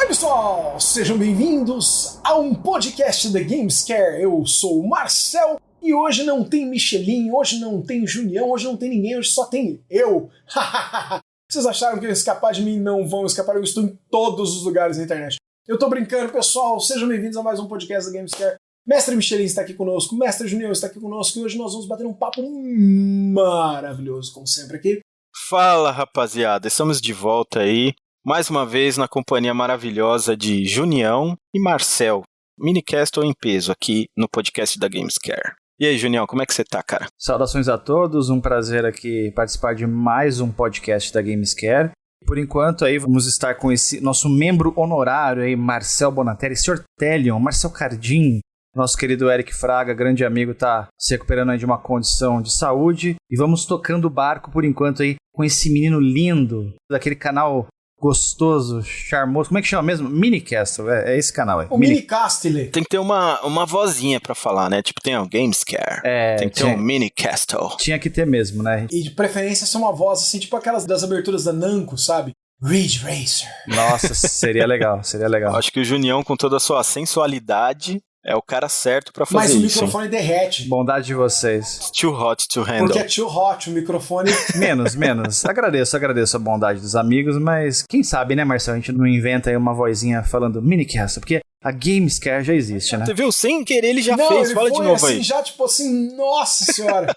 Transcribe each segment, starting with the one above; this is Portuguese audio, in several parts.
Oi pessoal, sejam bem-vindos a um podcast da Gamescare. Eu sou o Marcel e hoje não tem Michelin, hoje não tem Junião, hoje não tem ninguém, hoje só tem eu. Vocês acharam que iam escapar de mim? Não vão escapar, eu estou em todos os lugares da internet. Eu tô brincando, pessoal, sejam bem-vindos a mais um podcast da Gamescare. Mestre Michelin está aqui conosco, Mestre Junião está aqui conosco e hoje nós vamos bater um papo maravilhoso, como sempre aqui. Fala, rapaziada, estamos de volta aí. Mais uma vez na companhia maravilhosa de Junião e Marcel, Minicastle em peso aqui no podcast da Gamescare. E aí, Junião, como é que você tá, cara? Saudações a todos, um prazer aqui participar de mais um podcast da Gamescare. Por enquanto aí vamos estar com esse nosso membro honorário aí, Marcel Bonatelli, Sr. Telion, Marcel Cardim, nosso querido Eric Fraga, grande amigo, tá se recuperando aí de uma condição de saúde. E vamos tocando o barco por enquanto aí com esse menino lindo, daquele canal gostoso, charmoso, como é que chama mesmo? Minicastle, é esse canal aí. O Minicastle. Tem que ter uma vozinha pra falar, né? Tipo, tem o Gamescare, tem que ter um Minicastle. Tinha que ter mesmo, né? E de preferência ser uma voz assim, tipo aquelas das aberturas da Namco, sabe? Ridge Racer. Nossa, seria legal, seria legal. Acho que o Junião, com toda a sua sensualidade, é o cara certo pra fazer Mas isso. Mas o microfone derrete. Bondade de vocês. It's too hot to handle. Porque é too hot o microfone. Menos. Agradeço a bondade dos amigos, mas quem sabe, né, Marcelo, a gente não inventa aí uma vozinha falando Minicastle, porque a Gamescare já existe, né? Você viu? Sem querer ele já não, fez. Ele fala foi de novo assim, aí. já tipo assim, nossa senhora.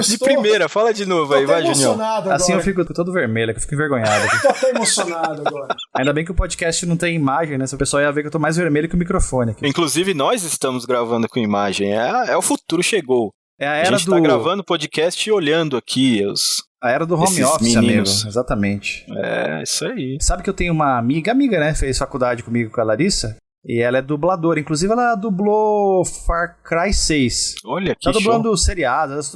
De primeira, fala de novo aí, vai, Junião. Agora. Assim eu fico todo vermelho, eu fico envergonhado. Tô até emocionado agora. Ainda bem que o podcast não tem imagem, né? Se o pessoal ia ver que eu tô mais vermelho que o microfone aqui. Inclusive, nós estamos gravando com imagem. É o futuro chegou. É a era a gente tá gravando o podcast e olhando aqui a era do home office, meninos. Amigo. Exatamente. É, isso aí. Sabe que eu tenho uma amiga, né? Fez faculdade comigo com a Larissa. E ela é dubladora. Inclusive, ela dublou Far Cry 6. Olha que tá dublando show. seriados,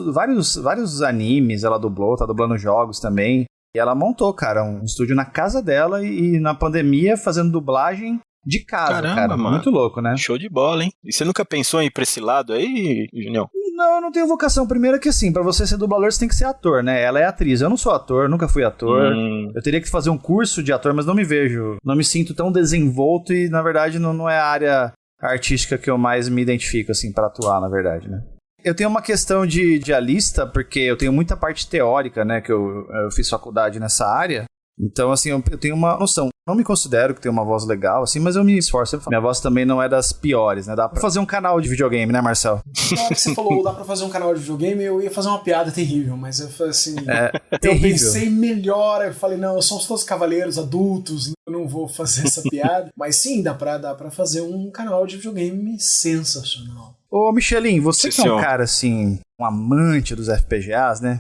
vários animes ela dublou, tá dublando jogos também. E ela montou, cara, um estúdio na casa dela e na pandemia fazendo dublagem de casa. Caramba, cara. Mano. Muito louco, né? Show de bola, hein? E você nunca pensou em ir pra esse lado aí, Junião? Não, eu não tenho vocação. Primeiro que assim, pra você ser dublador, você tem que ser ator, né? Ela é atriz. Eu não sou ator, nunca fui ator. Eu teria que fazer um curso de ator, mas não me vejo. Não me sinto tão desenvolto e, na verdade, não é a área artística que eu mais me identifico, assim, pra atuar, na verdade, né? Eu tenho uma questão de idealista, porque eu tenho muita parte teórica, né? Que eu fiz faculdade nessa área. Então, assim, eu tenho uma noção. Não me considero que tenho uma voz legal, assim, mas eu me esforço. Minha voz também não é das piores, né? Dá pra fazer um canal de videogame, né, Marcel? Na hora que você falou, dá pra fazer um canal de videogame, eu ia fazer uma piada terrível, mas eu falei assim... eu terrível. Pensei melhor, eu falei, não, somos todos cavaleiros adultos, eu não vou fazer essa piada. Mas sim, dá pra fazer um canal de videogame sensacional. Ô, Michelin, você Sim, que é um cara, assim, um amante dos FPGAs, né?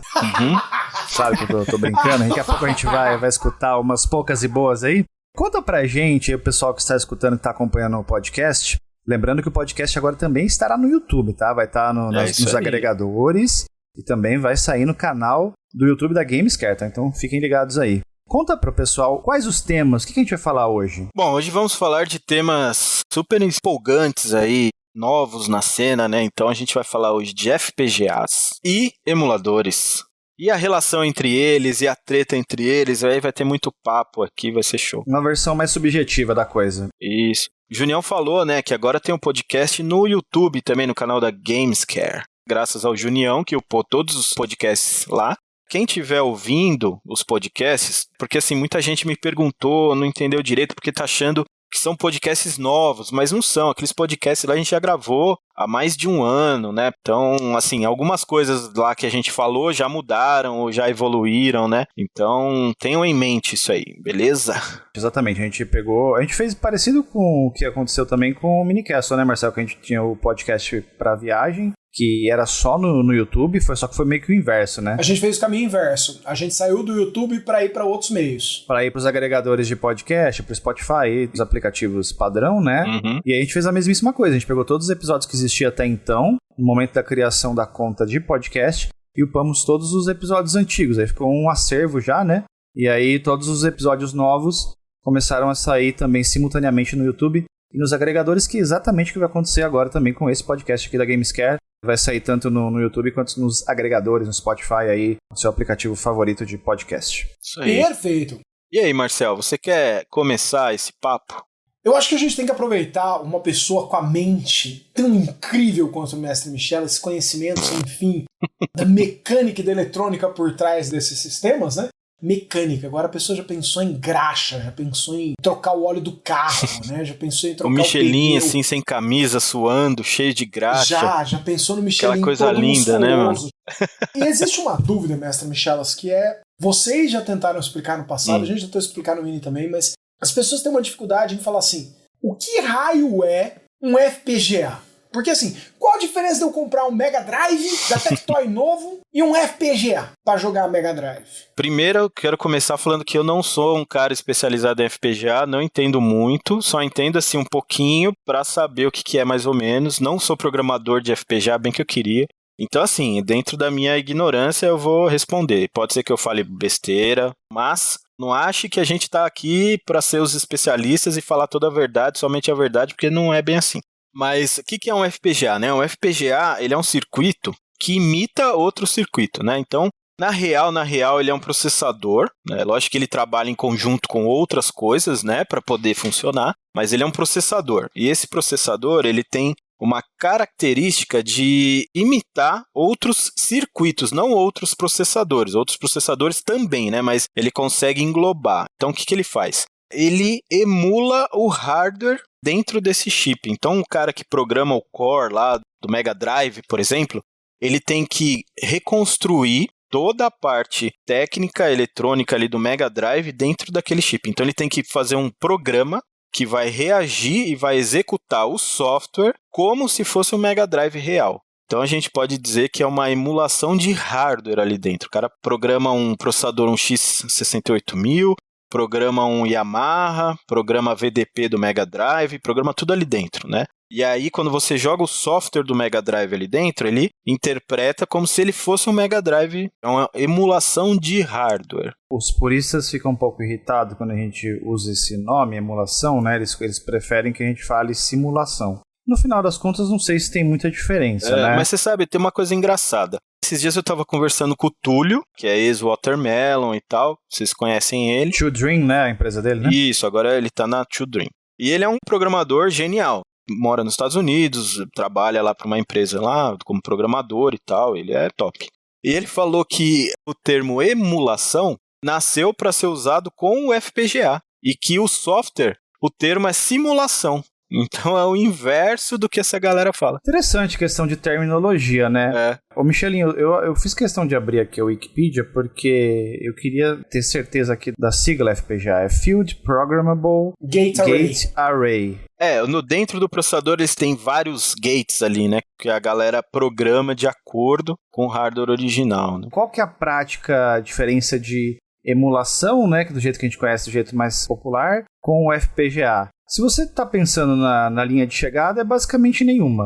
Sabe que eu tô brincando? Daqui a pouco a gente vai escutar umas poucas e boas aí. Conta pra gente, o pessoal que está escutando, que tá acompanhando o podcast. Lembrando que o podcast agora também estará no YouTube, tá? Vai estar nos agregadores e também vai sair no canal do YouTube da Gamescare, tá? Então fiquem ligados aí. Conta pro pessoal quais os temas, o que a gente vai falar hoje? Bom, hoje vamos falar de temas super empolgantes aí, novos na cena, né? Então a gente vai falar hoje de FPGAs e emuladores. E a relação entre eles e a treta entre eles, aí vai ter muito papo aqui, vai ser show. Uma versão mais subjetiva da coisa. Isso. O Junião falou, né, que agora tem um podcast no YouTube também, no canal da Gamescare. Graças ao Junião, que upou todos os podcasts lá. Quem estiver ouvindo os podcasts, porque assim, muita gente me perguntou, não entendeu direito, porque tá achando que são podcasts novos, mas não são. Aqueles podcasts lá a gente já gravou há mais de um ano, né? Então, assim, algumas coisas lá que a gente falou já mudaram ou já evoluíram, né? Então, tenham em mente isso aí, beleza? Exatamente, a gente fez parecido com o que aconteceu também com o Minicastle, né, Marcelo? Que a gente tinha o podcast pra viagem, que era só no YouTube, só que foi meio que o inverso, né? A gente fez o caminho inverso. A gente saiu do YouTube para ir para outros meios. Para ir para os agregadores de podcast, para o Spotify, os aplicativos padrão, né? E aí a gente fez a mesmíssima coisa. A gente pegou todos os episódios que existiam até então, no momento da criação da conta de podcast, e upamos todos os episódios antigos. Aí ficou um acervo já, né? E aí todos os episódios novos começaram a sair também simultaneamente no YouTube e nos agregadores, que é exatamente o que vai acontecer agora também com esse podcast aqui da Gamescare. Vai sair tanto no YouTube quanto nos agregadores, no Spotify aí, no seu aplicativo favorito de podcast. Isso aí. Perfeito. E aí, Marcel, você quer começar esse papo? Eu acho que a gente tem que aproveitar uma pessoa com a mente tão incrível quanto o Mestre Michel, esse conhecimento sem fim da mecânica e da eletrônica por trás desses sistemas, né? Mecânica. Agora a pessoa já pensou em graxa, já pensou em trocar o óleo do carro, né? Já pensou em trocar o Michelin, pneu. assim, sem camisa, suando, cheio de graxa. Já pensou no Michelin. Aquela coisa todo linda, né, mano? E existe uma dúvida, Mestre Michelas, que é... Vocês já tentaram explicar no passado, a gente tentou explicar no Mini também, mas as pessoas têm uma dificuldade em falar assim, o que raio é um FPGA? Porque assim, qual a diferença de eu comprar um Mega Drive da Tectoy novo e um FPGA para jogar Mega Drive? Primeiro, eu quero começar falando que eu não sou um cara especializado em FPGA, não entendo muito, só entendo assim um pouquinho para saber o que é mais ou menos. Não sou programador de FPGA, bem que eu queria. Então, assim, dentro da minha ignorância eu vou responder. Pode ser que eu fale besteira, mas não ache que a gente está aqui para ser os especialistas e falar toda a verdade, somente a verdade, porque não é bem assim. Mas o que é um FPGA, né? Um FPGA, ele é um circuito que imita outro circuito, né? Então, na real, ele é um processador, né? Lógico que ele trabalha em conjunto com outras coisas, né, para poder funcionar, mas ele é um processador. E esse processador, ele tem uma característica de imitar outros circuitos, não outros processadores. Outros processadores também, né? Mas ele consegue englobar. Então, o que ele faz? Ele emula o hardware dentro desse chip. Então, o cara que programa o core lá do Mega Drive, por exemplo, ele tem que reconstruir toda a parte técnica, eletrônica ali do Mega Drive dentro daquele chip. Então, ele tem que fazer um programa que vai reagir e vai executar o software como se fosse um Mega Drive real. Então a gente pode dizer que é uma emulação de hardware ali dentro. O cara programa um processador, um X68000, programa um Yamaha, programa VDP do Mega Drive, programa tudo ali dentro, né? E aí, quando você joga o software do Mega Drive ali dentro, ele interpreta como se ele fosse um Mega Drive, é uma emulação de hardware. Os puristas ficam um pouco irritados quando a gente usa esse nome, emulação, né? Eles preferem que a gente fale simulação. No final das contas, não sei se tem muita diferença, né? Mas você sabe, tem uma coisa engraçada. Esses dias eu tava conversando com o Túlio, que é ex-Watermelon e tal, vocês conhecem ele. True Dream, né? A empresa dele, né? Isso, agora ele tá na True Dream. E ele é um programador genial. Mora nos Estados Unidos, trabalha lá para uma empresa lá como programador e tal, ele é top. E ele falou que o termo emulação nasceu para ser usado com o FPGA e que o software, o termo é simulação. Então é o inverso do que essa galera fala. Interessante questão de terminologia, né? Ô Michelinho, eu fiz questão de abrir aqui a Wikipedia porque eu queria ter certeza aqui da sigla FPGA. É Field Programmable Gate Array. Dentro do processador eles têm vários gates ali, né? Que a galera programa de acordo com o hardware original, né? Qual que é a prática diferença de emulação, né? Que do jeito que a gente conhece, do jeito mais popular, com o FPGA? Se você está pensando na linha de chegada, é basicamente nenhuma.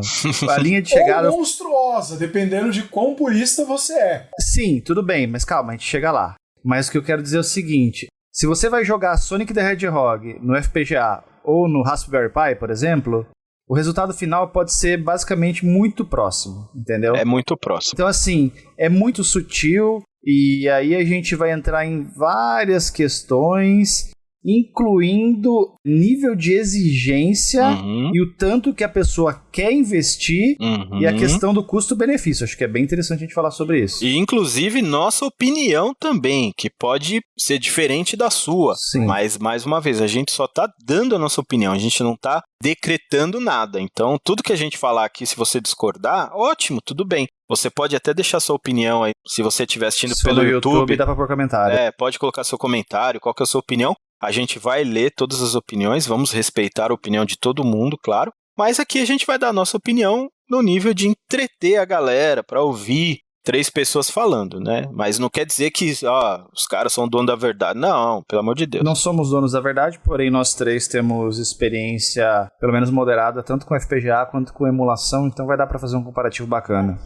A linha de chegada... Ou monstruosa, dependendo de quão purista você é. Sim, tudo bem, mas calma, a gente chega lá. Mas o que eu quero dizer é o seguinte, se você vai jogar Sonic the Hedgehog no FPGA ou no Raspberry Pi, por exemplo, o resultado final pode ser basicamente muito próximo, entendeu? É muito próximo. Então, assim, é muito sutil e aí a gente vai entrar em várias questões, incluindo nível de exigência e o tanto que a pessoa quer investir e a questão do custo-benefício. Acho que é bem interessante a gente falar sobre isso. E, inclusive, nossa opinião também, que pode ser diferente da sua. Sim. Mas, mais uma vez, a gente só está dando a nossa opinião, a gente não está decretando nada. Então, tudo que a gente falar aqui, se você discordar, ótimo, tudo bem. Você pode até deixar sua opinião aí, se você estiver assistindo pelo YouTube. Dá para pôr comentário. Pode colocar seu comentário, qual que é a sua opinião. A gente vai ler todas as opiniões, vamos respeitar a opinião de todo mundo, claro. Mas aqui a gente vai dar a nossa opinião no nível de entreter a galera, para ouvir 3 pessoas falando, né? Mas não quer dizer que os caras são donos da verdade. Não, pelo amor de Deus. Não somos donos da verdade, porém nós 3 temos experiência, pelo menos moderada, tanto com FPGA quanto com emulação, então vai dar para fazer um comparativo bacana.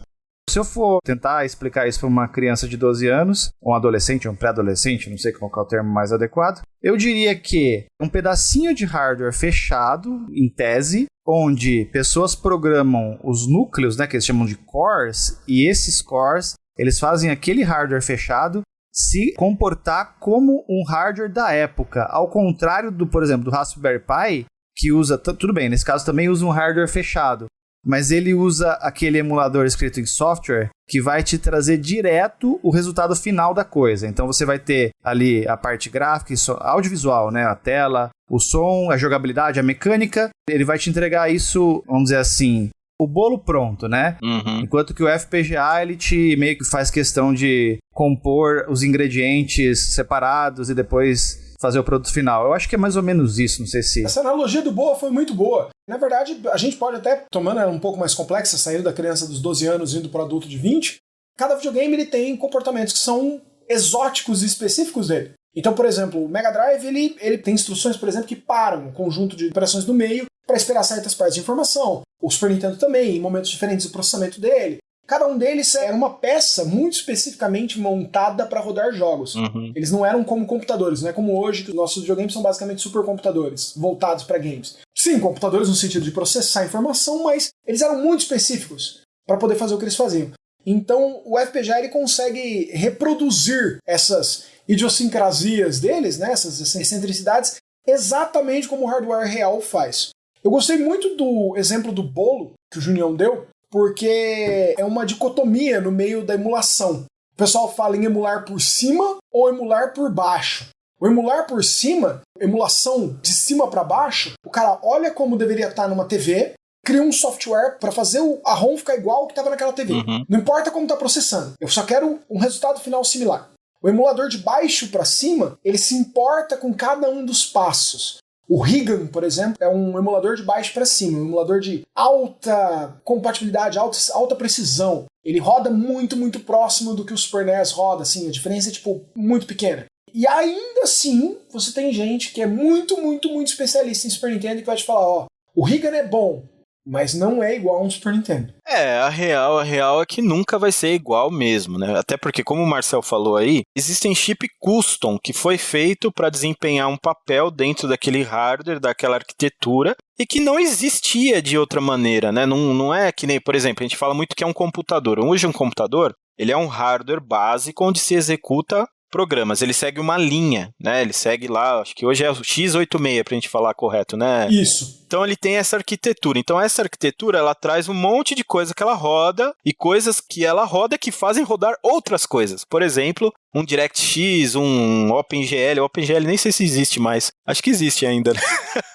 Se eu for tentar explicar isso para uma criança de 12 anos, um adolescente, um pré-adolescente, não sei qual é o termo mais adequado, eu diria que um pedacinho de hardware fechado, em tese, onde pessoas programam os núcleos, né, que eles chamam de cores, e esses cores, eles fazem aquele hardware fechado se comportar como um hardware da época. Ao contrário do, por exemplo, do Raspberry Pi, que usa, tudo bem, nesse caso também usa um hardware fechado, mas ele usa aquele emulador escrito em software que vai te trazer direto o resultado final da coisa. Então você vai ter ali a parte gráfica, audiovisual, né? A tela, o som, a jogabilidade, a mecânica. Ele vai te entregar isso, vamos dizer assim, o bolo pronto, né? Uhum. Enquanto que o FPGA, ele te meio que faz questão de compor os ingredientes separados e depois fazer o produto final. Eu acho que é mais ou menos isso, não sei se... Essa analogia do boa foi muito boa. Na verdade, a gente pode até, tomando ela um pouco mais complexa, saindo da criança dos 12 anos e indo para o adulto de 20, cada videogame ele tem comportamentos que são exóticos e específicos dele. Então, por exemplo, o Mega Drive ele tem instruções, por exemplo, que param um conjunto de operações no meio para esperar certas partes de informação. O Super Nintendo também, em momentos diferentes do processamento dele. Cada um deles era uma peça muito especificamente montada para rodar jogos. Uhum. Eles não eram como computadores, não é como hoje que os nossos videogames são basicamente supercomputadores, voltados para games. Sim, computadores no sentido de processar informação, mas eles eram muito específicos para poder fazer o que eles faziam. Então o FPGA ele consegue reproduzir essas idiosincrasias deles, né, essas excentricidades, exatamente como o hardware real faz. Eu gostei muito do exemplo do bolo que o Junião deu, porque é uma dicotomia no meio da emulação. O pessoal fala em emular por cima ou emular por baixo. O emular por cima, emulação de cima para baixo, o cara olha como deveria estar numa TV, cria um software para fazer a ROM ficar igual ao que estava naquela TV. Uhum. Não importa como está processando, eu só quero um resultado final similar. O emulador de baixo para cima, ele se importa com cada um dos passos. O Rigan, por exemplo, é um emulador de baixo para cima, um emulador de alta compatibilidade, alta precisão. Ele roda muito, muito próximo do que o Super NES roda, assim, a diferença é, tipo, muito pequena. E ainda assim, você tem gente que é muito, muito, muito especialista em Super Nintendo que vai te falar, ó, o Rigan é bom, mas não é igual a um Super Nintendo. A real é que nunca vai ser igual mesmo, né? Até porque, como o Marcel falou aí, existem chip custom que foi feito para desempenhar um papel dentro daquele hardware, daquela arquitetura, e que não existia de outra maneira, né? Não é que nem, por exemplo, a gente fala muito que é um computador. Hoje um computador, ele é um hardware básico onde se executa programas, ele segue uma linha, né? Ele segue lá, acho que hoje é o x86 pra gente falar correto, né? Isso. Então ele tem essa arquitetura. Então essa arquitetura, ela traz um monte de coisa que ela roda e coisas que ela roda que fazem rodar outras coisas. Por exemplo, um DirectX, um OpenGL. O OpenGL nem sei se existe mais. Acho que existe ainda, né?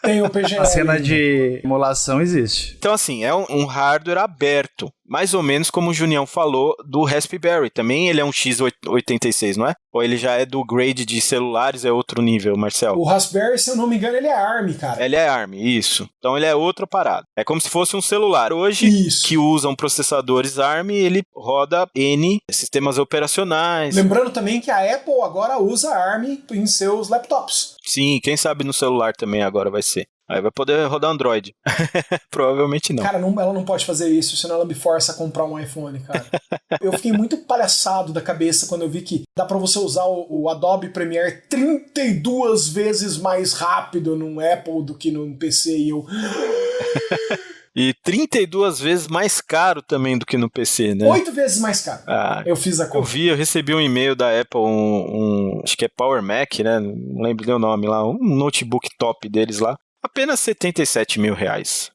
Tem o OpenGL. A cena de emulação existe. Então assim, é um hardware aberto. Mais ou menos como o Junião falou do Raspberry. Também ele é um x86, não é? Ou ele já é do grade de celulares, é outro nível, Marcel? O Raspberry, se eu não me engano, ele é ARM, cara. Ele é ARM, isso. Então ele é outra parada. É como se fosse um celular. Hoje, Isso. que usam processadores ARM, ele roda N sistemas operacionais. Lembrando também que a Apple agora usa ARM em seus laptops. Sim, quem sabe no celular também agora vai ser. Aí vai poder rodar Android. Provavelmente não. Cara, ela não pode fazer isso, senão ela me força a comprar um iPhone, cara. Eu fiquei muito palhaçado da cabeça quando eu vi que dá pra você usar o Adobe Premiere 32 vezes mais rápido num Apple do que num PC e eu... E 32 vezes mais caro também do que no PC, né? 8 vezes mais caro. Eu fiz a conta. Eu recebi um e-mail da Apple, acho que é Power Mac, né? Não lembro nem o nome lá, um notebook top deles lá. Apenas 77 mil reais.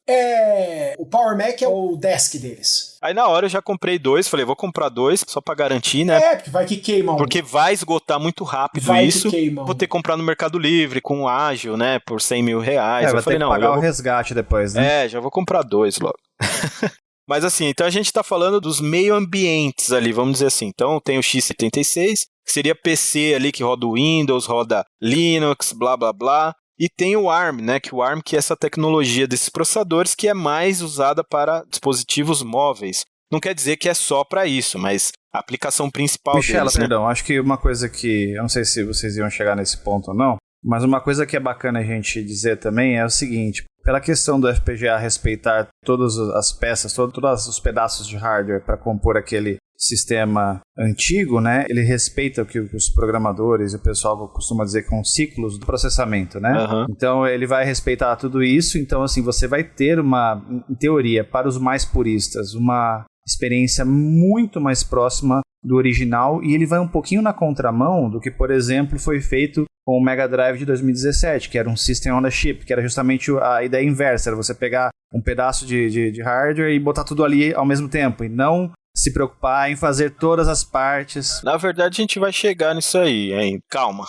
O Power Mac é o desk deles. Aí na hora eu já comprei 2, falei, vou comprar 2 só pra garantir, né? Porque vai que queima. Porque vai esgotar muito rápido isso. Vou ter que comprar no Mercado Livre com ágil, né? Por 100 mil reais. Eu falei, ter que pagar o resgate depois, né? Já vou comprar 2 logo. Mas assim, então a gente tá falando dos meio ambientes ali, vamos dizer assim. Então tem o x86, que seria PC ali que roda o Windows, roda Linux, blá blá blá. E tem o ARM, né? Que o ARM que é essa tecnologia desses processadores que é mais usada para dispositivos móveis. Não quer dizer que é só para isso, mas a aplicação principal deles, né? Perdão, acho que uma coisa que... Eu não sei se vocês iam chegar nesse ponto ou não, mas uma coisa que é bacana a gente dizer também é o seguinte... Pela questão do FPGA respeitar todas as peças, todos os pedaços de hardware para compor aquele sistema antigo, né? Ele respeita o que os programadores e o pessoal costuma dizer que são ciclos do processamento, né? Uhum. Então ele vai respeitar tudo isso, então assim, você vai ter em teoria, para os mais puristas, uma experiência muito mais próxima do original e ele vai um pouquinho na contramão do que, por exemplo, foi feito com o Mega Drive de 2017, que era um System on a Chip, que era justamente a ideia inversa, era você pegar um pedaço de hardware e botar tudo ali ao mesmo tempo, e não se preocupar em fazer todas as partes. Na verdade, a gente vai chegar nisso aí, hein? Calma.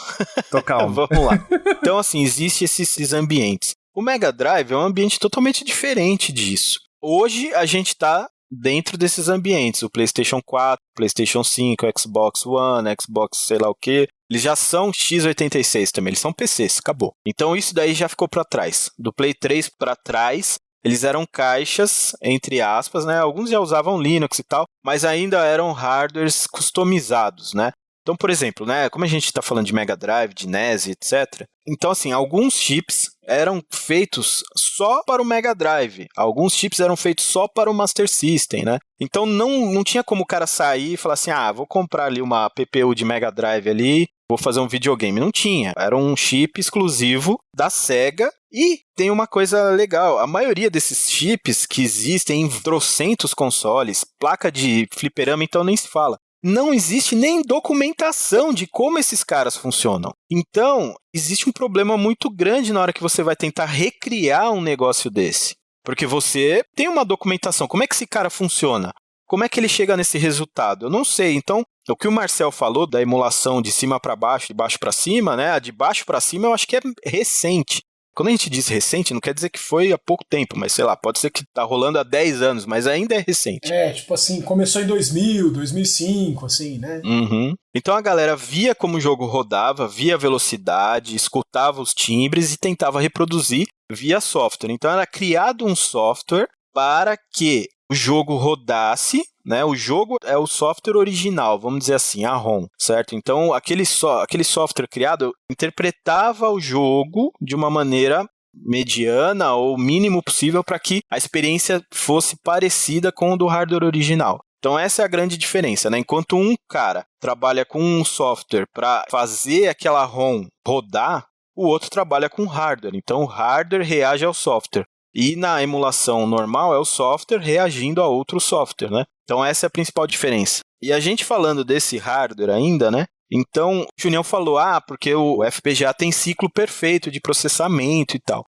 Tô calmo. Vamos lá. Então, assim, existem esses ambientes. O Mega Drive é um ambiente totalmente diferente disso. Hoje, a gente está dentro desses ambientes. O PlayStation 4, PlayStation 5, Xbox One, Xbox sei lá o quê. Eles já são x86 também, eles são PCs, acabou. Então, isso daí já ficou para trás. Do Play 3 para trás, eles eram caixas, entre aspas, né? Alguns já usavam Linux e tal, mas ainda eram hardwares customizados, né? Então, por exemplo, né, como a gente está falando de Mega Drive, de NES, etc. Então, assim, alguns chips eram feitos só para o Mega Drive. Alguns chips eram feitos só para o Master System, né? Então, não tinha como o cara sair e falar assim, vou comprar ali uma PPU de Mega Drive ali, vou fazer um videogame. Não tinha. Era um chip exclusivo da Sega. E tem uma coisa legal, a maioria desses chips que existem em trocentos consoles, placa de fliperama, então nem se fala. Não existe nem documentação de como esses caras funcionam. Então, existe um problema muito grande na hora que você vai tentar recriar um negócio desse. Porque você tem uma documentação. Como é que esse cara funciona? Como é que ele chega nesse resultado? Eu não sei. Então, o que o Marcel falou da emulação de cima para baixo, de baixo para cima, né? A de baixo para cima eu acho que é recente. Quando a gente diz recente, não quer dizer que foi há pouco tempo, mas sei lá, pode ser que tá rolando há 10 anos, mas ainda é recente. Tipo assim, começou em 2000, 2005, assim, né? Uhum. Então a galera via como o jogo rodava, via a velocidade, escutava os timbres e tentava reproduzir via software. Então era criado um software para que o jogo rodasse, né? O jogo é o software original, vamos dizer assim, a ROM, certo? Então, aquele software criado interpretava o jogo de uma maneira mediana ou mínimo possível para que a experiência fosse parecida com o do hardware original. Então, essa é a grande diferença, né? Enquanto um cara trabalha com um software para fazer aquela ROM rodar, o outro trabalha com hardware. Então, o hardware reage ao software. E na emulação normal é o software reagindo a outro software, né? Então essa é a principal diferença. E a gente falando desse hardware ainda, né? Então o Junião falou, porque o FPGA tem ciclo perfeito de processamento e tal.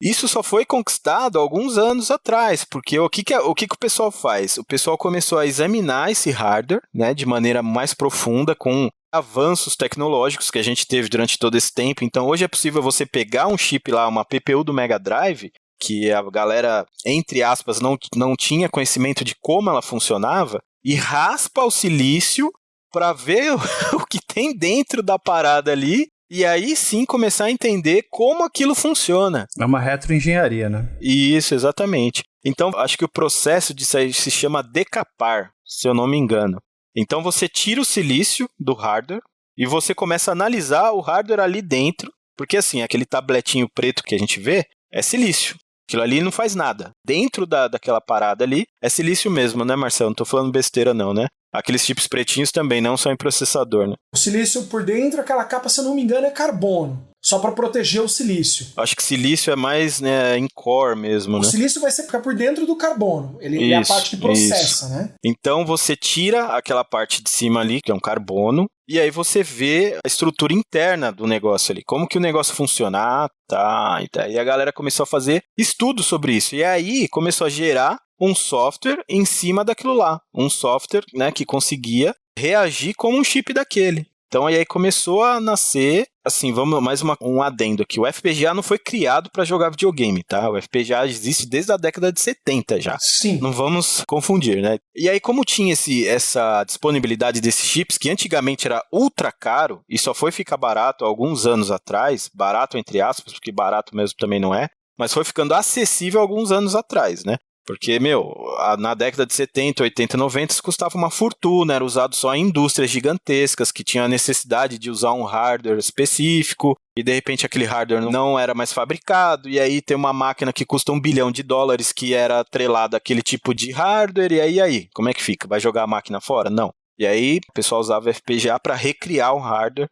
Isso só foi conquistado alguns anos atrás, porque o que o pessoal faz? O pessoal começou a examinar esse hardware, né, de maneira mais profunda, com avanços tecnológicos que a gente teve durante todo esse tempo. Então hoje é possível você pegar um chip lá, uma PPU do Mega Drive, que a galera, entre aspas, não tinha conhecimento de como ela funcionava, e raspa o silício para ver o que tem dentro da parada ali, e aí sim começar a entender como aquilo funciona. É uma retroengenharia, né? Isso, exatamente. Então, acho que o processo disso aí se chama decapar, se eu não me engano. Então, você tira o silício do hardware e você começa a analisar o hardware ali dentro, porque assim, aquele tabletinho preto que a gente vê é silício. Aquilo ali não faz nada. Dentro daquela parada ali, é silício mesmo, né, Marcelo? Não tô falando besteira não, né? Aqueles chips pretinhos também não são em processador, né? O silício por dentro, aquela capa, se eu não me engano, é carbono. Só para proteger o silício. Acho que silício é mais, né, em core mesmo, né? O silício vai ficar por dentro do carbono. Ele é a parte que processa, né? Então você tira aquela parte de cima ali, que é um carbono, e aí você vê a estrutura interna do negócio ali. Como que o negócio funciona, E a galera começou a fazer estudos sobre isso. E aí começou a gerar um software em cima daquilo lá. Um software, né, que conseguia reagir como um chip daquele. Então aí começou a nascer, assim, vamos mais um adendo aqui. O FPGA não foi criado para jogar videogame, tá? O FPGA existe desde a década de 70 já. Sim. Não vamos confundir, né? E aí como tinha essa disponibilidade desses chips, que antigamente era ultra caro e só foi ficar barato alguns anos atrás, barato entre aspas, porque barato mesmo também não é, mas foi ficando acessível alguns anos atrás, né? Porque, na década de 70, 80, 90, isso custava uma fortuna, era usado só em indústrias gigantescas que tinham a necessidade de usar um hardware específico e, de repente, aquele hardware não era mais fabricado e aí tem uma máquina que custa $1 bilhão que era atrelada àquele tipo de hardware e aí, como é que fica? Vai jogar a máquina fora? Não. E aí, o pessoal usava FPGA para recriar o hardware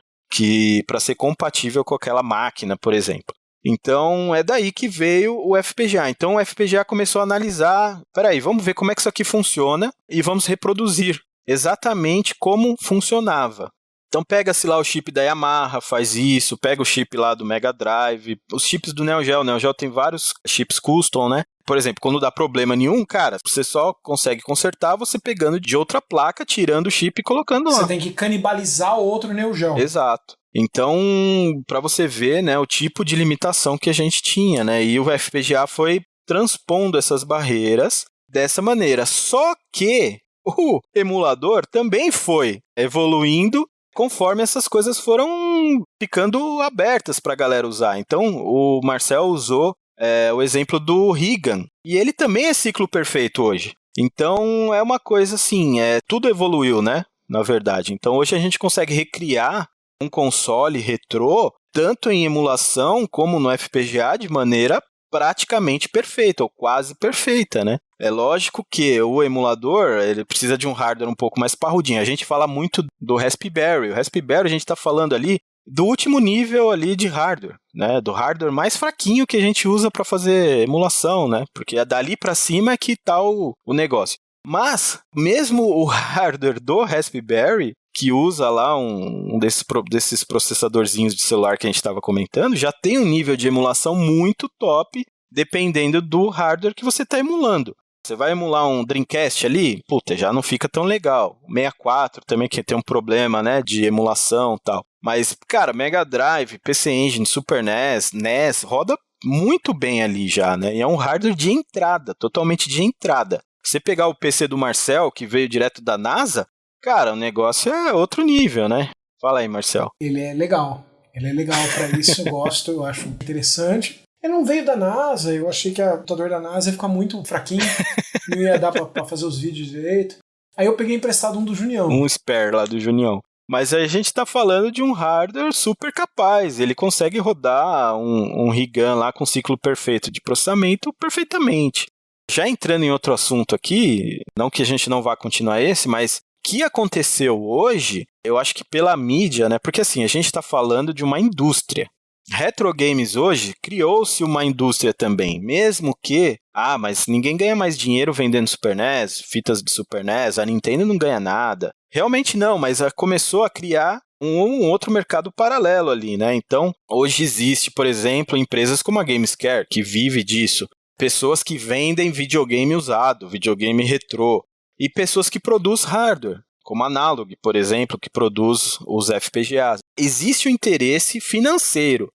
para ser compatível com aquela máquina, por exemplo. Então, é daí que veio o FPGA. Então, o FPGA começou a analisar, peraí, vamos ver como é que isso aqui funciona e vamos reproduzir exatamente como funcionava. Então pega-se lá o chip da Yamaha, faz isso, pega o chip lá do Mega Drive, os chips do Neo Geo. O Neo Geo tem vários chips custom, né? Por exemplo, quando dá problema nenhum, cara, você só consegue consertar você pegando de outra placa, tirando o chip e colocando lá. Você tem que canibalizar o outro Neo Geo. Exato. Então, para você ver, né, o tipo de limitação que a gente tinha, né? E o FPGA foi transpondo essas barreiras dessa maneira. Só que o emulador também foi evoluindo conforme essas coisas foram ficando abertas para a galera usar. Então, o Marcel usou o exemplo do Rigan, e ele também é ciclo perfeito hoje. Então, é uma coisa assim, tudo evoluiu, né? Na verdade. Então, hoje a gente consegue recriar um console retrô, tanto em emulação como no FPGA, de maneira praticamente perfeita, ou quase perfeita, né? É lógico que o emulador, ele precisa de um hardware um pouco mais parrudinho. A gente fala muito do Raspberry. O Raspberry, a gente está falando ali do último nível ali de hardware, né? Do hardware mais fraquinho que a gente usa para fazer emulação, né? Porque dali para cima é que está o negócio. Mas, mesmo o hardware do Raspberry, que usa lá um desses processadorzinhos de celular que a gente estava comentando, já tem um nível de emulação muito top, dependendo do hardware que você está emulando. Você vai emular um Dreamcast ali, puta, já não fica tão legal. O 64 também, que tem um problema, né, de emulação e tal. Mas, cara, Mega Drive, PC Engine, Super NES, NES, roda muito bem ali já, né? E é um hardware de entrada, totalmente de entrada. Você pegar o PC do Marcel, que veio direto da NASA, cara, o negócio é outro nível, né? Fala aí, Marcel. Ele é legal pra isso, eu gosto, eu acho interessante. Ele não veio da NASA, eu achei que o computador da NASA ia ficar muito fraquinho, não ia dar pra fazer os vídeos direito. Aí eu peguei emprestado um do Junião. Um spare lá do Junião. Mas a gente tá falando de um hardware super capaz, ele consegue rodar um Rigan lá com ciclo perfeito de processamento perfeitamente. Já entrando em outro assunto aqui, não que a gente não vá continuar esse, mas o que aconteceu hoje, eu acho que pela mídia, né? Porque assim, a gente está falando de uma indústria. Retro Games hoje criou-se uma indústria também, mesmo que, mas ninguém ganha mais dinheiro vendendo Super NES, fitas de Super NES, a Nintendo não ganha nada. Realmente não, mas começou a criar um outro mercado paralelo ali, né? Então, hoje existe, por exemplo, empresas como a Gamescare, que vive disso. Pessoas que vendem videogame usado, videogame retrô, e pessoas que produzem hardware, como a Analog, por exemplo, que produz os FPGAs. Existe o interesse financeiro.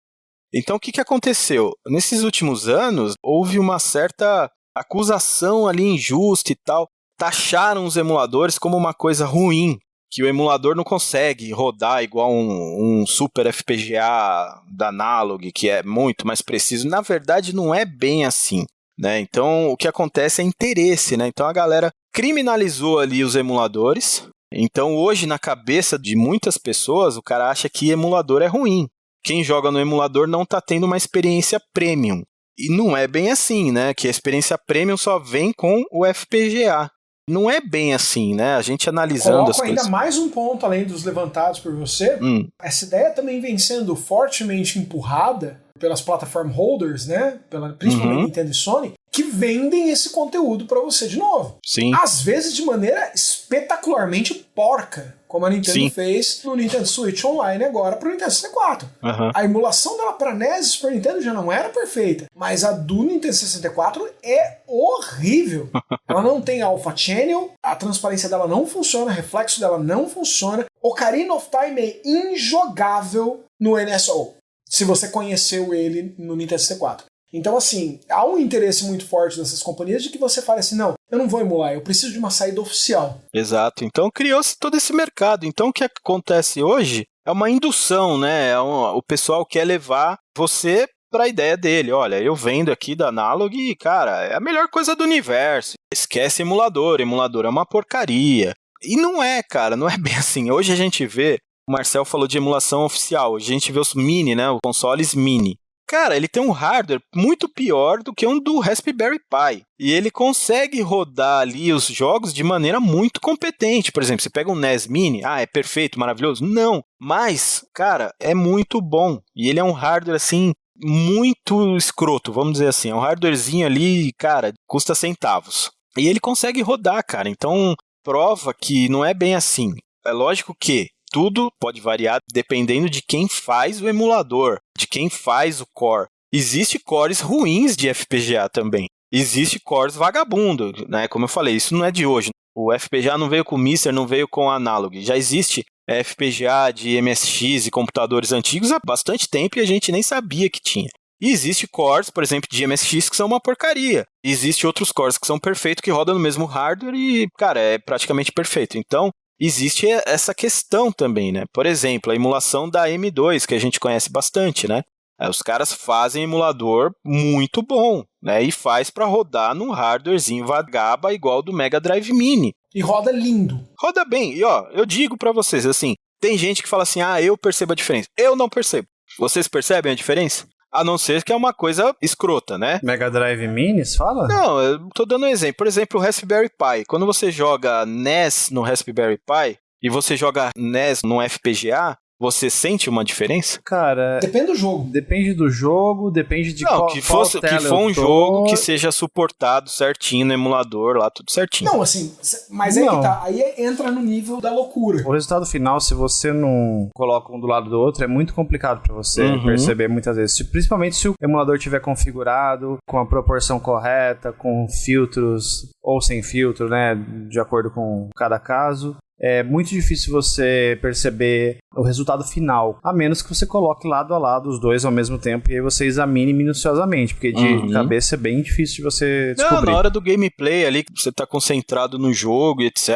Então, o que aconteceu? Nesses últimos anos, houve uma certa acusação ali injusta e tal. Taxaram os emuladores como uma coisa ruim, que o emulador não consegue rodar igual um super FPGA da Analog, que é muito mais preciso. Na verdade, não é bem assim, né? Então, o que acontece é interesse, né? Então, a galera criminalizou ali os emuladores. Então, hoje, na cabeça de muitas pessoas, o cara acha que emulador é ruim. Quem joga no emulador não está tendo uma experiência premium. E não é bem assim, né? Que a experiência premium só vem com o FPGA. Não é bem assim, né? A gente analisando as coisas. Coloco ainda mais um ponto além dos levantados por você. Essa ideia também vem sendo fortemente empurrada pelas platform holders, né? Principalmente Nintendo e Sony, que vendem esse conteúdo para você de novo. Sim. Às vezes de maneira espetacularmente porca, como a Nintendo fez no Nintendo Switch Online agora pro Nintendo 64. A emulação dela para NES e Super Nintendo já não era perfeita, mas a do Nintendo 64 é horrível. Ela não tem Alpha Channel, a transparência dela não funciona, o reflexo dela não funciona. Ocarina of Time é injogável no NSO, se você conheceu ele no Nintendo 64. Então, assim, há um interesse muito forte dessas companhias de que você fale assim, não, eu não vou emular, eu preciso de uma saída oficial. Exato. Então, criou-se todo esse mercado. Então, o que acontece hoje é uma indução, né? O pessoal quer levar você para a ideia dele. Olha, eu vendo aqui da Analog e, cara, é a melhor coisa do universo. Esquece emulador é uma porcaria. E não é, cara, não é bem assim. Hoje a gente vê, o Marcel falou de emulação oficial, hoje a gente vê os mini, né? Os consoles mini. Cara, ele tem um hardware muito pior do que um do Raspberry Pi. E ele consegue rodar ali os jogos de maneira muito competente. Por exemplo, você pega um NES Mini, é perfeito, maravilhoso? Não, mas, cara, é muito bom. E ele é um hardware, assim, muito escroto, vamos dizer assim. É um hardwarezinho ali, cara, custa centavos. E ele consegue rodar, cara. Então, prova que não é bem assim. É lógico que tudo pode variar dependendo de quem faz o emulador, de quem faz o core. Existe cores ruins de FPGA também. Existe cores vagabundo, né? Como eu falei, isso não é de hoje. O FPGA não veio com o Mister, não veio com o Analog. Já existe FPGA de MSX e computadores antigos há bastante tempo e a gente nem sabia que tinha. E existe cores, por exemplo, de MSX que são uma porcaria. Existe outros cores que são perfeitos, que rodam no mesmo hardware e, cara, é praticamente perfeito. Então, existe essa questão também, né? Por exemplo, a emulação da M2, que a gente conhece bastante, né? Os caras fazem emulador muito bom, né? E faz para rodar num hardwarezinho vagaba igual do Mega Drive Mini. E roda lindo. Roda bem. E ó, eu digo para vocês, assim, tem gente que fala assim, eu percebo a diferença. Eu não percebo. Vocês percebem a diferença? A não ser que é uma coisa escrota, né? Mega Drive Mini, você fala? Não, eu tô dando um exemplo. Por exemplo, o Raspberry Pi. Quando você joga NES no Raspberry Pi e você joga NES no FPGA, você sente uma diferença? Cara, depende do jogo. Depende do jogo, depende de qual que for um jogo que seja suportado certinho no emulador, lá tudo certinho. Não, assim, mas aí que tá. Aí entra no nível da loucura. O resultado final, se você não coloca um do lado do outro, é muito complicado pra você perceber muitas vezes. Principalmente se o emulador estiver configurado com a proporção correta, com filtros ou sem filtro, né, de acordo com cada caso. É muito difícil você perceber o resultado final, a menos que você coloque lado a lado os dois ao mesmo tempo e aí você examine minuciosamente, porque de cabeça é bem difícil de você descobrir. Não, na hora do gameplay ali, que você tá concentrado no jogo e etc,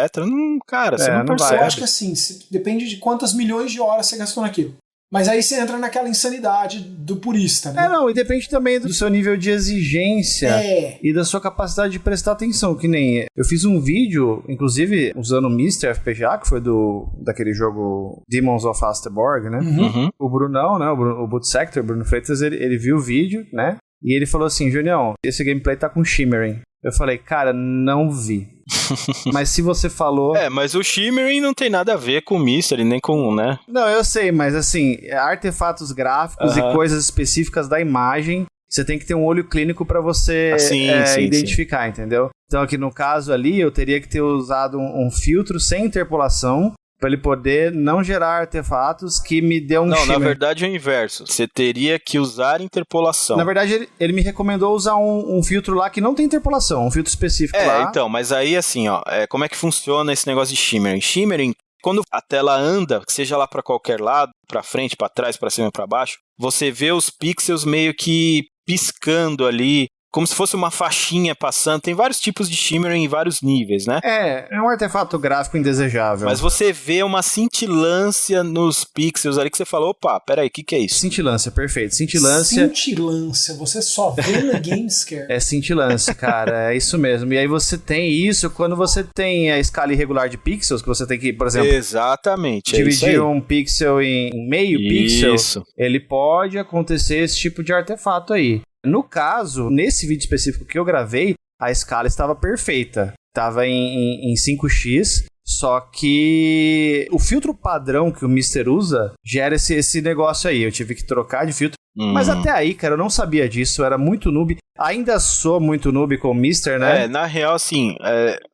cara, você não percebe. Eu acho que assim, depende de quantas milhões de horas você gastou naquilo. Mas aí você entra naquela insanidade do purista, né? Não, e depende também do seu nível de exigência e da sua capacidade de prestar atenção, que nem eu fiz um vídeo, inclusive usando o Mr. FPGA, que foi daquele jogo Demons of Asterborg, né? O Brunão, né? O Boot Sector, Bruno Freitas, ele viu o vídeo, né? E ele falou assim, Junião, esse gameplay tá com shimmering. Eu falei, cara, não vi. Mas se você falou... mas o shimmering não tem nada a ver com o Mystery, nem com, né? Não, eu sei, mas assim, artefatos gráficos e coisas específicas da imagem, você tem que ter um olho clínico pra você identificar, entendeu? Então aqui no caso ali, eu teria que ter usado um filtro sem interpolação, pra ele poder não gerar artefatos que me dê um shimmer. Não, na verdade é o inverso. Você teria que usar interpolação. Na verdade, ele me recomendou usar um filtro lá que não tem interpolação, um filtro específico lá. Então, mas aí assim, ó, como é que funciona esse negócio de shimmering? Shimmering, quando a tela anda, seja lá pra qualquer lado, pra frente, pra trás, pra cima, pra baixo, você vê os pixels meio que piscando ali, como se fosse uma faixinha passando. Tem vários tipos de shimmering em vários níveis, né? É um artefato gráfico indesejável. Mas você vê uma cintilância nos pixels ali que você falou, opa, peraí, o que é isso? Cintilância, perfeito. Cintilância, você só vê na Gamescare. É cintilância, cara, é isso mesmo. E aí você tem isso quando você tem a escala irregular de pixels, que você tem que, por exemplo... Exatamente, dividir um pixel em meio pixel. Ele pode acontecer esse tipo de artefato aí. No caso, nesse vídeo específico que eu gravei, a escala estava perfeita. Estava em 5x, só que o filtro padrão que o Mister usa gera esse negócio aí. Eu tive que trocar de filtro. Mas até aí, cara, eu não sabia disso, eu era muito noob. Ainda sou muito noob com o Mister, né? Na real, assim,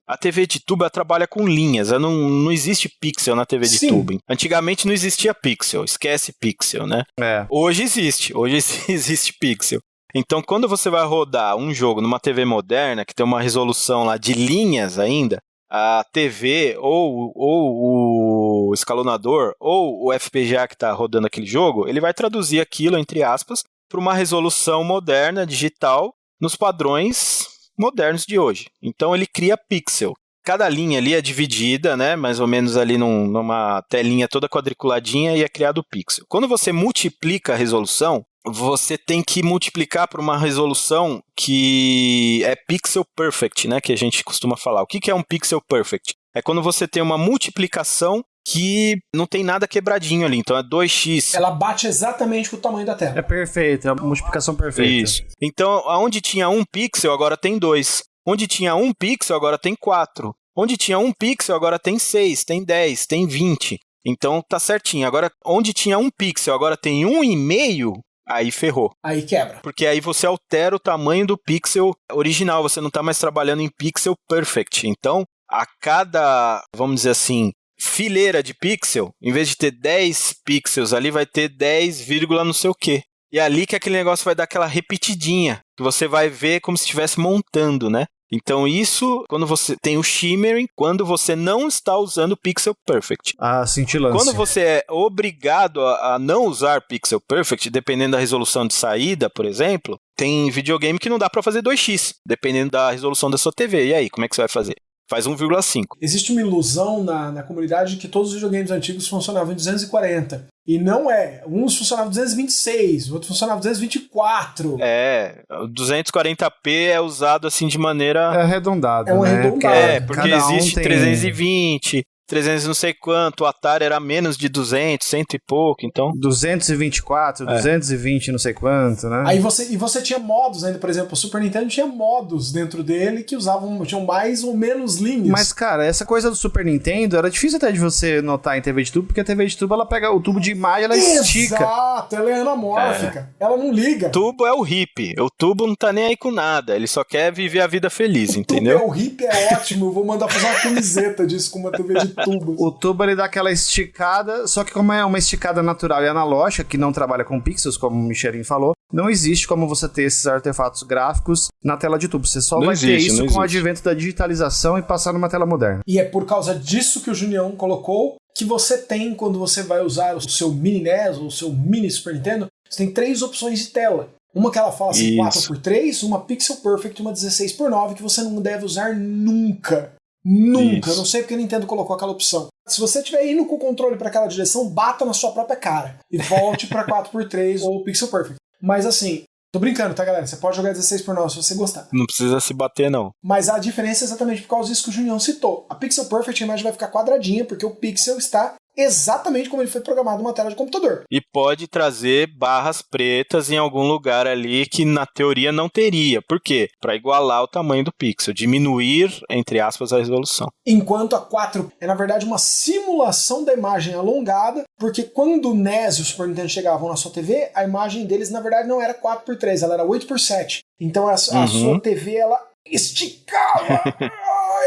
a TV de tubo ela trabalha com linhas, não existe pixel na TV de tubo. Antigamente não existia pixel, esquece pixel, né? Hoje existe pixel. Então, quando você vai rodar um jogo numa TV moderna, que tem uma resolução lá de linhas ainda, a TV ou o escalonador ou o FPGA que está rodando aquele jogo, ele vai traduzir aquilo, entre aspas, para uma resolução moderna, digital, nos padrões modernos de hoje. Então, ele cria pixel. Cada linha ali é dividida, né, mais ou menos ali numa telinha toda quadriculadinha e é criado o pixel. Quando você multiplica a resolução, você tem que multiplicar por uma resolução que é pixel perfect, né, que a gente costuma falar. O que é um pixel perfect? É quando você tem uma multiplicação que não tem nada quebradinho ali, então é 2x. Ela bate exatamente com o tamanho da tela. É perfeito, é uma multiplicação perfeita. Isso. Então, onde tinha 1 pixel, agora tem 2. Onde tinha 1 pixel, agora tem 4. Onde tinha 1 pixel, agora tem 6, tem 10, tem 20. Então tá certinho. Agora, onde tinha 1 pixel, agora tem 1,5, aí ferrou. Aí quebra. Porque aí você altera o tamanho do pixel original, você não tá mais trabalhando em pixel perfect. Então, a cada, vamos dizer assim, fileira de pixel, em vez de ter 10 pixels ali, vai ter 10, não sei o quê. E é ali que aquele negócio vai dar aquela repetidinha, que você vai ver como se estivesse montando, né? Então isso, quando você tem o shimmering, quando você não está usando Pixel Perfect. A cintilância. Quando você é obrigado a não usar Pixel Perfect, dependendo da resolução de saída, por exemplo, tem videogame que não dá para fazer 2x, dependendo da resolução da sua TV. E aí, como é que você vai fazer? Faz 1,5. Existe uma ilusão na comunidade de que todos os videogames antigos funcionavam em 240. E não é. Uns funcionavam em 226, outros funcionavam em 224. O 240p é usado assim de maneira... É arredondado, É um arredondado. Porque existe 320... 300 não sei quanto, o Atari era menos de 200, cento e pouco, então... 224, 220 não sei quanto, né? Aí você tinha modos ainda, por exemplo, o Super Nintendo tinha modos dentro dele que tinham mais ou menos linhas. Mas, cara, essa coisa do Super Nintendo era difícil até de você notar em TV de tubo, porque a TV de tubo, ela pega o tubo de imagem, ela estica. Exato, ela é anamórfica, ela não liga. O tubo é o hippie, o tubo não tá nem aí com nada, ele só quer viver a vida feliz, entendeu? O hippie é ótimo, eu vou mandar fazer uma camiseta disso com uma TV de tubo. O tubo ele dá aquela esticada, só que como é uma esticada natural e analógica, que não trabalha com pixels, como o Michelin falou, não existe como você ter esses artefatos gráficos na tela de tubo. Você só vai ter isso com o advento da digitalização e passar numa tela moderna. E é por causa disso que o Junião colocou que você tem, quando você vai usar o seu Mini NES ou o seu Mini Super Nintendo, você tem 3 opções de tela. Uma que ela fala assim, 4x3, uma Pixel Perfect, uma 16x9, que você não deve usar nunca. Nunca, eu não sei porque a Nintendo colocou aquela opção. Se você estiver indo com o controle para aquela direção, bata na sua própria cara e volte para 4x3 ou Pixel Perfect. Mas assim, tô brincando, tá, galera? Você pode jogar 16x9 se você gostar. Não precisa se bater, não. Mas a diferença é exatamente por causa disso que o Junião citou. A Pixel Perfect, a imagem vai ficar quadradinha, porque o pixel está exatamente como ele foi programado numa tela de computador. E pode trazer barras pretas em algum lugar ali que na teoria não teria. Por quê? Para igualar o tamanho do pixel, diminuir, entre aspas, a resolução. Enquanto a 4 é na verdade uma simulação da imagem alongada, porque quando o NES e o Super Nintendo chegavam na sua TV, a imagem deles na verdade não era 4x3, ela era 8x7. Então a sua TV ela esticava.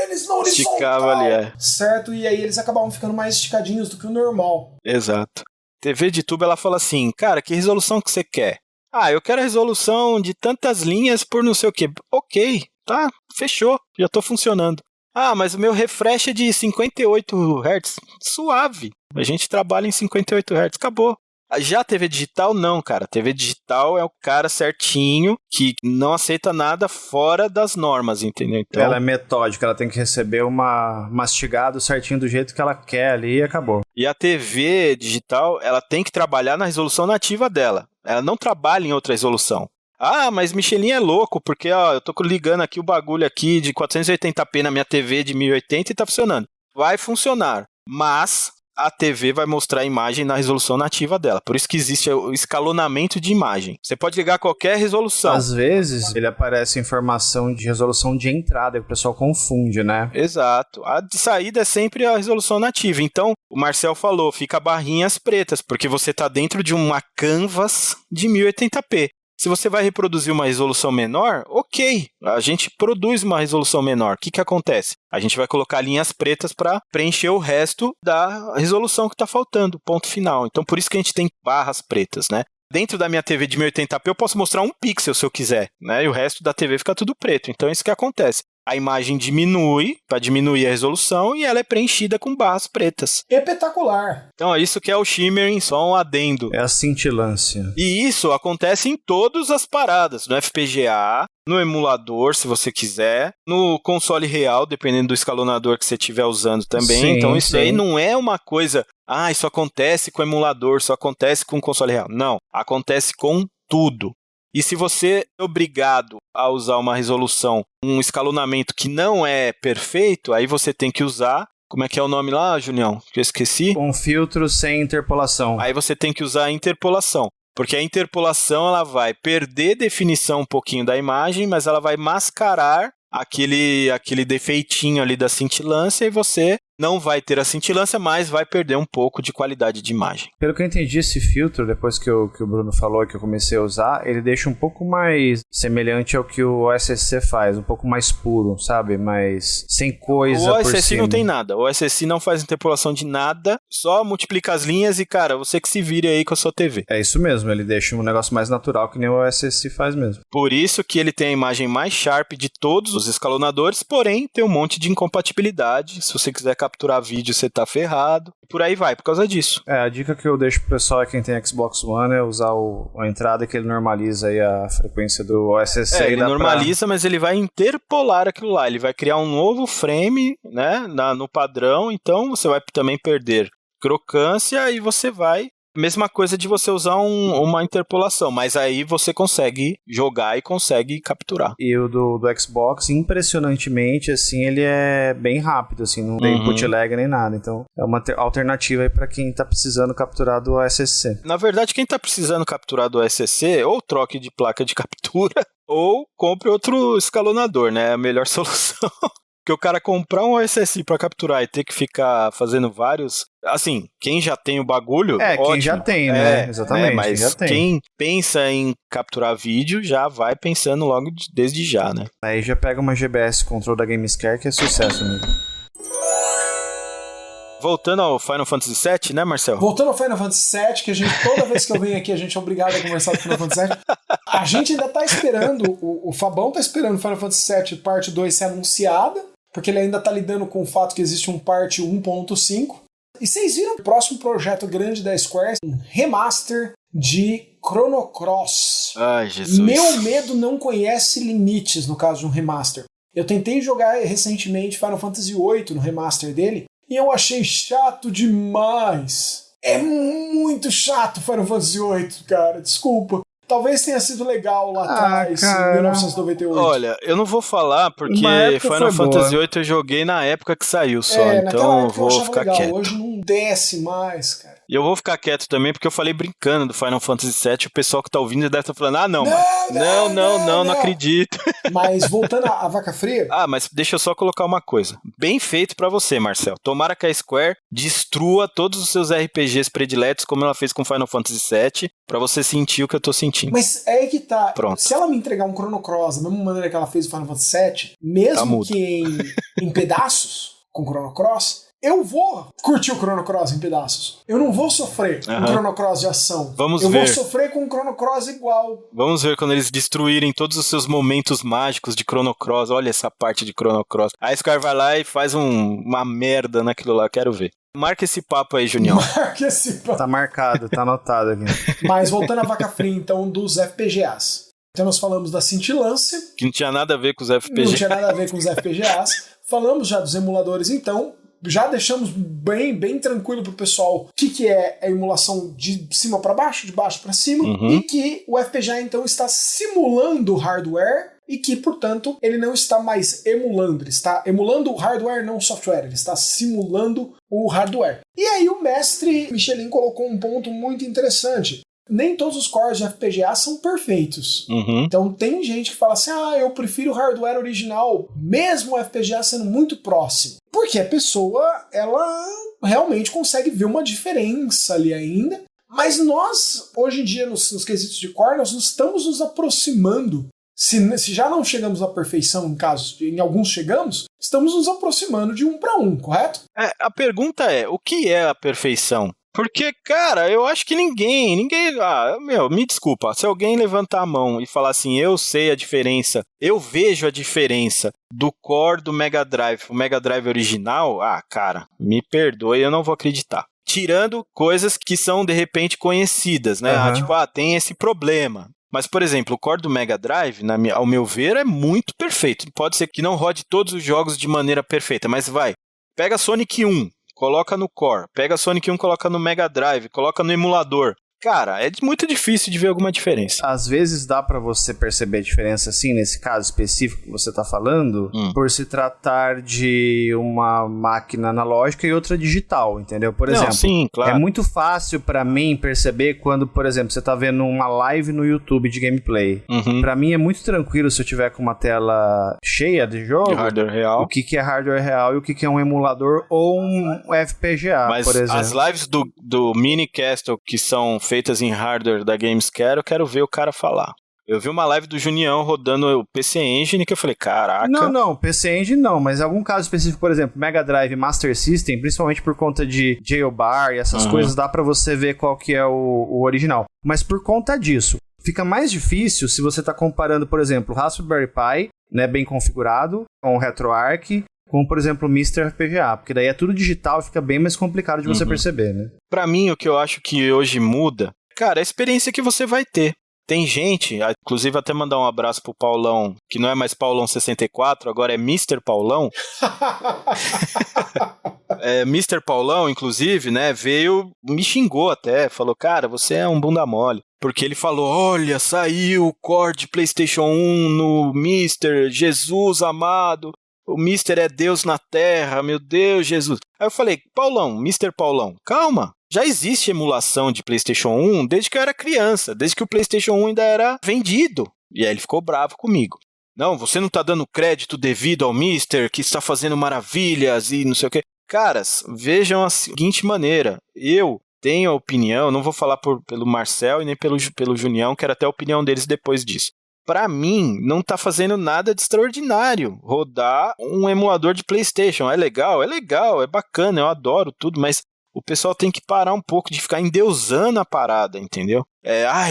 Eles não esticava ali, certo? E aí eles acabavam ficando mais esticadinhos do que o normal. Exato. TV de tubo, ela fala assim, cara, que resolução que você quer? Ah, eu quero a resolução de tantas linhas por não sei o quê. Ok, tá, fechou, já tô funcionando. Ah, mas o meu refresh é de 58 Hz. Suave, a gente trabalha em 58 Hz, acabou. Já a TV digital, não, cara. A TV digital é o cara certinho que não aceita nada fora das normas, entendeu? Então, ela é metódica, ela tem que receber uma mastigado certinho do jeito que ela quer ali e acabou. E a TV digital, ela tem que trabalhar na resolução nativa dela. Ela não trabalha em outra resolução. Ah, mas Michelin é louco, porque ó, eu tô ligando aqui o bagulho aqui de 480p na minha TV de 1080 e tá funcionando. Vai funcionar, mas a TV vai mostrar a imagem na resolução nativa dela. Por isso que existe o escalonamento de imagem. Você pode ligar qualquer resolução. Às vezes, ele aparece informação de resolução de entrada, que o pessoal confunde, né? Exato. A de saída é sempre a resolução nativa. Então, o Marcel falou, fica barrinhas pretas, porque você está dentro de uma canvas de 1080p. Se você vai reproduzir uma resolução menor, ok, a gente produz uma resolução menor. O que acontece? A gente vai colocar linhas pretas para preencher o resto da resolução que está faltando, ponto final. Então, por isso que a gente tem barras pretas, né? Dentro da minha TV de 1080p, eu posso mostrar um pixel se eu quiser, né? E o resto da TV fica tudo preto. Então, é isso que acontece. A imagem diminui, para diminuir a resolução, e ela é preenchida com barras pretas. Espetacular! Então, é isso que é o shimmering, só um adendo. É a cintilância. E isso acontece em todas as paradas, no FPGA, no emulador, se você quiser, no console real, dependendo do escalonador que você estiver usando também. Sim, então, isso aí não é uma coisa, isso acontece com emulador, isso acontece com console real. Não, acontece com tudo. E se você é obrigado a usar uma resolução, um escalonamento que não é perfeito, aí você tem que usar, como é que é o nome lá, Julião? Que eu esqueci. Um filtro sem interpolação. Aí você tem que usar a interpolação, porque a interpolação ela vai perder definição um pouquinho da imagem, mas ela vai mascarar aquele defeitinho ali da cintilância e você não vai ter a cintilância, mas vai perder um pouco de qualidade de imagem. Pelo que eu entendi, esse filtro, depois que o Bruno falou, que eu comecei a usar, ele deixa um pouco mais semelhante ao que o OSSC faz, um pouco mais puro, sabe? Mas sem coisa por cima. O OSSC não tem nada, o OSSC não faz interpolação de nada, só multiplica as linhas e, cara, você que se vire aí com a sua TV. É isso mesmo, ele deixa um negócio mais natural que nem o OSSC faz mesmo. Por isso que ele tem a imagem mais sharp de todos os escalonadores, porém tem um monte de incompatibilidade. Se você quiser capturar vídeo, você tá ferrado. E por aí vai, por causa disso. A dica que eu deixo pro pessoal é quem tem Xbox One é usar a entrada que ele normaliza aí a frequência do OSSC. Ele normaliza, mas ele vai interpolar aquilo lá. Ele vai criar um novo frame, né, no padrão, então você vai também perder crocância e você vai... Mesma coisa de você usar uma interpolação, mas aí você consegue jogar e consegue capturar. E o do Xbox, impressionantemente, assim, ele é bem rápido, assim, não tem input lag nem nada. Então, é uma alternativa aí pra quem tá precisando capturar do OSSC. Na verdade, quem tá precisando capturar do OSSC, ou troque de placa de captura, ou compre outro escalonador, né? É a melhor solução. Porque o cara comprar um OSSC pra capturar e ter que ficar fazendo vários... Assim, quem já tem o bagulho, ótimo. Quem já tem, né? Exatamente. Mas já tem. Quem pensa em capturar vídeo já vai pensando logo desde já, né? Aí já pega uma GBS Control da GameScare que é sucesso, amigo. Voltando ao Final Fantasy VII, né, Marcel? Voltando ao Final Fantasy VII, que a gente, toda vez que eu venho aqui, a gente é obrigado a conversar do Final Fantasy VII. A gente ainda tá esperando, o Fabão tá esperando o Final Fantasy VII parte 2 ser anunciada, porque ele ainda tá lidando com o fato que existe um parte 1.5. E vocês viram o próximo projeto grande da Square? Um remaster de Chrono Cross. Ai, Jesus. Meu medo não conhece limites no caso de um remaster. Eu tentei jogar recentemente Final Fantasy VIII no remaster dele, e eu achei chato demais. É muito chato Final Fantasy VIII, cara, desculpa. Talvez tenha sido legal lá atrás, em 1998. Olha, eu não vou falar porque Final Fantasy VIII eu joguei na época que saiu só, então eu vou ficar legal. quieto. Hoje não desce mais, cara. E eu vou ficar quieto também porque eu falei brincando do Final Fantasy VII, o pessoal que tá ouvindo deve estar falando, não acredito. Mas voltando à vaca fria... mas deixa eu só colocar uma coisa. Bem feito pra você, Marcel. Tomara que a Square destrua todos os seus RPGs prediletos como ela fez com Final Fantasy VII, pra você sentir o que eu tô sentindo. Mas é aí que tá. Pronto. Se ela me entregar um Chrono Cross da mesma maneira que ela fez o Final Fantasy VII, mesmo que em pedaços, com o Chrono Cross, eu vou curtir o Chrono Cross em pedaços. Eu não vou sofrer com o Chrono Cross de ação. Vou sofrer com o Chrono Cross igual. Vamos ver quando eles destruírem todos os seus momentos mágicos de Chrono Cross. Olha essa parte de Chrono Cross. A Square vai lá e faz uma merda naquilo lá. Quero ver. Marca esse papo aí, Junião. Marca esse papo. Tá marcado, tá anotado aqui. Mas voltando à vaca fria, então, dos FPGAs. Então nós falamos da cintilância. Que não tinha nada a ver com os FPGAs. Não tinha nada a ver com os FPGAs. Falamos já dos emuladores, então. Já deixamos bem tranquilo pro pessoal o que é a emulação de cima para baixo, de baixo para cima, e que o FPGA então está simulando o hardware e que, portanto, ele não está mais emulando, ele está emulando o hardware, não o software, ele está simulando o hardware. E aí o mestre Michelin colocou um ponto muito interessante. Nem todos os cores de FPGA são perfeitos. Então tem gente que fala assim, eu prefiro o hardware original, mesmo o FPGA sendo muito próximo. Porque a pessoa, ela realmente consegue ver uma diferença ali ainda. Mas nós, hoje em dia, nos quesitos de core, nós estamos nos aproximando. Se já não chegamos à perfeição, em alguns chegamos, estamos nos aproximando de 1 para 1, correto? A pergunta é, o que é a perfeição? Porque, cara, eu acho que ninguém... me desculpa, se alguém levantar a mão e falar assim, eu sei a diferença, eu vejo a diferença do core do Mega Drive, o Mega Drive original, cara, me perdoe, eu não vou acreditar. Tirando coisas que são, de repente, conhecidas, né? Tem esse problema. Mas, por exemplo, o core do Mega Drive, ao meu ver, é muito perfeito. Pode ser que não rode todos os jogos de maneira perfeita, mas pega Sonic 1, coloca no core, pega Sonic 1, coloca no Mega Drive, coloca no emulador. cara, é muito difícil de ver alguma diferença. Às vezes dá pra você perceber a diferença, assim, nesse caso específico que você tá falando, por se tratar de uma máquina analógica e outra digital, entendeu? Por exemplo, sim, claro. É muito fácil pra mim perceber quando, por exemplo, você tá vendo uma live no YouTube de gameplay. Pra mim é muito tranquilo se eu tiver com uma tela cheia de jogo, de hardware real. o que é hardware real e o que é um emulador ou um FPGA, mas por exemplo. As lives do Minicastle que são feitas em hardware da Gamescare, eu quero ver o cara falar. Eu vi uma live do Junião rodando o PC Engine que eu falei, caraca... Não, PC Engine não, mas em algum caso específico, por exemplo, Mega Drive, Master System, principalmente por conta de jailbar e essas coisas, dá pra você ver qual que é o original. Mas por conta disso, fica mais difícil se você tá comparando, por exemplo, Raspberry Pi, né, bem configurado, com o RetroArch, com, por exemplo, o Mr. FPGA, porque daí é tudo digital e fica bem mais complicado de você perceber, né? Pra mim, o que eu acho que hoje muda, cara, é a experiência que você vai ter. Tem gente, inclusive até mandar um abraço pro Paulão, que não é mais Paulão 64, agora é Mr. Paulão. Mr. Paulão, inclusive, né, veio, me xingou até, falou, cara, você é um bunda mole. Porque ele falou, olha, saiu o core de PlayStation 1 no Mr. Jesus amado. O Mister é Deus na Terra, meu Deus, Jesus. Aí eu falei, Paulão, Mr. Paulão, calma. Já existe emulação de PlayStation 1 desde que eu era criança, desde que o PlayStation 1 ainda era vendido. E aí ele ficou bravo comigo. Não, você não tá dando crédito devido ao Mister, que está fazendo maravilhas e não sei o quê. Caras, vejam a seguinte maneira. Eu tenho a opinião, não vou falar pelo Marcel e nem pelo Junião, quero até a opinião deles depois disso. Pra mim, não tá fazendo nada de extraordinário rodar um emulador de PlayStation. É legal, é bacana, eu adoro tudo, mas o pessoal tem que parar um pouco de ficar endeusando a parada, entendeu?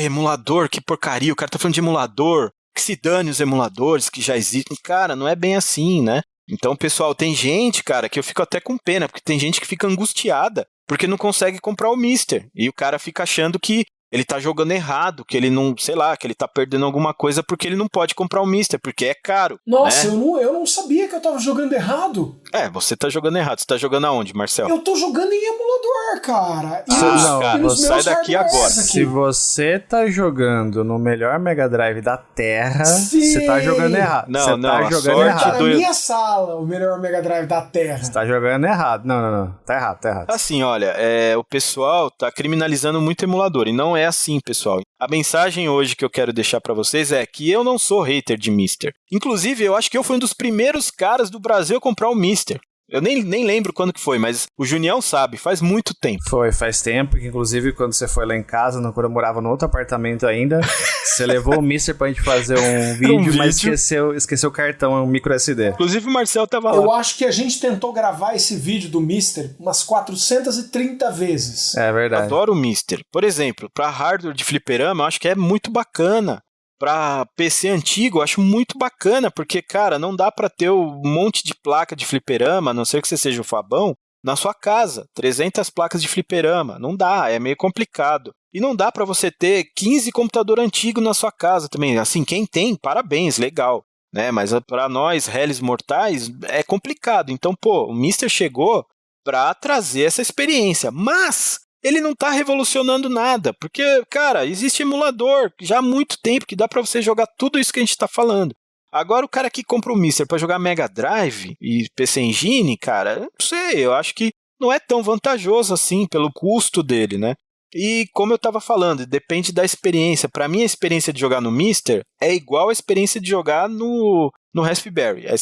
Emulador, que porcaria, o cara tá falando de emulador, que se dane os emuladores que já existem. Cara, não é bem assim, né? Então, pessoal, tem gente, cara, que eu fico até com pena, porque tem gente que fica angustiada porque não consegue comprar o Mister. E o cara fica achando que ele tá jogando errado, que ele não, sei lá, que ele tá perdendo alguma coisa porque ele não pode comprar o Mister, porque é caro. Nossa, né? eu não sabia que eu tava jogando errado. Você tá jogando errado. Você tá jogando aonde, Marcel? Eu tô jogando em emulador, cara. Cara, sai daqui agora. Se você tá jogando no melhor Mega Drive da Terra, você tá jogando errado. Não, tá jogando errado. Tá na minha sala, o melhor Mega Drive da Terra. Você tá jogando errado. Não. Tá errado. Assim, olha, o pessoal tá criminalizando muito emulador, e não é assim, pessoal. A mensagem hoje que eu quero deixar pra vocês é que eu não sou hater de Mister. Inclusive, eu acho que eu fui um dos primeiros caras do Brasil a comprar o Mister. Eu nem lembro quando que foi, mas o Junião sabe, faz muito tempo. Faz tempo, que inclusive quando você foi lá em casa, quando eu morava no outro apartamento ainda, você levou o Mister pra gente fazer um vídeo, mas esqueceu o cartão, um micro SD. Inclusive o Marcel tava lá. Eu acho que a gente tentou gravar esse vídeo do Mister umas 430 vezes. É verdade. Adoro o Mister. Por exemplo, pra hardware de fliperama, eu acho que é muito bacana. Pra PC antigo, eu acho muito bacana, porque, cara, não dá pra ter um monte de placa de fliperama, a não ser que você seja o Fabão, na sua casa. 300 placas de fliperama. Não dá, é meio complicado. E não dá pra você ter 15 computador antigo na sua casa também. Assim, quem tem, parabéns, legal. Né? Mas pra nós, réis mortais, é complicado. Então, o Mister chegou pra trazer essa experiência. Mas ele não tá revolucionando nada, porque, cara, existe emulador já há muito tempo que dá pra você jogar tudo isso que a gente tá falando. Agora o cara que compra o Mister pra jogar Mega Drive e PC Engine, cara, não sei, eu acho que não é tão vantajoso assim pelo custo dele, né? E como eu tava falando, depende da experiência. Pra mim, a experiência de jogar no Mister é igual a experiência de jogar no Raspberry. Aí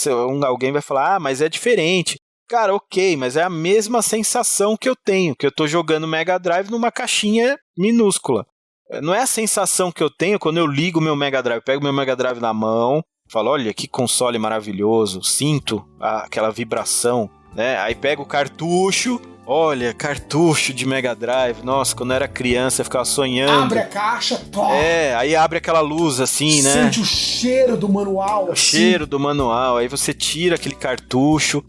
alguém vai falar, mas é diferente. Cara, ok, mas é a mesma sensação que eu tenho, que eu tô jogando Mega Drive numa caixinha minúscula. Não é a sensação que eu tenho quando eu ligo o meu Mega Drive, pego meu Mega Drive na mão, falo, olha, que console maravilhoso, sinto aquela vibração, né? Aí pego o cartucho, olha, cartucho de Mega Drive, nossa, quando eu era criança eu ficava sonhando. Abre a caixa, aí abre aquela luz assim, né? Sente o cheiro do manual. O cheiro do manual, aí você tira aquele cartucho,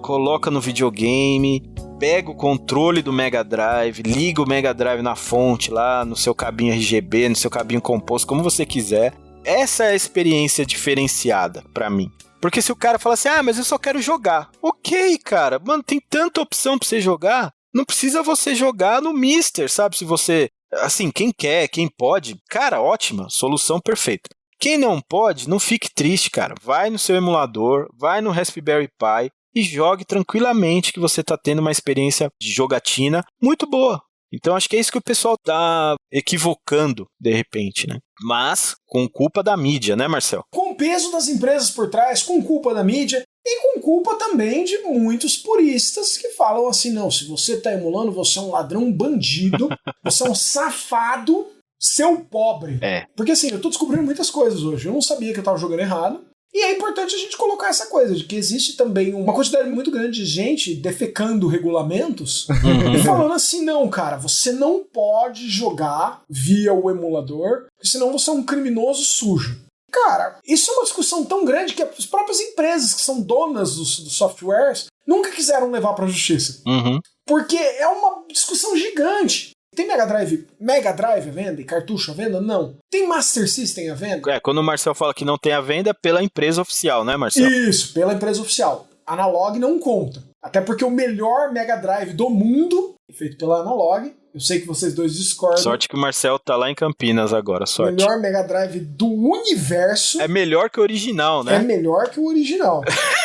coloca no videogame, pega o controle do Mega Drive, liga o Mega Drive na fonte lá, no seu cabinho RGB, no seu cabinho composto, como você quiser. Essa é a experiência diferenciada pra mim. Porque se o cara fala assim, mas eu só quero jogar. Ok, cara, mano, tem tanta opção pra você jogar. Não precisa você jogar no Mister, sabe? Se você Assim, quem quer, quem pode, cara, ótima, solução perfeita. Quem não pode, não fique triste, cara. Vai no seu emulador, vai no Raspberry Pi e jogue tranquilamente que você tá tendo uma experiência de jogatina muito boa. Então acho que é isso que o pessoal tá equivocando, de repente, né? Mas com culpa da mídia, né, Marcel? Com o peso das empresas por trás, com culpa da mídia e com culpa também de muitos puristas que falam assim, não, se você tá emulando, você é um ladrão, um bandido, você é um safado, seu pobre. Porque assim, eu tô descobrindo muitas coisas hoje, eu não sabia que eu tava jogando errado. E é importante a gente colocar essa coisa, de que existe também uma quantidade muito grande de gente defecando regulamentos e falando assim, não, cara, você não pode jogar via o emulador, porque senão você é um criminoso sujo. Cara, isso é uma discussão tão grande que as próprias empresas que são donas dos softwares nunca quiseram levar pra justiça. Porque é uma discussão gigante. Tem Mega Drive à venda e cartucho à venda? Não. Tem Master System à venda? Quando o Marcel fala que não tem à venda, é pela empresa oficial, né, Marcel? Isso, pela empresa oficial. Analog não conta. Até porque o melhor Mega Drive do mundo é feito pela Analog. Eu sei que vocês dois discordam. Sorte que o Marcel tá lá em Campinas agora, sorte. O melhor Mega Drive do universo. É melhor que o original, né? É melhor que o original.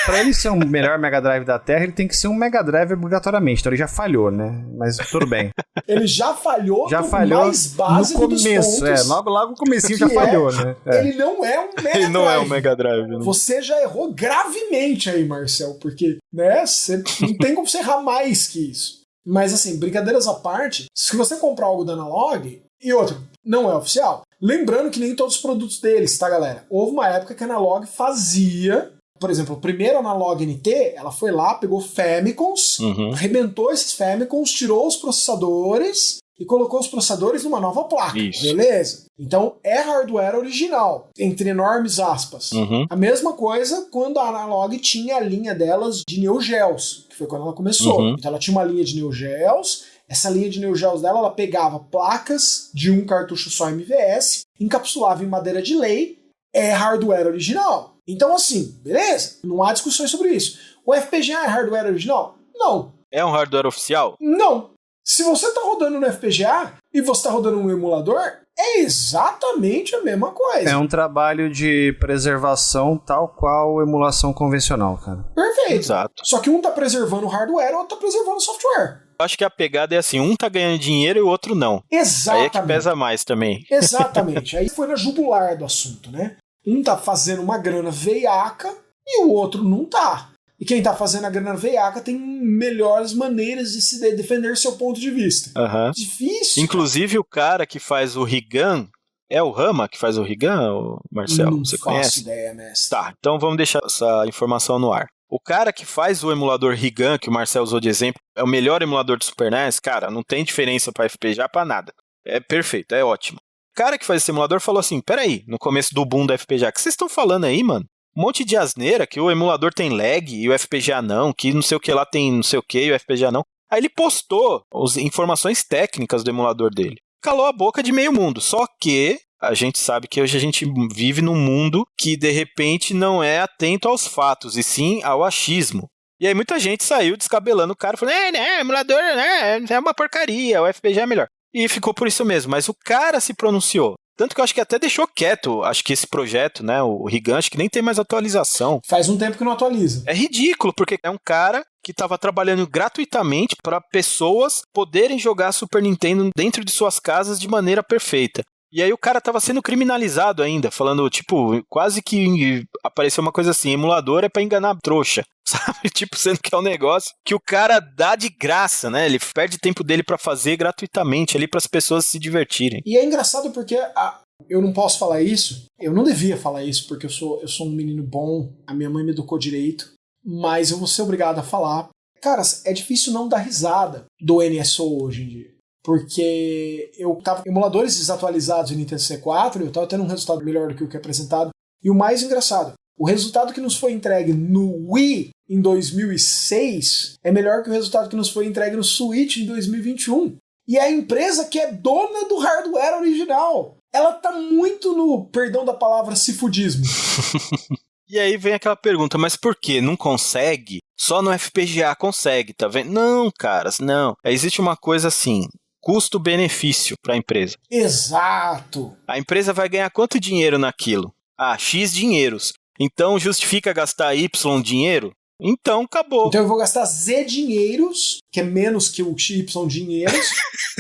Pra ele ser um melhor Mega Drive da Terra, ele tem que ser um Mega Drive obrigatoriamente. Então ele já falhou, né? Mas tudo bem. Ele já falhou mais básico no começo, dos pontos. Logo no comecinho já falhou, né? Ele não é um Mega Drive. Ele não é um Mega Drive. Né? Você já errou gravemente aí, Marcel, porque, né, você não tem como você errar mais que isso. Mas assim, brincadeiras à parte, se você comprar algo da Analog, e outro, não é oficial, lembrando que nem todos os produtos deles, tá, galera? Houve uma época que a Analog fazia, por exemplo, o primeiro Analog NT, ela foi lá, pegou Famicons, arrebentou esses Famicons, tirou os processadores e colocou os processadores numa nova placa. Isso. Beleza? Então é hardware original, entre enormes aspas. A mesma coisa quando a Analog tinha a linha delas de Neo Geos, que foi quando ela começou. Então ela tinha uma linha de Neo Geos, essa linha de Neo Geos dela, ela pegava placas de um cartucho só MVS, encapsulava em madeira de lei, é hardware original. Então assim, beleza? Não há discussões sobre isso. O FPGA é hardware original? Não. É um hardware oficial? Não. Se você está rodando no FPGA e você está rodando no emulador, é exatamente a mesma coisa. É um trabalho de preservação tal qual emulação convencional, cara. Perfeito. Exato. Só que um tá preservando o hardware, o outro tá preservando o software. Acho que a pegada é assim, um tá ganhando dinheiro e o outro não. Exatamente. Aí é que pesa mais também. Exatamente. Aí foi na jugular do assunto, né? Um tá fazendo uma grana veiaca e o outro não tá. E quem tá fazendo a grana veiaca tem melhores maneiras de se defender seu ponto de vista. Difícil. Inclusive o cara que faz o Rigan, é o Rama que faz o Rigan, Marcel? Não você faço conhece? Ideia, mestre. Tá, então vamos deixar essa informação no ar. O cara que faz o emulador Rigan, que o Marcel usou de exemplo, é o melhor emulador do Super NES, cara, não tem diferença pra FPGA pra nada. É perfeito, é ótimo. O cara que faz esse emulador falou assim, peraí, no começo do boom da FPGA, o que vocês estão falando aí, mano? Um monte de asneira, que o emulador tem lag e o FPGA não, que não sei o que lá tem não sei o que e o FPGA não. Aí ele postou as informações técnicas do emulador dele. Calou a boca de meio mundo, só que a gente sabe que hoje a gente vive num mundo que de repente não é atento aos fatos, e sim ao achismo. E aí muita gente saiu descabelando o cara, falando, emulador é uma porcaria, o FPGA é melhor. E ficou por isso mesmo, mas o cara se pronunciou. Tanto que eu acho que até deixou quieto, acho que esse projeto, né, o Rigan, acho que nem tem mais atualização. Faz um tempo que não atualiza. É ridículo, porque é um cara que estava trabalhando gratuitamente para pessoas poderem jogar Super Nintendo dentro de suas casas de maneira perfeita. E aí o cara tava sendo criminalizado ainda, falando, tipo, quase que apareceu uma coisa assim, emulador é pra enganar trouxa, sabe? Tipo, sendo que é um negócio que o cara dá de graça, né? Ele perde tempo dele pra fazer gratuitamente ali pras pessoas se divertirem. E é engraçado porque eu não posso falar isso, eu não devia falar isso porque eu sou um menino bom, a minha mãe me educou direito, mas eu vou ser obrigado a falar. Cara, é difícil não dar risada do NSO hoje em dia. Porque eu tava com emuladores desatualizados em Nintendo 64 e eu tava tendo um resultado melhor do que o que é apresentado. E o mais engraçado, o resultado que nos foi entregue no Wii em 2006 é melhor que o resultado que nos foi entregue no Switch em 2021. E é a empresa que é dona do hardware original. Ela tá muito no, perdão da palavra, cifudismo. E aí vem aquela pergunta, mas por quê? Não consegue? Só no FPGA consegue, tá vendo? Não, caras, não. Existe uma coisa assim... custo-benefício para a empresa. Exato! A empresa vai ganhar quanto dinheiro naquilo? X dinheiros. Então justifica gastar Y dinheiro? Então acabou. Então eu vou gastar Z dinheiros, que é menos que o Y dinheiros,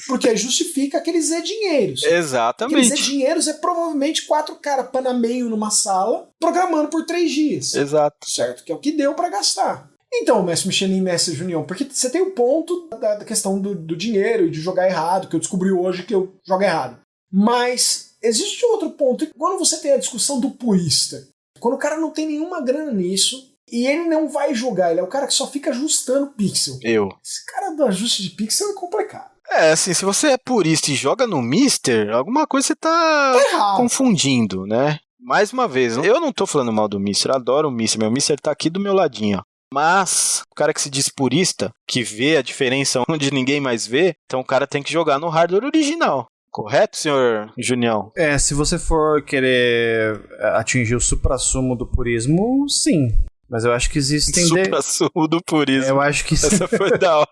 porque aí justifica aqueles Z dinheiros. Exatamente. Aqueles Z dinheiros é provavelmente 4 caras panameio numa sala, programando por 3 dias. Exato. Certo? Que é o que deu pra gastar. Então, mestre Michelin e mestre Junião, porque você tem o ponto da questão do dinheiro e de jogar errado, que eu descobri hoje que eu jogo errado. Mas existe outro ponto, quando você tem a discussão do purista, quando o cara não tem nenhuma grana nisso, e ele não vai jogar, ele é o cara que só fica ajustando pixel. Esse cara do ajuste de pixel é complicado. Assim, se você é purista e joga no Mister, alguma coisa você tá confundindo, né? Mais uma vez, eu não tô falando mal do Mister, eu adoro o Mister, meu Mister tá aqui do meu ladinho, ó. Mas o cara que se diz purista, que vê a diferença onde ninguém mais vê, então o cara tem que jogar no hardware original. Correto, senhor Junião? Se você for querer atingir o suprassumo do purismo, sim. Mas eu acho que existem... Suprassumo do purismo. Eu acho que... Essa foi da hora.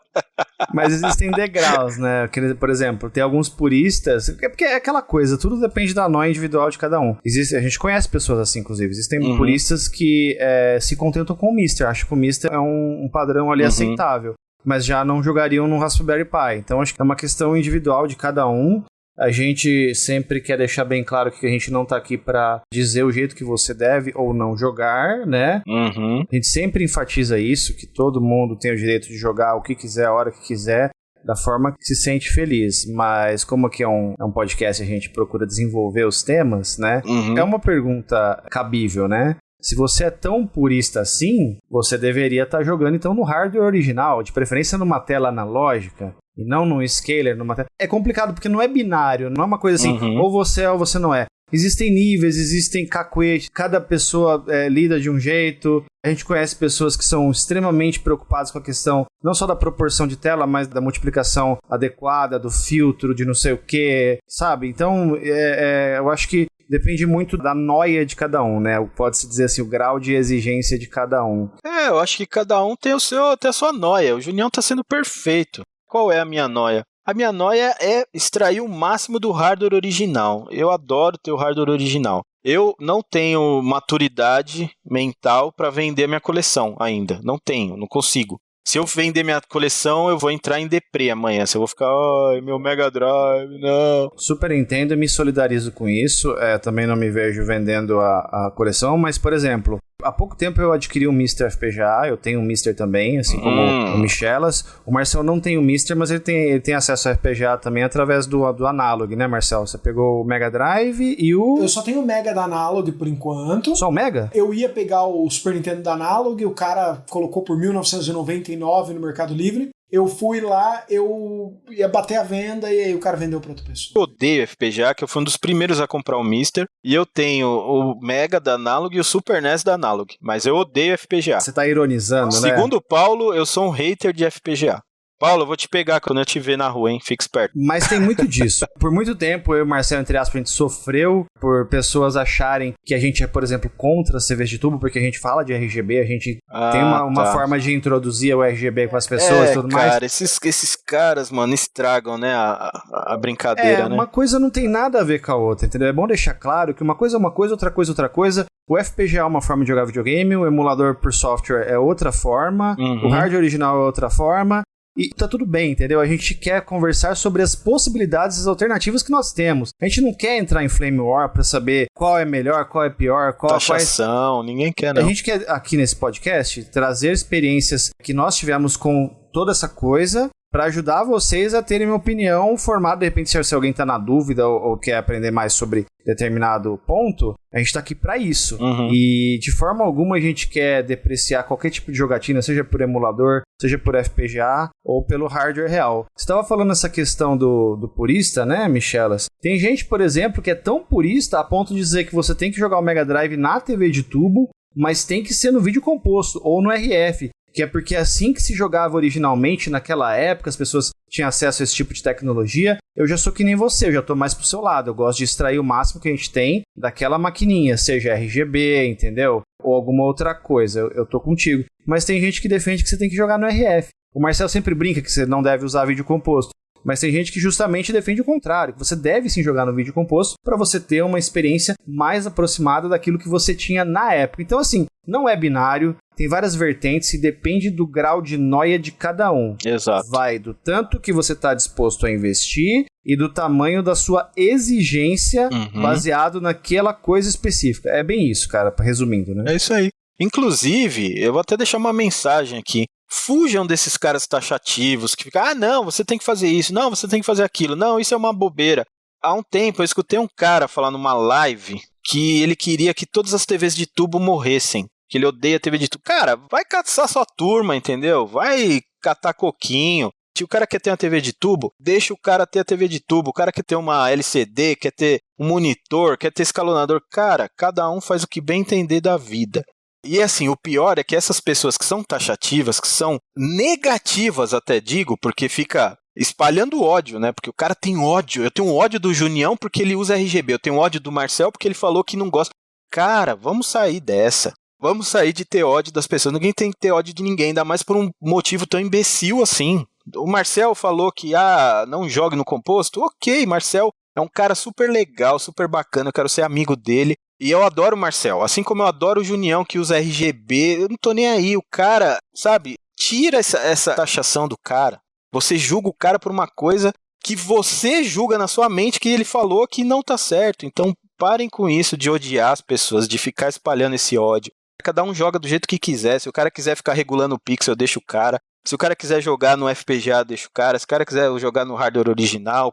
Mas existem degraus, né? Por exemplo, tem alguns puristas... Porque é aquela coisa, tudo depende da noia individual de cada um. A gente conhece pessoas assim, inclusive. Existem puristas que se contentam com o Mister. Acho que o Mister é um padrão ali aceitável. Mas já não jogariam no Raspberry Pi. Então acho que é uma questão individual de cada um. A gente sempre quer deixar bem claro que a gente não tá aqui pra dizer o jeito que você deve ou não jogar, né? A gente sempre enfatiza isso, que todo mundo tem o direito de jogar o que quiser, a hora que quiser, da forma que se sente feliz. Mas como aqui é um podcast e a gente procura desenvolver os temas, né? É uma pergunta cabível, né? Se você é tão purista assim, você deveria estar jogando então no hardware original, de preferência numa tela analógica. E não num scaler, numa tela... É complicado porque não é binário, não é uma coisa assim, ou você é ou você não é. Existem níveis, existem cacuetes, cada pessoa lida de um jeito. A gente conhece pessoas que são extremamente preocupadas com a questão não só da proporção de tela, mas da multiplicação adequada, do filtro, de não sei o que, sabe? Então, eu acho que depende muito da noia de cada um, né? Pode-se dizer assim, o grau de exigência de cada um. Eu acho que cada um tem a sua noia. O Junião tá sendo perfeito. Qual é a minha noia? A minha noia é extrair o máximo do hardware original. Eu adoro ter o hardware original. Eu não tenho maturidade mental para vender minha coleção ainda. Não tenho, não consigo. Se eu vender minha coleção, eu vou entrar em deprê amanhã. Se eu vou ficar, meu Mega Drive, não. Super entendo e me solidarizo com isso. Também não me vejo vendendo a coleção, mas, por exemplo, há pouco tempo eu adquiri um Mister FPGA, eu tenho um Mister também, assim como o Michelas. O Marcel não tem o Mister, mas ele tem acesso ao FPGA também através do Analog, né, Marcel? Você pegou o Mega Drive e o... Eu só tenho o Mega da Analog por enquanto. Só o Mega? Eu ia pegar o Super Nintendo da Analog, o cara colocou por 1999 no Mercado Livre. Eu fui lá, eu ia bater a venda e aí o cara vendeu pra outra pessoa. Eu odeio FPGA, que eu fui um dos primeiros a comprar o Mister. E eu tenho o Mega da Analog e o Super NES da Analog. Mas eu odeio FPGA. Você tá ironizando, né? Segundo o Paulo, eu sou um hater de FPGA. Paulo, eu vou te pegar quando eu te ver na rua, hein? Fica esperto. Mas tem muito disso. Por muito tempo, eu e o Marcelo, entre aspas, a gente sofreu por pessoas acharem que a gente é, por exemplo, contra as TVs de tubo, porque a gente fala de RGB, a gente tem uma forma de introduzir o RGB com as pessoas e tudo mais. Cara, esses caras, mano, estragam, né, a brincadeira, né? Uma coisa não tem nada a ver com a outra, entendeu? É bom deixar claro que uma coisa é uma coisa, outra coisa é outra coisa. O FPGA é uma forma de jogar videogame, o emulador por software é outra forma, o hardware original é outra forma. E tá tudo bem, entendeu? A gente quer conversar sobre as possibilidades, as alternativas que nós temos. A gente não quer entrar em Flame War pra saber qual é melhor, qual é pior, qual taxação, ninguém quer, não. A gente quer, aqui nesse podcast, trazer experiências que nós tivemos com toda essa coisa para ajudar vocês a terem uma opinião formada. De repente, se alguém tá na dúvida ou quer aprender mais sobre determinado ponto, a gente tá aqui para isso. E de forma alguma a gente quer depreciar qualquer tipo de jogatina, seja por emulador, seja por FPGA ou pelo hardware real. Você estava falando essa questão do purista, né, Michelas? Tem gente, por exemplo, que é tão purista a ponto de dizer que você tem que jogar o Mega Drive na TV de tubo, mas tem que ser no vídeo composto ou no RF. Que é porque assim que se jogava originalmente naquela época, as pessoas tinham acesso a esse tipo de tecnologia. Eu já sou que nem você, eu já tô mais pro seu lado. Eu gosto de extrair o máximo que a gente tem daquela maquininha, seja RGB, entendeu? Ou alguma outra coisa, eu tô contigo. Mas tem gente que defende que você tem que jogar no RF. O Marcel sempre brinca que você não deve usar vídeo composto. Mas tem gente que justamente defende o contrário, que você deve sim jogar no vídeo composto para você ter uma experiência mais aproximada daquilo que você tinha na época. Então, assim, não é binário, tem várias vertentes e depende do grau de nóia de cada um. Exato. Vai do tanto que você está disposto a investir e do tamanho da sua exigência baseado naquela coisa específica. É bem isso, cara, resumindo, né? É isso aí. Inclusive, eu vou até deixar uma mensagem aqui. Fujam desses caras taxativos que ficam, não, você tem que fazer isso, não, você tem que fazer aquilo, não, isso é uma bobeira. Há um tempo eu escutei um cara falar numa live que ele queria que todas as TVs de tubo morressem, que ele odeia TV de tubo. Cara, vai caçar sua turma, entendeu? Vai catar coquinho. Se o cara quer ter uma TV de tubo, deixa o cara ter a TV de tubo. O cara quer ter uma LCD, quer ter um monitor, quer ter escalonador. Cara, cada um faz o que bem entender da vida. E assim, o pior é que essas pessoas que são taxativas, que são negativas até digo, porque fica espalhando ódio, né? Porque o cara tem ódio. Eu tenho ódio do Junião porque ele usa RGB. Eu tenho ódio do Marcel porque ele falou que não gosta. Cara, vamos sair dessa. Vamos sair de ter ódio das pessoas. Ninguém tem que ter ódio de ninguém, ainda mais por um motivo tão imbecil assim. O Marcel falou que, não jogue no composto. Ok, Marcel é um cara super legal, super bacana. Eu quero ser amigo dele. E eu adoro o Marcel, assim como eu adoro o Junião que usa RGB, eu não tô nem aí, o cara, sabe, tira essa taxação do cara, você julga o cara por uma coisa que você julga na sua mente que ele falou que não tá certo, então parem com isso de odiar as pessoas, de ficar espalhando esse ódio, cada um joga do jeito que quiser, se o cara quiser ficar regulando o pixel, deixa o cara, se o cara quiser jogar no FPGA, deixa o cara, se o cara quiser jogar no hardware original,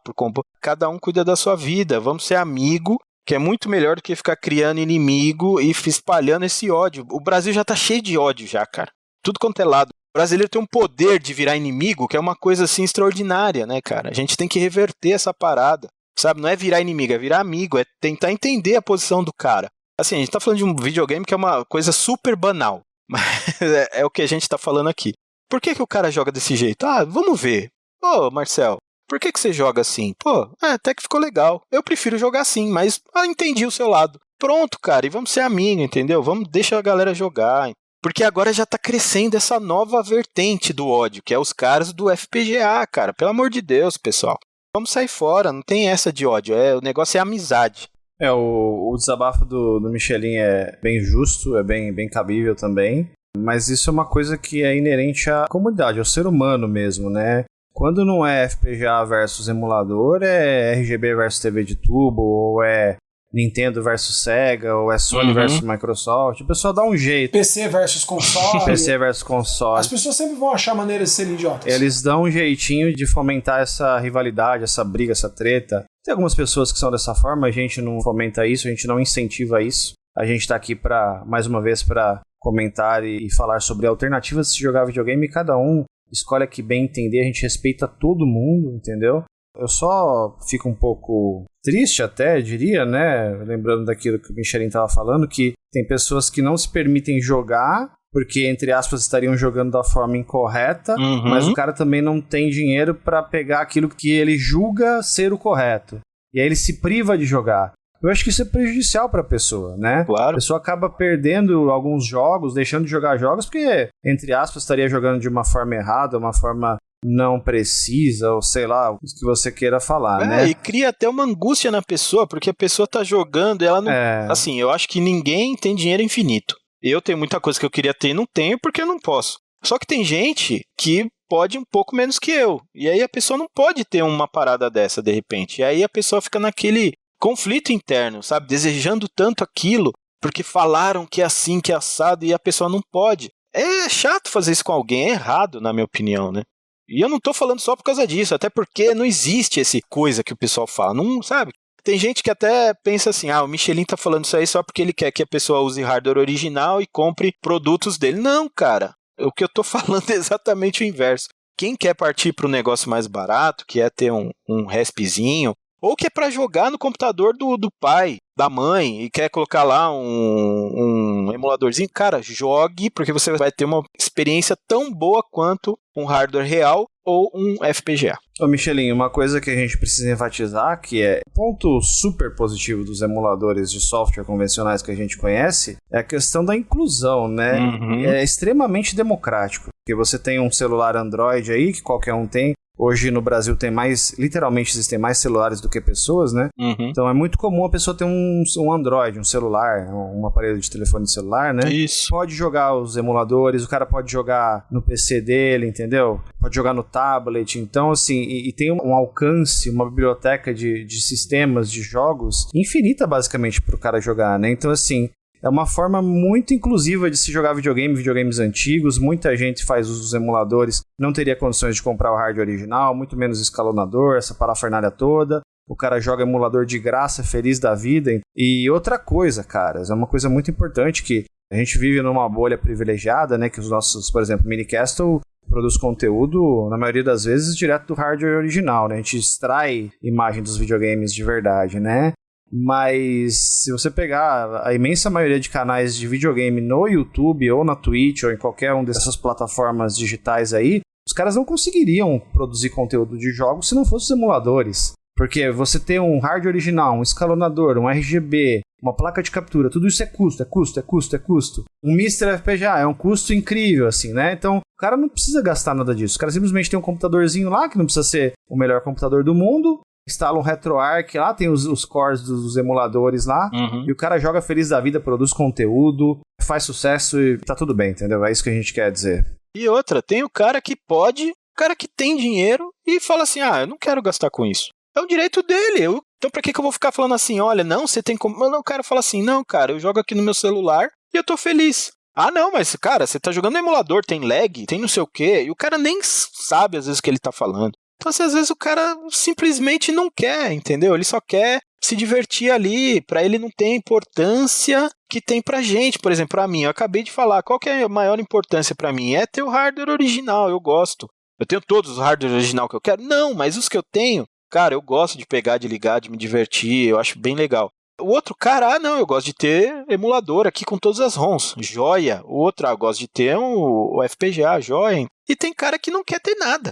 cada um cuida da sua vida, vamos ser amigo, que é muito melhor do que ficar criando inimigo e espalhando esse ódio. O Brasil já tá cheio de ódio já, cara. Tudo quanto é lado. O brasileiro tem um poder de virar inimigo, que é uma coisa assim extraordinária, né, cara? A gente tem que reverter essa parada, sabe? Não é virar inimigo, é virar amigo, é tentar entender a posição do cara. Assim, a gente tá falando de um videogame que é uma coisa super banal, mas é o que a gente tá falando aqui. Por que o cara joga desse jeito? Vamos ver. Ô, Marcel, por que você joga assim? Pô, até que ficou legal. Eu prefiro jogar assim, mas entendi o seu lado. Pronto, cara, e vamos ser amigos, entendeu? Deixa a galera jogar. Porque agora já tá crescendo essa nova vertente do ódio, que é os caras do FPGA, cara. Pelo amor de Deus, pessoal. Vamos sair fora, não tem essa de ódio. O negócio é amizade. O desabafo do Michelin é bem justo, é bem cabível também. Mas isso é uma coisa que é inerente à comunidade, ao ser humano mesmo, né? Quando não é FPGA versus emulador, é RGB versus TV de tubo, ou é Nintendo versus Sega, ou é Sony versus Microsoft. O pessoal dá um jeito. PC versus console. PC versus console. As pessoas sempre vão achar maneira de serem idiotas. Eles dão um jeitinho de fomentar essa rivalidade, essa briga, essa treta. Tem algumas pessoas que são dessa forma, a gente não fomenta isso, a gente não incentiva isso. A gente tá aqui mais uma vez, para comentar e falar sobre alternativas de se jogar videogame, e cada um escolhe que bem entender, a gente respeita todo mundo, entendeu? Eu só fico um pouco triste até, diria, né? Lembrando daquilo que o Michelin estava falando, que tem pessoas que não se permitem jogar, porque, entre aspas, estariam jogando da forma incorreta, mas o cara também não tem dinheiro para pegar aquilo que ele julga ser o correto. E aí ele se priva de jogar. Eu acho que isso é prejudicial para a pessoa, né? Claro. A pessoa acaba perdendo alguns jogos, deixando de jogar jogos, porque, entre aspas, estaria jogando de uma forma errada, uma forma não precisa, ou sei lá, o que você queira falar, né? E cria até uma angústia na pessoa, porque a pessoa tá jogando e ela não... Assim, eu acho que ninguém tem dinheiro infinito. Eu tenho muita coisa que eu queria ter e não tenho porque eu não posso. Só que tem gente que pode um pouco menos que eu. E aí a pessoa não pode ter uma parada dessa, de repente. E aí a pessoa fica naquele conflito interno, sabe? Desejando tanto aquilo, porque falaram que é assim, que é assado, e a pessoa não pode. É chato fazer isso com alguém, é errado, na minha opinião, né? E eu não tô falando só por causa disso, até porque não existe essa coisa que o pessoal fala, não, sabe? Tem gente que até pensa assim, o Michelin tá falando isso aí só porque ele quer que a pessoa use hardware original e compre produtos dele. Não, cara, o que eu tô falando é exatamente o inverso. Quem quer partir para um negócio mais barato, que é ter um RESPzinho, ou que é para jogar no computador do pai, da mãe, e quer colocar lá um emuladorzinho, cara, jogue, porque você vai ter uma experiência tão boa quanto um hardware real ou um FPGA. Ô Michelin, uma coisa que a gente precisa enfatizar, que é ponto super positivo dos emuladores de software convencionais que a gente conhece, é a questão da inclusão, né? É extremamente democrático, porque você tem um celular Android aí, que qualquer um tem, Hoje no Brasil literalmente existem mais celulares do que pessoas, né? Então é muito comum a pessoa ter um Android, um celular, um aparelho de telefone celular, né? Isso. Pode jogar os emuladores, o cara pode jogar no PC dele, entendeu? Pode jogar no tablet. Então, assim, e tem um alcance, uma biblioteca de sistemas, de jogos infinita, basicamente, pro cara jogar, né? Então, assim, é uma forma muito inclusiva de se jogar videogames antigos. Muita gente faz uso dos emuladores, não teria condições de comprar o hardware original, muito menos escalonador, essa parafernália toda. O cara joga emulador de graça, feliz da vida. E outra coisa, caras, é uma coisa muito importante que a gente vive numa bolha privilegiada, né? Que os nossos, por exemplo, Minicastle produz conteúdo, na maioria das vezes, direto do hardware original, né? A gente extrai imagem dos videogames de verdade, né? Mas se você pegar a imensa maioria de canais de videogame no YouTube ou na Twitch ou em qualquer uma dessas plataformas digitais aí, os caras não conseguiriam produzir conteúdo de jogos se não fossem os emuladores. Porque você ter um hardware original, um escalonador, um RGB, uma placa de captura, tudo isso é custo. Um Mr. FPGA é um custo incrível, assim, né? Então, o cara não precisa gastar nada disso. O cara simplesmente tem um computadorzinho lá, que não precisa ser o melhor computador do mundo, instala um RetroArch, lá tem os cores dos emuladores lá, e o cara joga feliz da vida, produz conteúdo, faz sucesso e tá tudo bem, entendeu? É isso que a gente quer dizer. E outra, tem o cara que pode, o cara que tem dinheiro e fala assim, eu não quero gastar com isso. É o direito dele. Então pra que eu vou ficar falando assim, olha, não, você tem como... Não, o cara fala assim, não, cara, eu jogo aqui no meu celular e eu tô feliz. Ah, não, mas, cara, você tá jogando no emulador, tem lag, tem não sei o quê, e o cara nem sabe às vezes o que ele tá falando. Então, assim, às vezes o cara simplesmente não quer, entendeu? Ele só quer se divertir ali, pra ele não ter a importância que tem pra gente. Por exemplo, pra mim, eu acabei de falar, qual que é a maior importância pra mim? É ter o hardware original, eu gosto. Eu tenho todos os hardware original que eu quero? Não, mas os que eu tenho, cara, eu gosto de pegar, de ligar, de me divertir, eu acho bem legal. O outro cara, não, eu gosto de ter emulador aqui com todas as ROMs, joia. O outro, eu gosto de ter o FPGA, joia. E tem cara que não quer ter nada.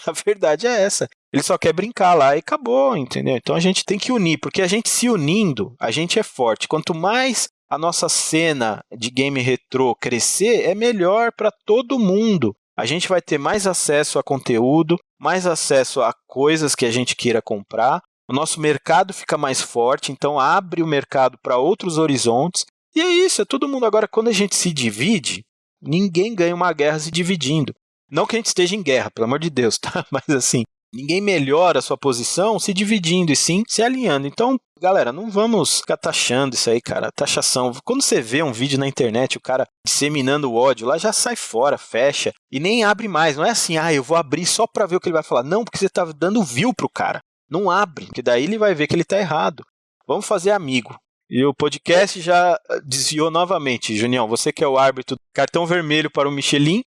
A verdade é essa. Ele só quer brincar lá e acabou, entendeu? Então a gente tem que unir, porque a gente se unindo, a gente é forte. Quanto mais a nossa cena de game retrô crescer, é melhor para todo mundo. A gente vai ter mais acesso a conteúdo, mais acesso a coisas que a gente queira comprar. O nosso mercado fica mais forte, então abre o mercado para outros horizontes. E é isso, é todo mundo. Agora, quando a gente se divide, ninguém ganha uma guerra se dividindo. Não que a gente esteja em guerra, pelo amor de Deus, tá? Mas assim, ninguém melhora a sua posição se dividindo e sim se alinhando. Então, galera, não vamos ficar taxando isso aí, cara. Taxação. Quando você vê um vídeo na internet, o cara disseminando o ódio lá, já sai fora, fecha e nem abre mais. Não é assim, eu vou abrir só pra ver o que ele vai falar. Não, porque você tá dando view pro cara. Não abre, porque daí ele vai ver que ele tá errado. Vamos fazer amigo. E o podcast já desviou novamente. Junião, você que é o árbitro, cartão vermelho para o Michelin.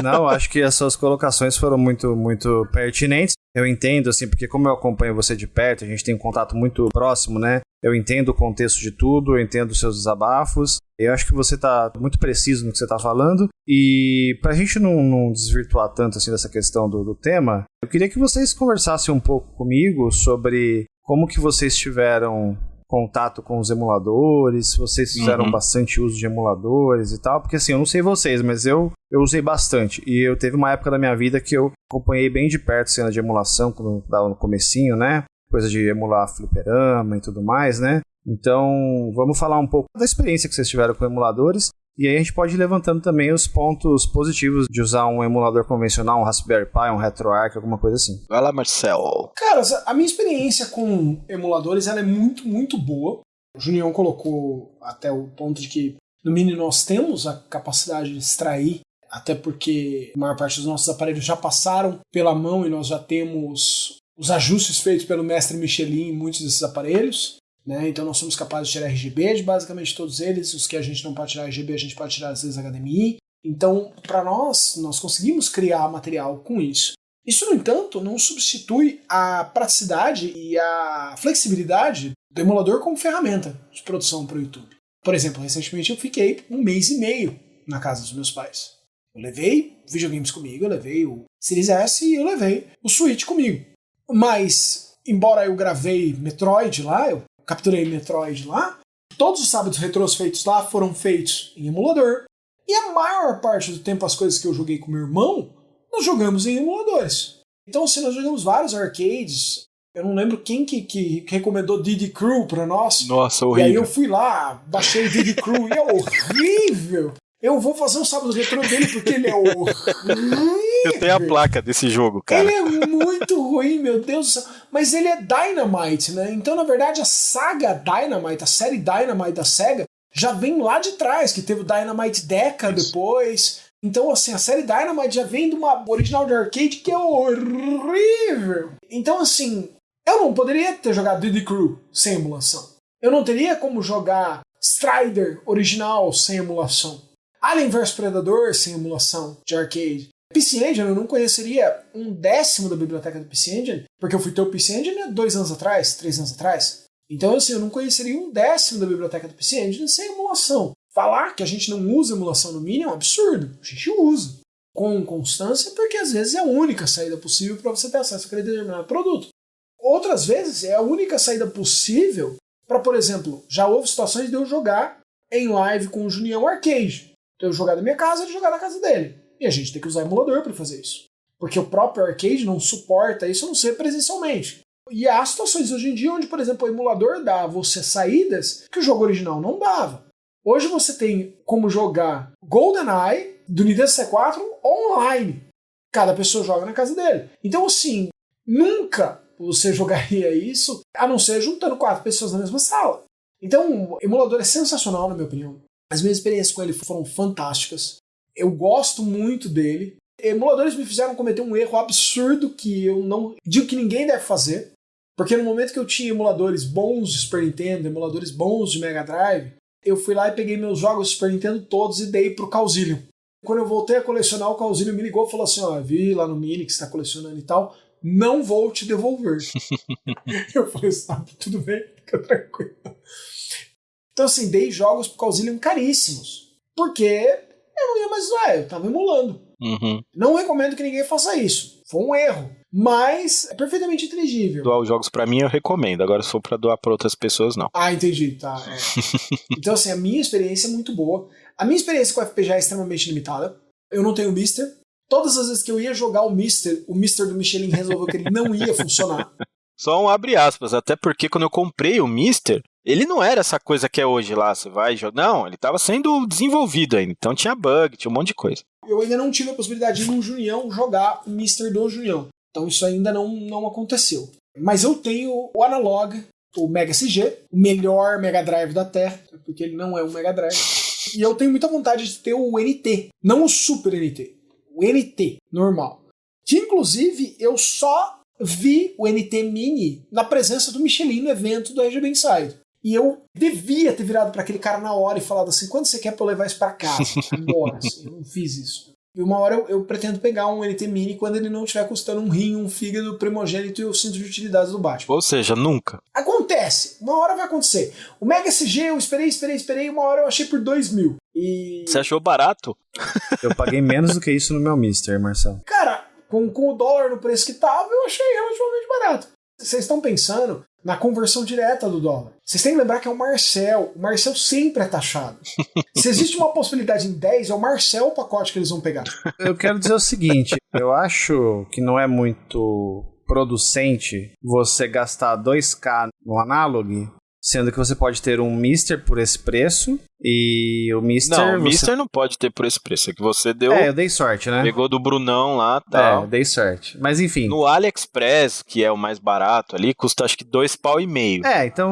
Não, acho que as suas colocações foram muito, muito pertinentes. Eu entendo, assim, porque como eu acompanho você de perto, a gente tem um contato muito próximo, né? Eu entendo o contexto de tudo, eu entendo os seus desabafos. Eu acho que você tá muito preciso no que você tá falando. E pra gente não desvirtuar tanto, assim, dessa questão do tema, eu queria que vocês conversassem um pouco comigo sobre como que vocês tiveram contato com os emuladores, se vocês fizeram bastante uso de emuladores e tal, porque assim, eu não sei vocês, mas eu usei bastante, e eu teve uma época da minha vida que eu acompanhei bem de perto a cena de emulação, quando dava no comecinho, né, coisa de emular fliperama e tudo mais, né, então vamos falar um pouco da experiência que vocês tiveram com emuladores, e aí a gente pode ir levantando também os pontos positivos de usar um emulador convencional, um Raspberry Pi, um RetroArch, alguma coisa assim. Vai lá, Marcel. Cara, a minha experiência com emuladores ela é muito, muito boa. O Junião colocou até o ponto de que no Mini nós temos a capacidade de extrair, até porque a maior parte dos nossos aparelhos já passaram pela mão e nós já temos os ajustes feitos pelo mestre Michelin em muitos desses aparelhos. Né? Então nós somos capazes de tirar RGB de basicamente todos eles. Os que a gente não pode tirar RGB, a gente pode tirar às vezes HDMI. Então, para nós conseguimos criar material com isso. Isso, no entanto, não substitui a praticidade e a flexibilidade do emulador como ferramenta de produção para o YouTube. Por exemplo, recentemente eu fiquei 1 mês e meio na casa dos meus pais. Eu levei videogames comigo, eu levei o Series S e eu levei o Switch comigo. Mas, embora eu gravei Metroid lá, eu capturei Metroid lá, todos os sábados retrôs feitos lá foram feitos em emulador. E a maior parte do tempo as coisas que eu joguei com meu irmão, nós jogamos em emuladores. Então, assim, nós jogamos vários arcades. Eu não lembro quem que recomendou Diddy Crew pra nós. Nossa, horrível. E aí eu fui lá, baixei o Diddy Crew e é horrível. Eu vou fazer um sábado retrô dele porque ele é horrível. Eu tenho a placa desse jogo, cara. Ele é muito ruim, meu Deus do céu. Mas ele é Dynamite, né? Então, na verdade, a saga Dynamite, a série Dynamite da SEGA, já vem lá de trás, que teve o Dynamite Deca depois. Então, assim, a série Dynamite já vem de uma original de arcade que é horrível. Então, assim, eu não poderia ter jogado Diddy Crew sem emulação. Eu não teria como jogar Strider original sem emulação. Alien vs Predador sem emulação de arcade. PC Engine eu não conheceria 1/10 da biblioteca do PC Engine, porque eu fui ter o PC Engine há 2 anos atrás, 3 anos atrás. Então, assim, eu não conheceria 1/10 da biblioteca do PC Engine sem emulação. Falar que a gente não usa emulação no Mini é um absurdo. A gente usa. Com constância, porque às vezes é a única saída possível para você ter acesso àquele determinado produto. Outras vezes é a única saída possível para, por exemplo, já houve situações de eu jogar em live com o Junião Arcade. Então eu jogar da minha casa e ele jogar na casa dele. E a gente tem que usar emulador para fazer isso. Porque o próprio arcade não suporta isso a não ser presencialmente. E há situações hoje em dia onde, por exemplo, o emulador dá a você saídas que o jogo original não dava. Hoje você tem como jogar GoldenEye do Nintendo 64 online. Cada pessoa joga na casa dele. Então, assim, nunca você jogaria isso a não ser juntando 4 pessoas na mesma sala. Então, o emulador é sensacional, na minha opinião. As minhas experiências com ele foram fantásticas. Eu gosto muito dele. Emuladores me fizeram cometer um erro absurdo que eu não digo que ninguém deve fazer. Porque no momento que eu tinha emuladores bons de Super Nintendo, emuladores bons de Mega Drive, eu fui lá e peguei meus jogos de Super Nintendo todos e dei pro Calzillion. Quando eu voltei a colecionar, o Calzillion me ligou e falou assim, ó, vi lá no Mini que você tá colecionando e tal, não vou te devolver. Eu falei, sabe, tudo bem, fica tranquilo. Então, assim, dei jogos pro Calzillion caríssimos. Porque eu não ia mais usar, eu tava emulando. Uhum. Não recomendo que ninguém faça isso. Foi um erro. Mas é perfeitamente inteligível. Doar os jogos pra mim eu recomendo. Agora, se for pra doar pra outras pessoas, não. Ah, entendi. Tá. Então, assim, a minha experiência é muito boa. A minha experiência com o FPGA é extremamente limitada. Eu não tenho o Mister. Todas as vezes que eu ia jogar o Mister do Michelin resolveu que ele não ia funcionar. Só um abre aspas. Até porque quando eu comprei o Mister, ele não era essa coisa que é hoje lá. Você vai jogar. Não, ele tava sendo desenvolvido ainda. Então tinha bug, tinha um monte de coisa. Eu ainda não tive a possibilidade de ir no Junião jogar o Mister do Junião. Então isso ainda não aconteceu. Mas eu tenho o Analog, o Mega SG, o melhor Mega Drive da Terra, porque ele não é um Mega Drive. E eu tenho muita vontade de ter o NT, não o Super NT, o NT normal. Que inclusive eu só vi o NT Mini na presença do Michelin no evento do RGB Inside. E eu devia ter virado para aquele cara na hora e falado assim, quando você quer pra eu levar isso pra casa? Agora, assim, eu não fiz isso. E uma hora eu pretendo pegar um NT Mini quando ele não estiver custando um rim, um fígado, primogênito e o cinto de utilidades do Batman. Ou seja, nunca. Acontece. Uma hora vai acontecer. O Mega SG eu esperei. Uma hora eu achei por 2.000. E... Você achou barato? Eu paguei menos do que isso no meu Mister, Marcel. Cara, com o dólar no preço que tava, eu achei relativamente barato. Vocês estão pensando na conversão direta do dólar. Vocês têm que lembrar que é o Marcel. O Marcel sempre é taxado. Se existe uma possibilidade em 10, é o Marcel o pacote que eles vão pegar. Eu quero dizer o seguinte, eu acho que não é muito producente você gastar 2K no Analog, sendo que você pode ter um Mister por esse preço e o Mister... Não, o Mister não pode ter por esse preço, é que você deu... eu dei sorte, né? Pegou do Brunão lá e tal. Eu dei sorte. Mas enfim... No AliExpress, que é o mais barato ali, custa acho que R$2,5.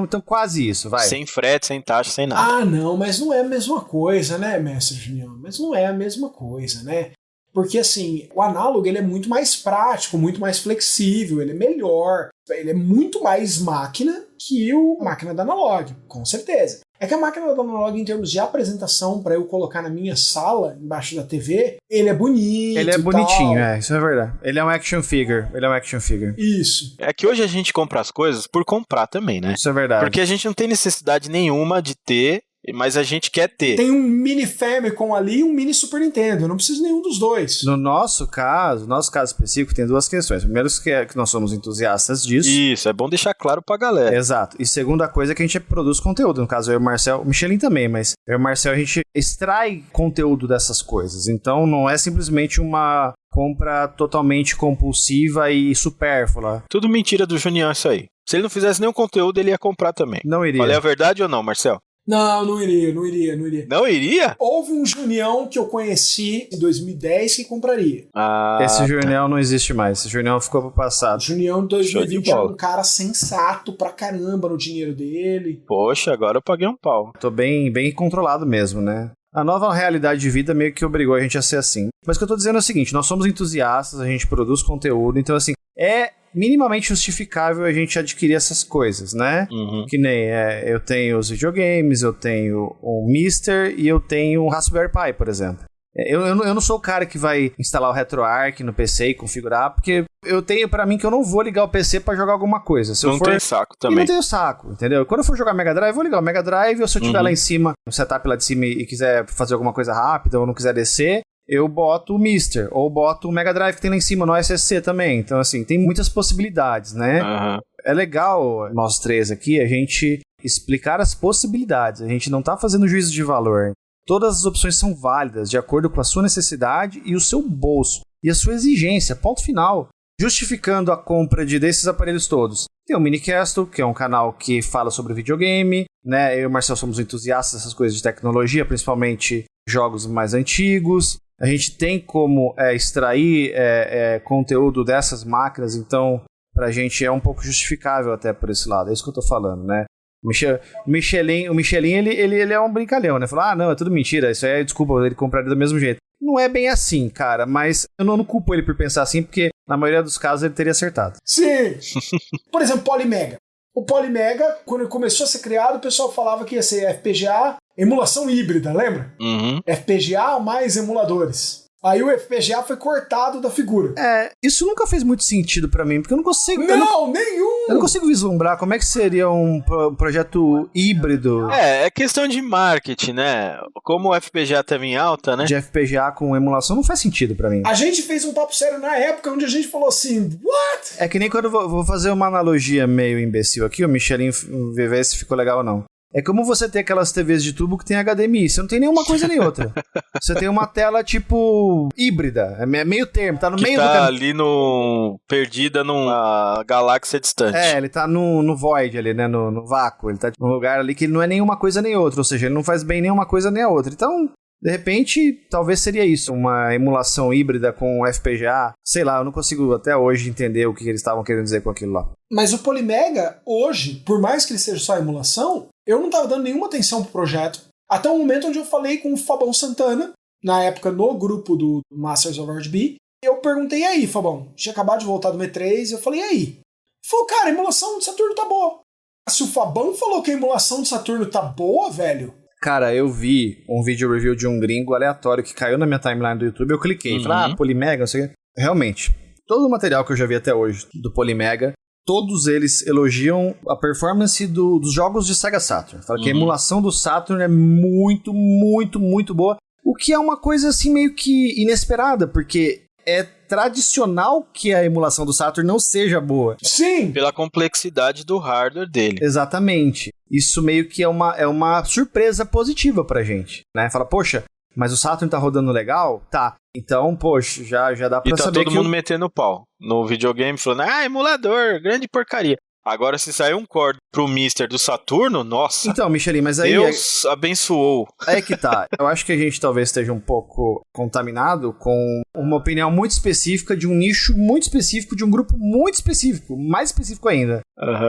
Então quase isso, vai. Sem frete, sem taxa, sem nada. Ah, não, mas não é a mesma coisa, né, mestre Junião? Mas não é a mesma coisa, né? Porque, assim, o Analog ele é muito mais prático, muito mais flexível, ele é melhor, ele é muito mais máquina que a máquina da Analog, com certeza. É que a máquina da Analog, em termos de apresentação, para eu colocar na minha sala, embaixo da TV, ele é bonito. Ele é bonitinho, isso é verdade. Ele é um action figure. Isso. É que hoje a gente compra as coisas por comprar também, né? Isso é verdade. Porque a gente não tem necessidade nenhuma de ter, mas a gente quer ter. Tem um mini Famicom ali e um mini Super Nintendo. Eu não preciso de nenhum dos dois. No nosso caso específico, tem 2 questões. Primeiro, que nós somos entusiastas disso. Isso, é bom deixar claro pra galera. Exato. E segunda coisa é que a gente produz conteúdo. No caso, eu e o Marcel, o Michelin também, mas eu e o Marcel, a gente extrai conteúdo dessas coisas. Então, não é simplesmente uma compra totalmente compulsiva e supérflua. Tudo mentira do Junião isso aí. Se ele não fizesse nenhum conteúdo, ele ia comprar também. Não iria. Falei a verdade ou não, Marcel? Não iria. Não iria? Houve um Junião que eu conheci em 2010 que compraria. Esse Junião não existe mais. Esse Junião ficou pro passado. O Junião de 2020 é um cara sensato pra caramba no dinheiro dele. Poxa, agora eu paguei um pau. Tô bem controlado mesmo, né? A nova realidade de vida meio que obrigou a gente a ser assim. Mas o que eu tô dizendo é o seguinte, nós somos entusiastas, a gente produz conteúdo, então assim, é minimamente justificável a gente adquirir essas coisas, né? Uhum. Que nem eu tenho os videogames, eu tenho um Mister e eu tenho um Raspberry Pi, por exemplo. Eu não sou o cara que vai instalar o RetroArch no PC e configurar, porque eu tenho pra mim que eu não vou ligar o PC pra jogar alguma coisa. Se eu for... tem saco também. E não tenho saco, entendeu? Quando eu for jogar Mega Drive, eu vou ligar o Mega Drive, ou se eu tiver lá em cima, no setup lá de cima e quiser fazer alguma coisa rápida ou não quiser descer, eu boto o Mister, ou boto o Mega Drive que tem lá em cima no SSC também. Então, assim, tem muitas possibilidades, né? É legal, nós três aqui, a gente explicar as possibilidades. A gente não tá fazendo juízo de valor. Todas as opções são válidas, de acordo com a sua necessidade e o seu bolso. E a sua exigência, ponto final. Justificando a compra desses aparelhos todos. Tem o Minicastle, que é um canal que fala sobre videogame, né? Eu e o Marcel somos entusiastas dessas coisas de tecnologia, principalmente jogos mais antigos. A gente tem como extrair conteúdo dessas máquinas, então pra gente é um pouco justificável até por esse lado. É isso que eu tô falando, né? O Michelin, ele é um brincalhão, né? Falou, não, é tudo mentira, isso aí é desculpa, ele compraria do mesmo jeito. Não é bem assim, cara, mas eu não culpo ele por pensar assim, porque na maioria dos casos ele teria acertado. Sim! Por exemplo, Polymega. O Polymega, quando ele começou a ser criado, o pessoal falava que ia ser FPGA, emulação híbrida, lembra? Uhum. FPGA mais emuladores. Aí o FPGA foi cortado da figura. Isso nunca fez muito sentido pra mim, porque eu não consigo... Nenhum! Eu não consigo vislumbrar como é que seria um projeto híbrido. É questão de marketing, né? Como o FPGA teve em alta, né? De FPGA com emulação não faz sentido pra mim. A gente fez um papo sério na época, onde a gente falou assim, what? É que nem quando eu vou fazer uma analogia meio imbecil aqui, o Michelin ver se ficou legal ou não. É como você ter aquelas TVs de tubo que tem HDMI. Você não tem nenhuma coisa nem outra. Você tem uma tela, tipo, híbrida. É meio termo, tá no que meio tá do caminho. Ali perdida numa galáxia distante. Ele tá no void ali, né? No vácuo. Ele tá num lugar ali que não é nenhuma coisa nem outra. Ou seja, ele não faz bem nenhuma coisa nem a outra. Então, de repente, talvez seria isso. Uma emulação híbrida com FPGA. Sei lá, eu não consigo até hoje entender o que eles estavam querendo dizer com aquilo lá. Mas o Polymega, hoje, por mais que ele seja só emulação, eu não tava dando nenhuma atenção pro projeto. Até o momento onde eu falei com o Fabão Santana, na época no grupo do Masters of RGB, e eu perguntei, e aí, Fabão? Tinha acabado de voltar do M3, eu falei, e aí? Ele falou, cara, a emulação do Saturno tá boa. Se o Fabão falou que a emulação do Saturno tá boa, velho... Cara, eu vi um vídeo review de um gringo aleatório que caiu na minha timeline do YouTube, eu cliquei, falei, Polymega, não sei o quê. Realmente, todo o material que eu já vi até hoje do Polymega, todos eles elogiam a performance dos jogos de Sega Saturn. Fala que a emulação do Saturn é muito, muito, muito boa. O que é uma coisa assim meio que inesperada, porque é tradicional que a emulação do Saturn não seja boa. Sim! Pela complexidade do hardware dele. Exatamente. Isso meio que é uma surpresa positiva pra gente, né? Fala, poxa, mas o Saturn tá rodando legal? Tá. Então, poxa, já dá pra saber que... E tá todo mundo metendo pau no videogame, falando, emulador, grande porcaria. Agora, se sair um core pro Mister do Saturno, nossa. Então, Michelin, mas aí... Deus abençoou. É que tá. Eu acho que a gente talvez esteja um pouco contaminado com uma opinião muito específica de um nicho muito específico, de um grupo muito específico, mais específico ainda.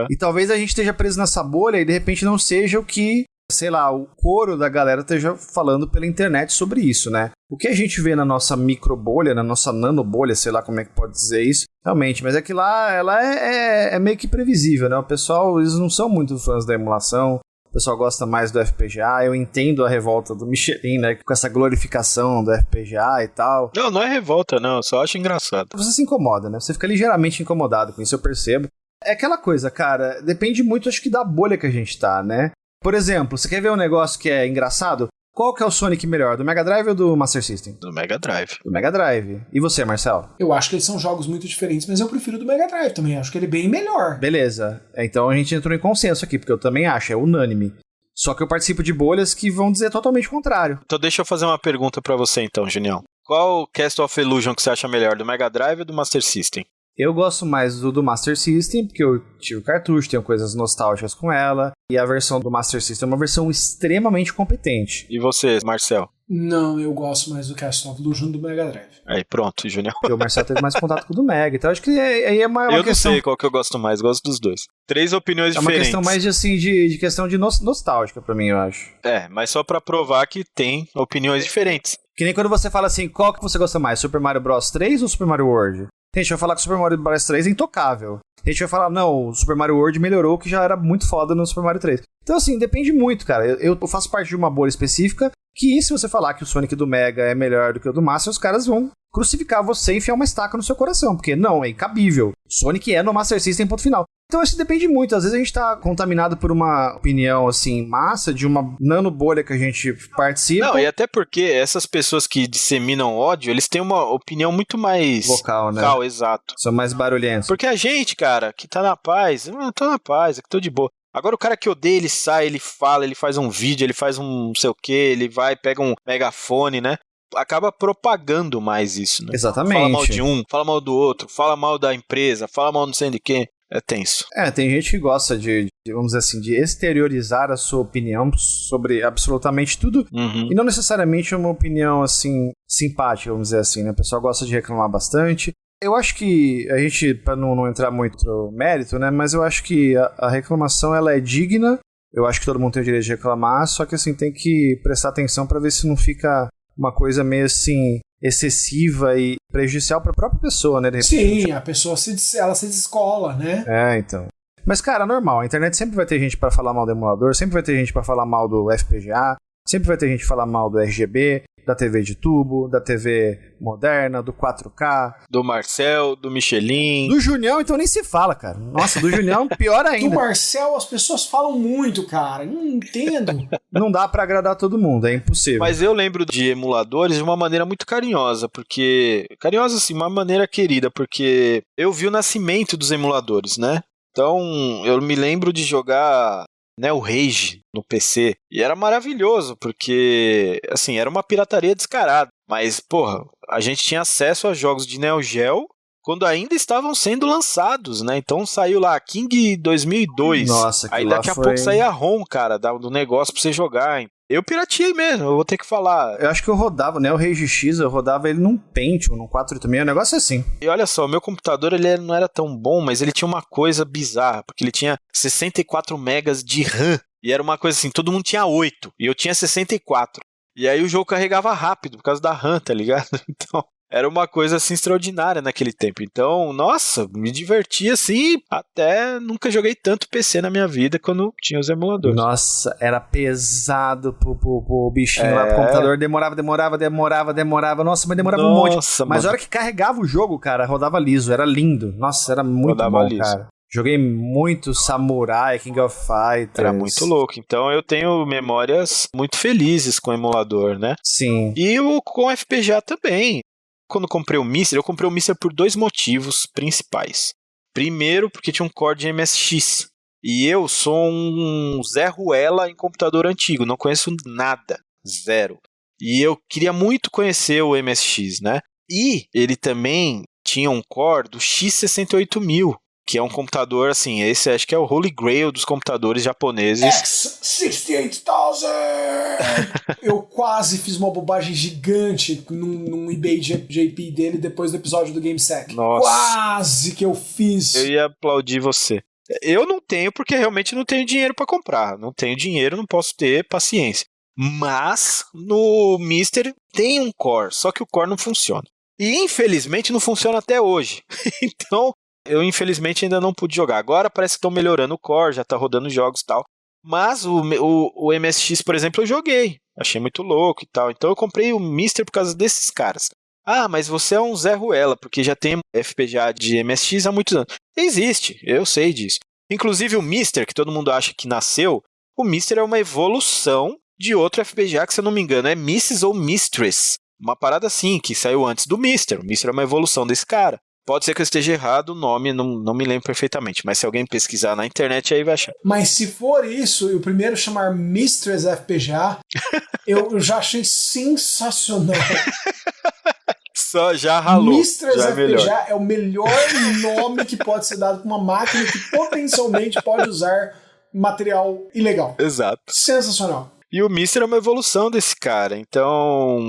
E talvez a gente esteja preso nessa bolha e de repente não seja o que, sei lá, o coro da galera esteja falando pela internet sobre isso, né? O que a gente vê na nossa micro bolha, na nossa nano bolha, sei lá como é que pode dizer isso, realmente, mas é que lá ela é meio que previsível, né? O pessoal, eles não são muito fãs da emulação, o pessoal gosta mais do FPGA, eu entendo a revolta do Michelin, né? Com essa glorificação do FPGA e tal. Não é revolta, não, eu só acho engraçado. Você se incomoda, né? Você fica ligeiramente incomodado com isso, eu percebo. É aquela coisa, cara, depende muito, acho que da bolha que a gente tá, né? Por exemplo, você quer ver um negócio que é engraçado? Qual que é o Sonic melhor, do Mega Drive ou do Master System? Do Mega Drive. Do Mega Drive. E você, Marcel? Eu acho que eles são jogos muito diferentes, mas eu prefiro do Mega Drive também. Acho que ele é bem melhor. Beleza. Então a gente entrou em consenso aqui, porque eu também acho, é unânime. Só que eu participo de bolhas que vão dizer totalmente o contrário. Então deixa eu fazer uma pergunta pra você então, Junião. Qual Castle of Illusion que você acha melhor, do Mega Drive ou do Master System? Eu gosto mais do Master System, porque eu tive o cartucho, tenho coisas nostálgicas com ela, e a versão do Master System é uma versão extremamente competente. E você, Marcel? Não, eu gosto mais do Castle of Illusion do Mega Drive. Aí, pronto, Junior. Porque o Marcel teve mais contato com o do Mega, então acho que aí é uma eu questão... não sei qual que eu gosto mais, gosto dos dois. 3 opiniões diferentes. É uma questão mais de questão de nostálgica pra mim, eu acho. Mas só pra provar que tem opiniões diferentes. Que nem quando você fala assim, qual que você gosta mais, Super Mario Bros 3 ou Super Mario World? Tem gente vai falar que o Super Mario Bros 3 é intocável. Tem gente vai falar, não, o Super Mario World melhorou, que já era muito foda no Super Mario 3. Então, assim, depende muito, cara. Eu faço parte de uma bolha específica, que se você falar que o Sonic do Mega é melhor do que o do Master, os caras vão crucificar você e enfiar uma estaca no seu coração, porque não, é incabível. Sonic é no Master System, ponto final. Então, isso depende muito. Às vezes a gente tá contaminado por uma opinião, assim, massa, de uma nanobolha que a gente participa. Não, e até porque essas pessoas que disseminam ódio, eles têm uma opinião muito mais... vocal, né? Vocal, exato. São mais barulhentos. Porque a gente, cara, que tá na paz, eu tô na paz, aqui tô de boa. Agora o cara que odeia, ele sai, ele fala, ele faz um vídeo, ele faz um não sei o que, ele vai, pega um megafone, né? Acaba propagando mais isso, né? Exatamente. Fala mal de um, fala mal do outro, fala mal da empresa, fala mal não sei de quem. É tenso. Tem gente que gosta de, vamos dizer assim, de exteriorizar a sua opinião sobre absolutamente tudo. Uhum. E não necessariamente uma opinião, assim, simpática, vamos dizer assim, né? O pessoal gosta de reclamar bastante. Eu acho que a gente, para não entrar muito no mérito, né? Mas eu acho que a reclamação, ela é digna. Eu acho que todo mundo tem o direito de reclamar, só que, assim, tem que prestar atenção para ver se não fica uma coisa meio, assim, excessiva e prejudicial para a própria pessoa, né? De repente. Sim, a pessoa ela se descola, né? Então. Mas, cara, normal. A internet sempre vai ter gente para falar mal do emulador, sempre vai ter gente para falar mal do FPGA, sempre vai ter gente falar mal do RGB, da TV de tubo, da TV moderna, do 4K. Do Marcel, do Michelin. Do Junião, então nem se fala, cara. Nossa, do Junião, pior ainda. Do Marcel, as pessoas falam muito, cara. Não entendo. Não dá pra agradar todo mundo, é impossível. Mas eu lembro de emuladores de uma maneira muito carinhosa, porque... Carinhosa, assim, uma maneira querida, porque eu vi o nascimento dos emuladores, né? Então, eu me lembro de jogar... o Rage no PC, e era maravilhoso, porque, assim, era uma pirataria descarada, mas, porra, a gente tinha acesso a jogos de Neo Geo quando ainda estavam sendo lançados, né, então saiu lá King 2002, nossa, aí daqui a pouco saía a ROM, cara, do negócio pra você jogar, eu pirateei mesmo, eu vou ter que falar. Eu acho que eu rodava, né, o Rage X, eu rodava ele num Pentium, num 486, um negócio assim. E olha só, o meu computador ele não era tão bom, mas ele tinha uma coisa bizarra, porque ele tinha 64 megas de RAM, e era uma coisa assim, todo mundo tinha 8, e eu tinha 64. E aí o jogo carregava rápido, por causa da RAM, tá ligado? Então... era uma coisa, assim, extraordinária naquele tempo. Então, nossa, me divertia, assim, até nunca joguei tanto PC na minha vida quando tinha os emuladores. Nossa, era pesado pro bichinho lá pro computador. Demorava. Nossa, mas demorava um monte. Mas a hora que carregava o jogo, cara, rodava liso, era lindo. Nossa, era muito bom, liso. Cara. Joguei muito Samurai, King of Fighters. Era muito louco. Então eu tenho memórias muito felizes com o emulador, né? Sim. E com o FPGA também. Quando comprei o Mister, eu comprei o Mister por 2 motivos principais. Primeiro, porque tinha um core de MSX. E eu sou um Zé Ruela em computador antigo, não conheço nada, zero. E eu queria muito conhecer o MSX, né? E ele também tinha um core do X68000, que é um computador, assim, esse acho que é o Holy Grail dos computadores japoneses. X68000! Eu quase fiz uma bobagem gigante num eBay JP dele depois do episódio do GameSec. Nossa. Quase que eu fiz. Eu ia aplaudir você. Eu não tenho porque realmente não tenho dinheiro para comprar. Não tenho dinheiro, não posso ter paciência. Mas no Mister tem um core, só que o core não funciona. E infelizmente não funciona até hoje. Então... eu, infelizmente, ainda não pude jogar. Agora parece que estão melhorando o core, já tá rodando jogos e tal. Mas o MSX, por exemplo, eu joguei. Achei muito louco e tal. Então eu comprei o Mister por causa desses caras. Ah, mas você é um Zé Ruela, porque já tem FPGA de MSX há muitos anos. Existe, eu sei disso. Inclusive o Mister, que todo mundo acha que nasceu, o Mister é uma evolução de outro FPGA que, se eu não me engano, é Mrs. ou Mistress. Uma parada assim, que saiu antes do Mister. O Mister é uma evolução desse cara. Pode ser que eu esteja errado, o nome não me lembro perfeitamente, mas se alguém pesquisar na internet aí vai achar. Mas se for isso, e o primeiro chamar Mistress FPGA, eu já achei sensacional. Só já ralou. Mistress FPGA é o melhor nome que pode ser dado para uma máquina que potencialmente pode usar material ilegal. Exato. Sensacional. E o Mister é uma evolução desse cara. Então,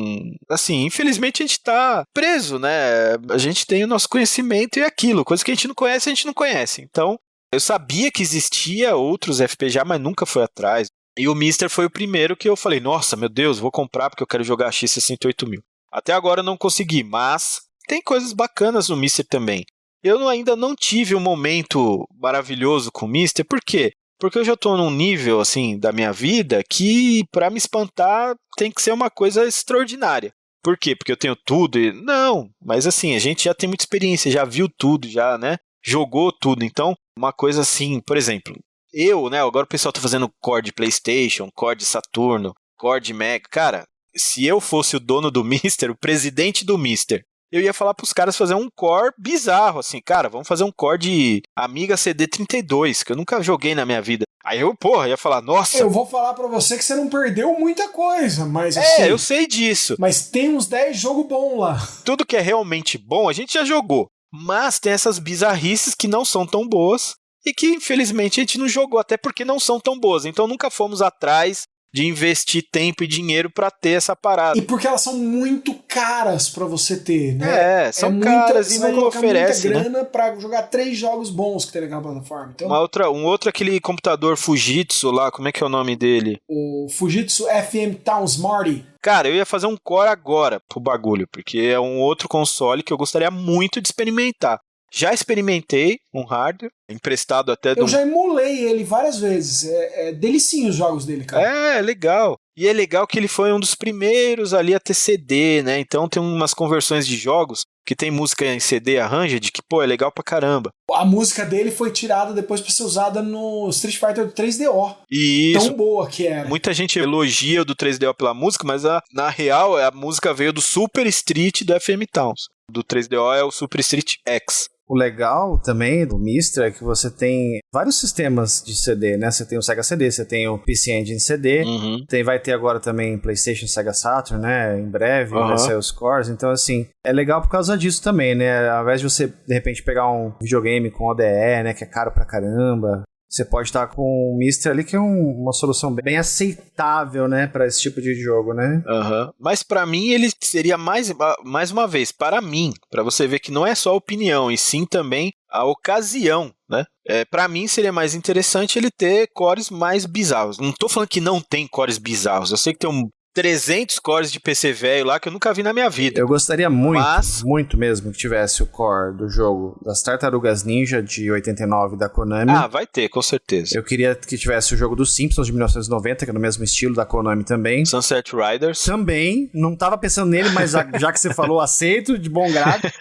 assim, infelizmente a gente tá preso, né? A gente tem o nosso conhecimento e aquilo. Coisa que a gente não conhece. Então, eu sabia que existia outros FPGA, mas nunca fui atrás. E o Mister foi o primeiro que eu falei, nossa, meu Deus, vou comprar porque eu quero jogar a X68000. Até agora eu não consegui, mas tem coisas bacanas no Mister também. Eu ainda não tive um momento maravilhoso com o Mister, por quê? Porque eu já tô num nível, assim, da minha vida que pra me espantar tem que ser uma coisa extraordinária. Por quê? Porque eu tenho tudo e... Não, mas assim, a gente já tem muita experiência, já viu tudo, já, né? Jogou tudo. Então, uma coisa assim, por exemplo, agora o pessoal tá fazendo core de PlayStation, core de Saturno, core de Mac. Cara, se eu fosse o dono do Mister, o presidente do Mister, eu ia falar pros caras fazer um core bizarro, assim, cara, vamos fazer um core de Amiga CD32, que eu nunca joguei na minha vida. Aí eu, ia falar, nossa... Eu vou falar pra você que você não perdeu muita coisa, mas assim... eu sei disso. Mas tem uns 10 jogos bons lá. Tudo que é realmente bom, a gente já jogou. Mas tem essas bizarrices que não são tão boas e que, infelizmente, a gente não jogou, até porque não são tão boas. Então nunca fomos atrás de investir tempo e dinheiro pra ter essa parada. E porque elas são muito caras pra você ter, né? São caras e não oferece, muita grana, né? Pra jogar 3 jogos bons que tem naquela plataforma. Então, um outro aquele computador Fujitsu lá, como é que é o nome dele? O Fujitsu FM Town Smarty. Cara, eu ia fazer um core agora pro bagulho, porque é um outro console que eu gostaria muito de experimentar. Já experimentei um hardware, emprestado até... Eu já emulei ele várias vezes. É delicinho os jogos dele, cara. É legal. E é legal que ele foi um dos primeiros ali a ter CD, né? Então tem umas conversões de jogos que tem música em CD arranged, que, é legal pra caramba. A música dele foi tirada depois pra ser usada no Street Fighter 3DO. Isso. Tão boa que era. Muita gente elogia o do 3DO pela música, mas na real a música veio do Super Street do FM Towns. Do 3DO é o Super Street X. O legal também do Mister é que você tem vários sistemas de CD, né? Você tem o Sega CD, você tem o PC Engine CD, vai ter agora também PlayStation, Sega Saturn, né? Em breve vai sair os cores. Então, assim, é legal por causa disso também, né? Ao invés de você, de repente, pegar um videogame com ODE, né? Que é caro pra caramba, você pode estar com o Mister ali, que é uma solução bem aceitável, né, para esse tipo de jogo, né? Mas para mim ele seria mais uma vez, para mim, para você ver que não é só a opinião, e sim também a ocasião, né? Para mim seria mais interessante ele ter cores mais bizarros. Não tô falando que não tem cores bizarros, eu sei que tem 300 cores de PC velho lá que eu nunca vi na minha vida. Eu gostaria muito mesmo que tivesse o core do jogo das Tartarugas Ninja de 89 da Konami. Vai ter, com certeza. Eu queria que tivesse o jogo dos Simpsons de 1990, que é no mesmo estilo da Konami também. Sunset Riders. Também, não tava pensando nele, mas já que você falou, aceito de bom grado.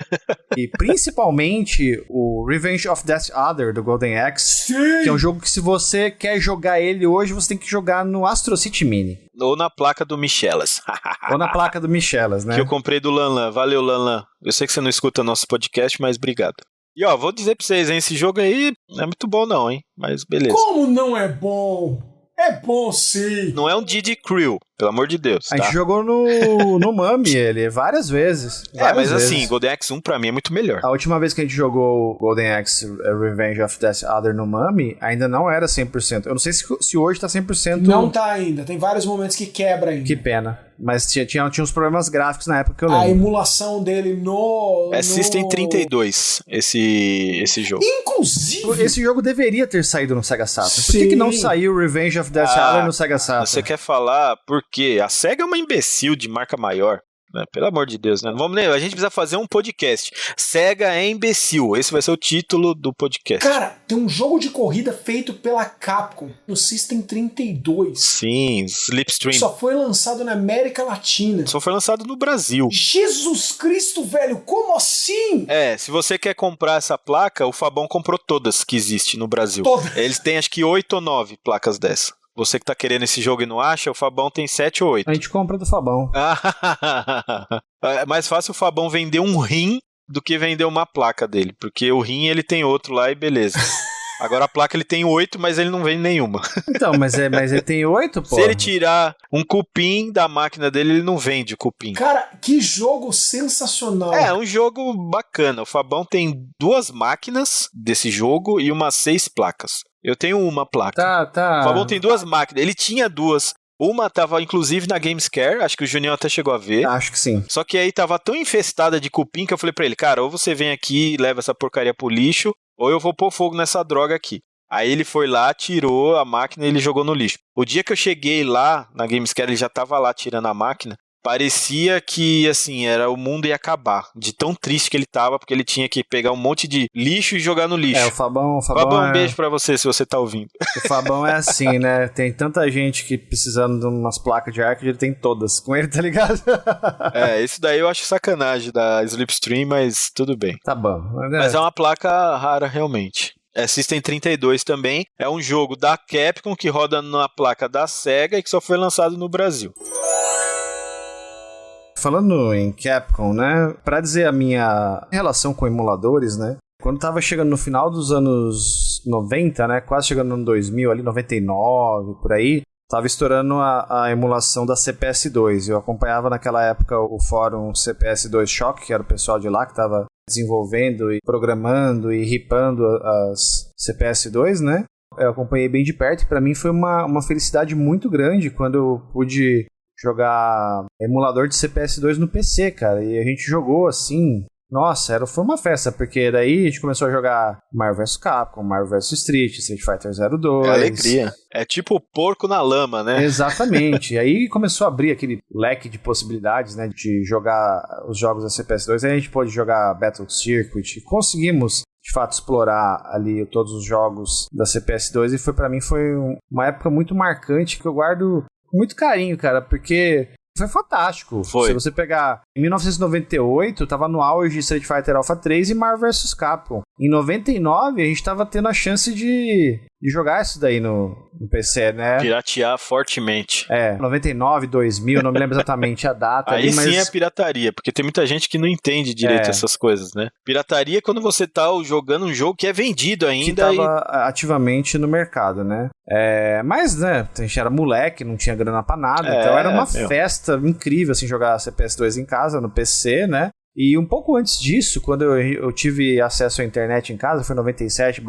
E principalmente o Revenge of Death Other do Golden Axe. Sim! Que é um jogo que se você quer jogar ele hoje, você tem que jogar no Astro City Mini. Ou na placa do Michelas. Ou na placa do Michelas, né? Que eu comprei do Lanlan. Valeu, Lanlan. Eu sei que você não escuta nosso podcast, mas obrigado. E vou dizer pra vocês, hein? Esse jogo aí não é muito bom não, hein? Mas beleza. Como não é bom? É bom sim. Não é um Diddy Crew, pelo amor de Deus. A gente jogou no Mami ele várias vezes. Mas assim, Golden Axe 1 pra mim é muito melhor. A última vez que a gente jogou Golden Axe Revenge of Death Other no Mami, ainda não era 100%. Eu não sei se hoje tá 100%. Não tá ainda. Tem vários momentos que quebra ainda. Que pena. Mas tinha uns problemas gráficos na época que eu lembro. A emulação dele no... System 32, esse jogo. Inclusive... Esse jogo deveria ter saído no Sega Saturn. Por que não saiu Revenge of Death Other no Sega Saturn? Você quer falar porque a SEGA é uma imbecil de marca maior. Né? Pelo amor de Deus, né? A gente precisa fazer um podcast. SEGA é imbecil. Esse vai ser o título do podcast. Cara, tem um jogo de corrida feito pela Capcom no System 32. Sim, Slipstream. Só foi lançado na América Latina. Só foi lançado no Brasil. Jesus Cristo, velho, como assim? Se você quer comprar essa placa, o Fabão comprou todas que existe no Brasil. Todas. Eles têm acho que 8 ou 9 placas dessa. Você que tá querendo esse jogo e não acha, o Fabão tem 7 ou 8. A gente compra do Fabão. É mais fácil o Fabão vender um rim do que vender uma placa dele, porque o rim ele tem outro lá e beleza. Agora a placa ele tem 8, mas ele não vende nenhuma. Então, mas ele tem 8, pô. Se ele tirar um cupim da máquina dele, ele não vende o cupim. Cara, que jogo sensacional. É um jogo bacana. O Fabão tem 2 máquinas desse jogo e umas 6 placas. Eu tenho uma placa. Tá. O Fabão tem 2 máquinas. Ele tinha 2. Uma tava, inclusive, na Gamescare. Acho que o Junião até chegou a ver. Acho que sim. Só que aí tava tão infestada de cupim que eu falei pra ele, cara, ou você vem aqui e leva essa porcaria pro lixo, ou eu vou pôr fogo nessa droga aqui. Aí ele foi lá, tirou a máquina e ele jogou no lixo. O dia que eu cheguei lá, na Gamescare, ele já tava lá tirando a máquina. Parecia que, assim, o mundo ia acabar. De tão triste que ele tava, porque ele tinha que pegar um monte de lixo e jogar no lixo. O Fabão um beijo pra você, se você tá ouvindo. O Fabão é assim, né? Tem tanta gente que precisando de umas placas de arcade, ele tem todas com ele, tá ligado? Isso daí eu acho sacanagem da Slipstream, mas tudo bem. Tá bom. Mas é uma placa rara, realmente. System 32 também é um jogo da Capcom que roda na placa da Sega e que só foi lançado no Brasil. Falando em Capcom, né, pra dizer a minha relação com emuladores, né, quando tava chegando no final dos anos 90, né, quase chegando no 2000, ali 99, por aí, tava estourando a emulação da CPS2. Eu acompanhava naquela época o fórum CPS2 Shock, que era o pessoal de lá que tava desenvolvendo e programando e ripando as CPS2, né. Eu acompanhei bem de perto e pra mim foi uma felicidade muito grande quando eu pude jogar emulador de CPS2 no PC, cara, e a gente jogou assim, nossa, foi uma festa, porque daí a gente começou a jogar Marvel vs Capcom, Marvel vs Street Fighter 02. É alegria. É tipo porco na lama, né? Exatamente. E aí começou a abrir aquele leque de possibilidades, né, de jogar os jogos da CPS2, aí a gente pôde jogar Battle Circuit, conseguimos de fato explorar ali todos os jogos da CPS2 e pra mim foi uma época muito marcante que eu guardo muito carinho, cara, porque foi fantástico. Foi. Se você pegar em 1998, tava no auge Street Fighter Alpha 3 e Marvel vs Capcom. Em 99, a gente tava tendo a chance de jogar isso daí no PC, né? Piratear fortemente. 99, 2000, não me lembro exatamente a data. Aí mas sim é pirataria, porque tem muita gente que não entende direito essas coisas, né? Pirataria é quando você tá jogando um jogo que é vendido ainda. Que tava ativamente no mercado, né? Mas, né, a gente era moleque, não tinha grana pra nada, então era uma festa incrível, assim, jogar CPS2 em casa, no PC, né? E um pouco antes disso, quando eu tive acesso à internet em casa, foi 97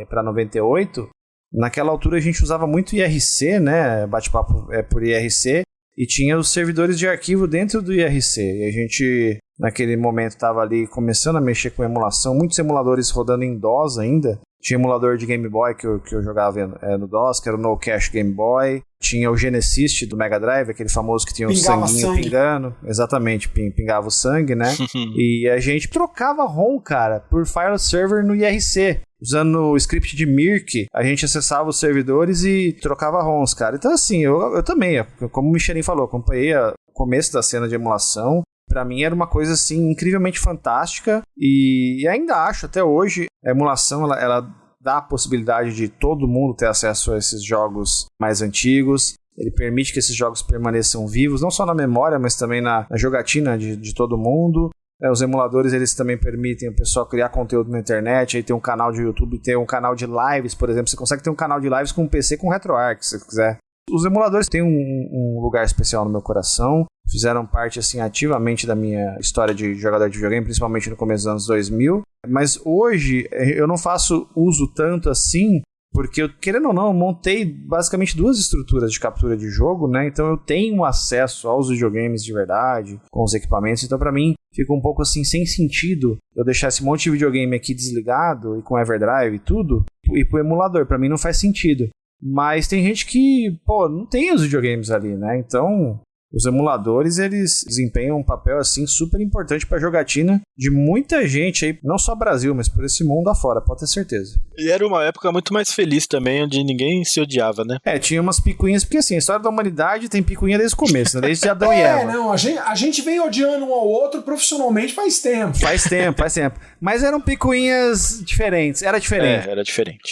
para 98, naquela altura a gente usava muito IRC, né, bate-papo por IRC, e tinha os servidores de arquivo dentro do IRC, e a gente, naquele momento, estava ali começando a mexer com emulação, muitos emuladores rodando em DOS ainda. Tinha emulador de Game Boy que eu jogava no DOS, que era o No Cache Game Boy. Tinha o Genesis do Mega Drive, aquele famoso que tinha um sanguinho pingando. Exatamente, pingava o sangue, né? E a gente trocava ROM, cara, por file server no IRC. Usando o script de Mirk, a gente acessava os servidores e trocava ROMs, cara. Então, assim, eu também, como o Michelin falou, acompanhei o começo da cena de emulação. Pra mim era uma coisa, assim, incrivelmente fantástica e ainda acho, até hoje, a emulação, ela dá a possibilidade de todo mundo ter acesso a esses jogos mais antigos. Ele permite que esses jogos permaneçam vivos, não só na memória, mas também na jogatina de todo mundo. Os emuladores, eles também permitem o pessoal criar conteúdo na internet, aí tem um canal de YouTube, tem um canal de lives, por exemplo. Você consegue ter um canal de lives com um PC com RetroArch, se você quiser. Os emuladores têm um lugar especial no meu coração, fizeram parte assim ativamente da minha história de jogador de videogame, principalmente no começo dos anos 2000, mas hoje eu não faço uso tanto assim, porque querendo ou não, eu montei basicamente 2 estruturas de captura de jogo, né? Então eu tenho acesso aos videogames de verdade, com os equipamentos, então pra mim fica um pouco assim sem sentido eu deixar esse monte de videogame aqui desligado e com Everdrive e tudo, e pro emulador, pra mim não faz sentido. Mas tem gente que, não tem os videogames ali, né? Então, os emuladores, eles desempenham um papel, assim, super importante pra jogatina de muita gente aí, não só Brasil, mas por esse mundo afora, pode ter certeza. E era uma época muito mais feliz também, onde ninguém se odiava, né? Tinha umas picuinhas, porque assim, a história da humanidade tem picuinha desde o começo, né? Desde Adão e Eva. Não, a gente vem odiando um ao outro profissionalmente faz tempo. Faz tempo. Mas eram picuinhas diferentes, era diferente.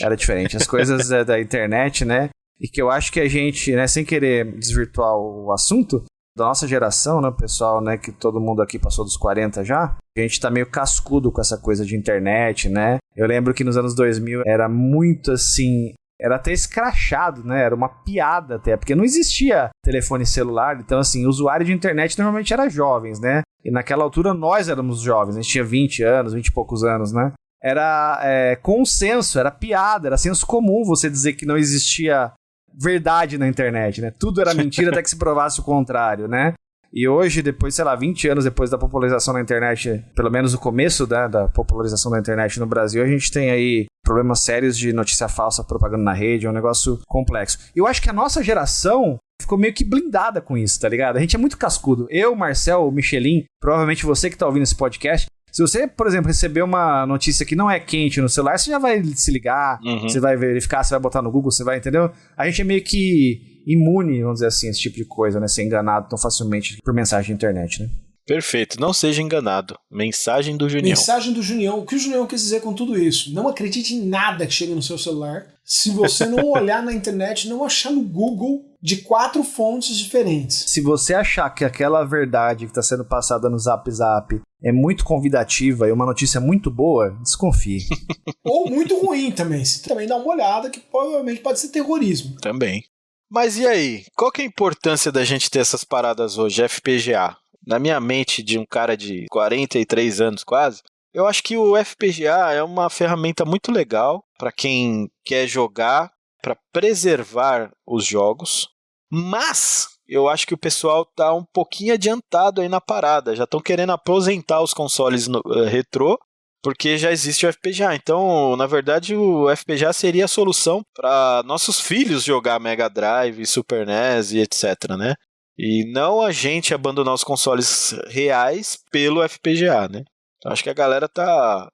Era diferente. As coisas da internet, né? E que eu acho que a gente, né, sem querer desvirtuar o assunto, da nossa geração, né, pessoal, né, que todo mundo aqui passou dos 40 já, a gente tá meio cascudo com essa coisa de internet, né? Eu lembro que nos anos 2000 era muito assim, era até escrachado, né? Era uma piada até, porque não existia telefone celular, então assim, o usuário de internet normalmente era jovens, né? E naquela altura nós éramos jovens, a gente tinha 20 anos, 20 e poucos anos, né? Era consenso, era piada, era senso comum você dizer que não existia verdade na internet, né? Tudo era mentira até que se provasse o contrário, né? E hoje, depois, sei lá, 20 anos depois da popularização da internet, pelo menos o começo, né, da popularização da internet no Brasil, a gente tem aí problemas sérios de notícia falsa, propaganda na rede, é um negócio complexo. E eu acho que a nossa geração ficou meio que blindada com isso, tá ligado? A gente é muito cascudo. Eu, Marcel, o Michelin, provavelmente você que tá ouvindo esse podcast, se você, por exemplo, receber uma notícia que não é quente no celular, você já vai se ligar, você vai verificar, você vai botar no Google, você vai, entendeu? A gente é meio que imune, vamos dizer assim, esse tipo de coisa, né? Ser enganado tão facilmente por mensagem de internet, né? Perfeito, não seja enganado. Mensagem do Junião. Mensagem do Junião. O que o Junião quis dizer com tudo isso? Não acredite em nada que chega no seu celular. Se você não olhar na internet, não achar no Google de 4 fontes diferentes. Se você achar que aquela verdade que está sendo passada no Zap Zap é muito convidativa e uma notícia muito boa, desconfie. Ou muito ruim também. Você também dá uma olhada que provavelmente pode ser terrorismo. Também. Mas e aí? Qual que é a importância da gente ter essas paradas hoje, FPGA? Na minha mente de um cara de 43 anos quase, eu acho que o FPGA é uma ferramenta muito legal para quem quer jogar, para preservar os jogos, mas eu acho que o pessoal tá um pouquinho adiantado aí na parada, já estão querendo aposentar os consoles retrô, porque já existe o FPGA. Então, na verdade, o FPGA seria a solução para nossos filhos jogar Mega Drive, Super NES e etc, né? E não a gente abandonar os consoles reais pelo FPGA, né? Então, acho que a galera tá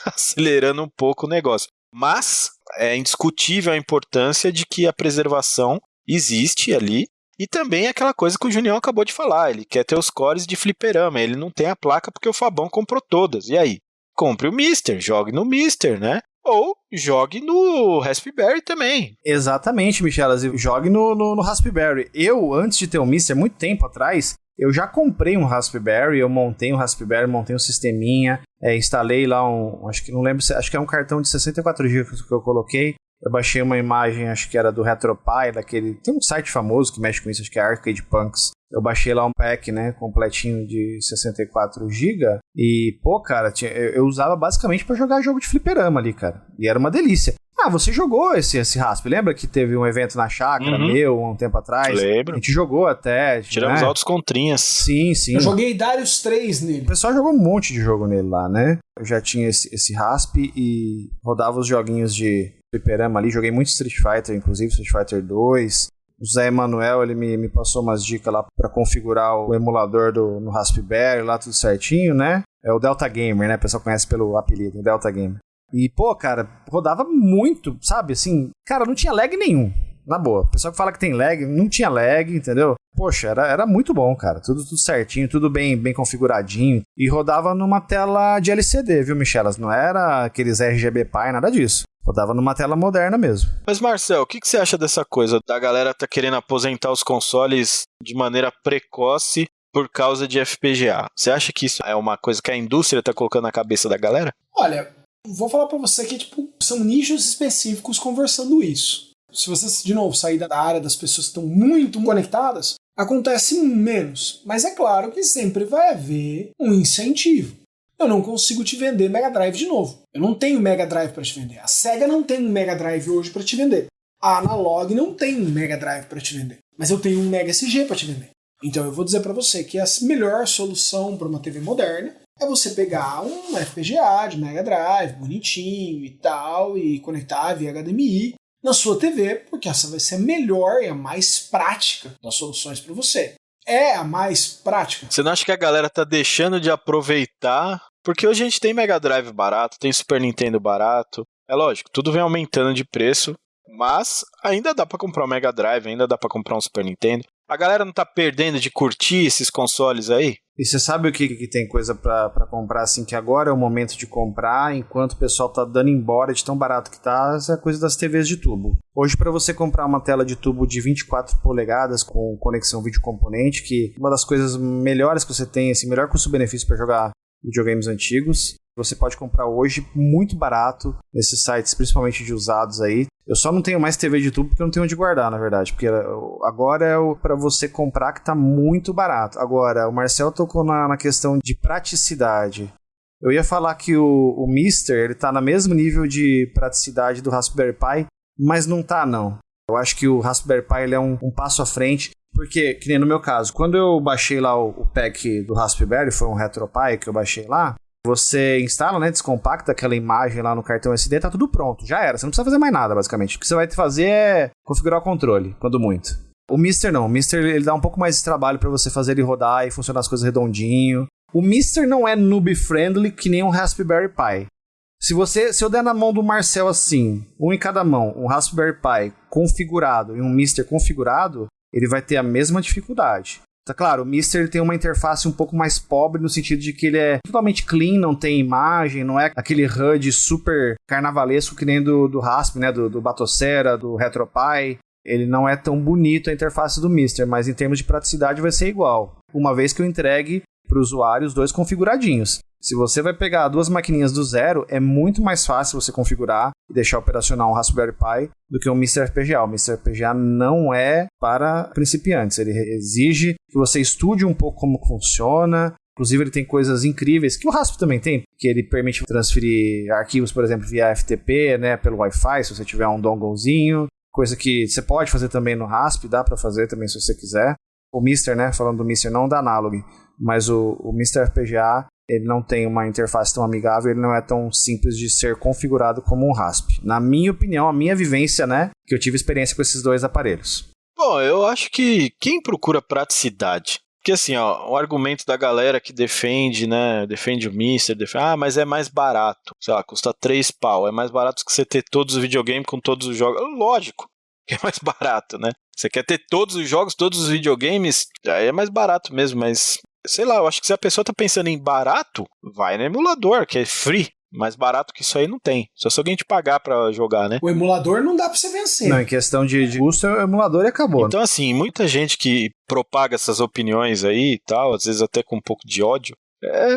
acelerando um pouco o negócio. Mas é indiscutível a importância de que a preservação existe ali. E também aquela coisa que o Junião acabou de falar. Ele quer ter os cores de fliperama. Ele não tem a placa porque o Fabão comprou todas. E aí? Compre o Mister, jogue no Mister, né? Ou jogue no Raspberry também. Exatamente, Michelas. Jogue no Raspberry. Eu, antes de ter um Mister, muito tempo atrás, eu já comprei um Raspberry, eu montei um Raspberry, montei um sisteminha, instalei lá acho que não lembro, acho que é um cartão de 64 GB que eu coloquei. Eu baixei uma imagem, acho que era do RetroPie, tem um site famoso que mexe com isso, acho que é Arcade Punks. Eu baixei lá um pack, né, completinho de 64 GB e, pô, cara, eu usava basicamente pra jogar jogo de fliperama ali, cara. E era uma delícia. Ah, você jogou esse Rasp? Lembra que teve um evento na chácara meu, um tempo atrás? Lembro. A gente jogou até. Tiramos altos contrinhas. Sim, sim. Eu joguei Darius 3 nele. O pessoal jogou um monte de jogo nele lá, né? Eu já tinha esse Rasp e rodava os joguinhos de fliperama ali. Joguei muito Street Fighter, inclusive Street Fighter 2. O Zé Emanuel, ele me passou umas dicas lá pra configurar o emulador no Raspberry, lá tudo certinho, né? É o Delta Gamer, né? O pessoal conhece pelo apelido, Delta Gamer. E, pô, cara, rodava muito, sabe? Assim, cara, não tinha lag nenhum. Na boa. O pessoal que fala que tem lag, não tinha lag, entendeu? Poxa, era muito bom, cara. Tudo certinho, tudo bem configuradinho. E rodava numa tela de LCD, viu, Michelas? Não era aqueles RGB Pi, nada disso. Rodava numa tela moderna mesmo. Mas, Marcel, o que você acha dessa coisa? Da galera tá querendo aposentar os consoles de maneira precoce por causa de FPGA. Você acha que isso é uma coisa que a indústria tá colocando na cabeça da galera? Olha, vou falar pra você que, são nichos específicos conversando isso. Se você, de novo, sair da área das pessoas que estão muito conectadas, acontece menos. Mas é claro que sempre vai haver um incentivo. Eu não consigo te vender Mega Drive de novo. Eu não tenho Mega Drive para te vender. A Sega não tem um Mega Drive hoje para te vender. A Analog não tem um Mega Drive para te vender. Mas eu tenho um Mega SG para te vender. Então eu vou dizer para você que a melhor solução para uma TV moderna é você pegar um FPGA de Mega Drive, bonitinho e tal, e conectar via HDMI na sua TV, porque essa vai ser a melhor e a mais prática das soluções para você. É a mais prática. Você não acha que a galera tá deixando de aproveitar? Porque hoje a gente tem Mega Drive barato, tem Super Nintendo barato. É lógico, tudo vem aumentando de preço, mas ainda dá pra comprar um Mega Drive, ainda dá pra comprar um Super Nintendo. A galera não tá perdendo de curtir esses consoles aí? E você sabe o que tem coisa pra comprar assim, que agora é o momento de comprar, enquanto o pessoal tá dando embora de tão barato que tá, essa é a coisa das TVs de tubo. Hoje, para você comprar uma tela de tubo de 24 polegadas com conexão vídeo componente, que uma das coisas melhores que você tem, assim, melhor custo-benefício para jogar videogames antigos, você pode comprar hoje muito barato nesses sites, principalmente de usados aí. Eu só não tenho mais TV de tubo porque eu não tenho onde guardar, na verdade. Porque agora é para você comprar que tá muito barato. Agora, o Marcel tocou na questão de praticidade. Eu ia falar que o Mister, ele tá no mesmo nível de praticidade do Raspberry Pi, mas não tá, não. Eu acho que o Raspberry Pi ele é um passo à frente. Porque, que nem no meu caso, quando eu baixei lá o pack do Raspberry, foi um RetroPie que eu baixei lá, você instala, né, descompacta aquela imagem lá no cartão SD, tá tudo pronto, já era, você não precisa fazer mais nada, basicamente. O que você vai fazer é configurar o controle, quando muito. O Mister não, o Mister ele dá um pouco mais de trabalho pra você fazer ele rodar e funcionar as coisas redondinho. O Mister não é noob-friendly que nem um Raspberry Pi. Se eu der na mão do Marcel assim, um em cada mão, um Raspberry Pi configurado e um Mister configurado, ele vai ter a mesma dificuldade. Tá claro, o Mister ele tem uma interface um pouco mais pobre no sentido de que ele é totalmente clean, não tem imagem, não é aquele HUD super carnavalesco que nem do Rasp, né, do Batocera, do RetroPie. Ele não é tão bonito a interface do Mister, mas em termos de praticidade vai ser igual. Uma vez que eu entregue para o usuário os dois configuradinhos. Se você vai pegar duas maquininhas do zero, é muito mais fácil você configurar e deixar operacional um Raspberry Pi do que um Mister FPGA. O Mister FPGA não é para principiantes. Ele exige que você estude um pouco como funciona. Inclusive, ele tem coisas incríveis, que o Rasp também tem, que ele permite transferir arquivos, por exemplo, via FTP, né, pelo Wi-Fi, se você tiver um donglezinho. Coisa que você pode fazer também no Rasp, dá para fazer também se você quiser. O Mister, né, falando do Mister, não da Analog, mas o Mister FPGA, ele não tem uma interface tão amigável, ele não é tão simples de ser configurado como um Rasp. Na minha opinião, a minha vivência, né, que eu tive experiência com esses dois aparelhos. Bom, eu acho que quem procura praticidade, porque assim, ó, o argumento da galera que defende, né, defende o Mister, mas é mais barato, sei lá, custa 3 pau, é mais barato que você ter todos os videogames com todos os jogos. Lógico que é mais barato, né? Você quer ter todos os jogos, todos os videogames, aí é mais barato mesmo, mas sei lá, eu acho que se a pessoa tá pensando em barato, vai no emulador, que é free. Mais barato que isso aí não tem. Só se alguém te pagar pra jogar, né? O emulador não dá pra você vencer. Não, em questão de custo, o emulador e acabou. Então, assim, muita gente que propaga essas opiniões aí e tal, às vezes até com um pouco de ódio,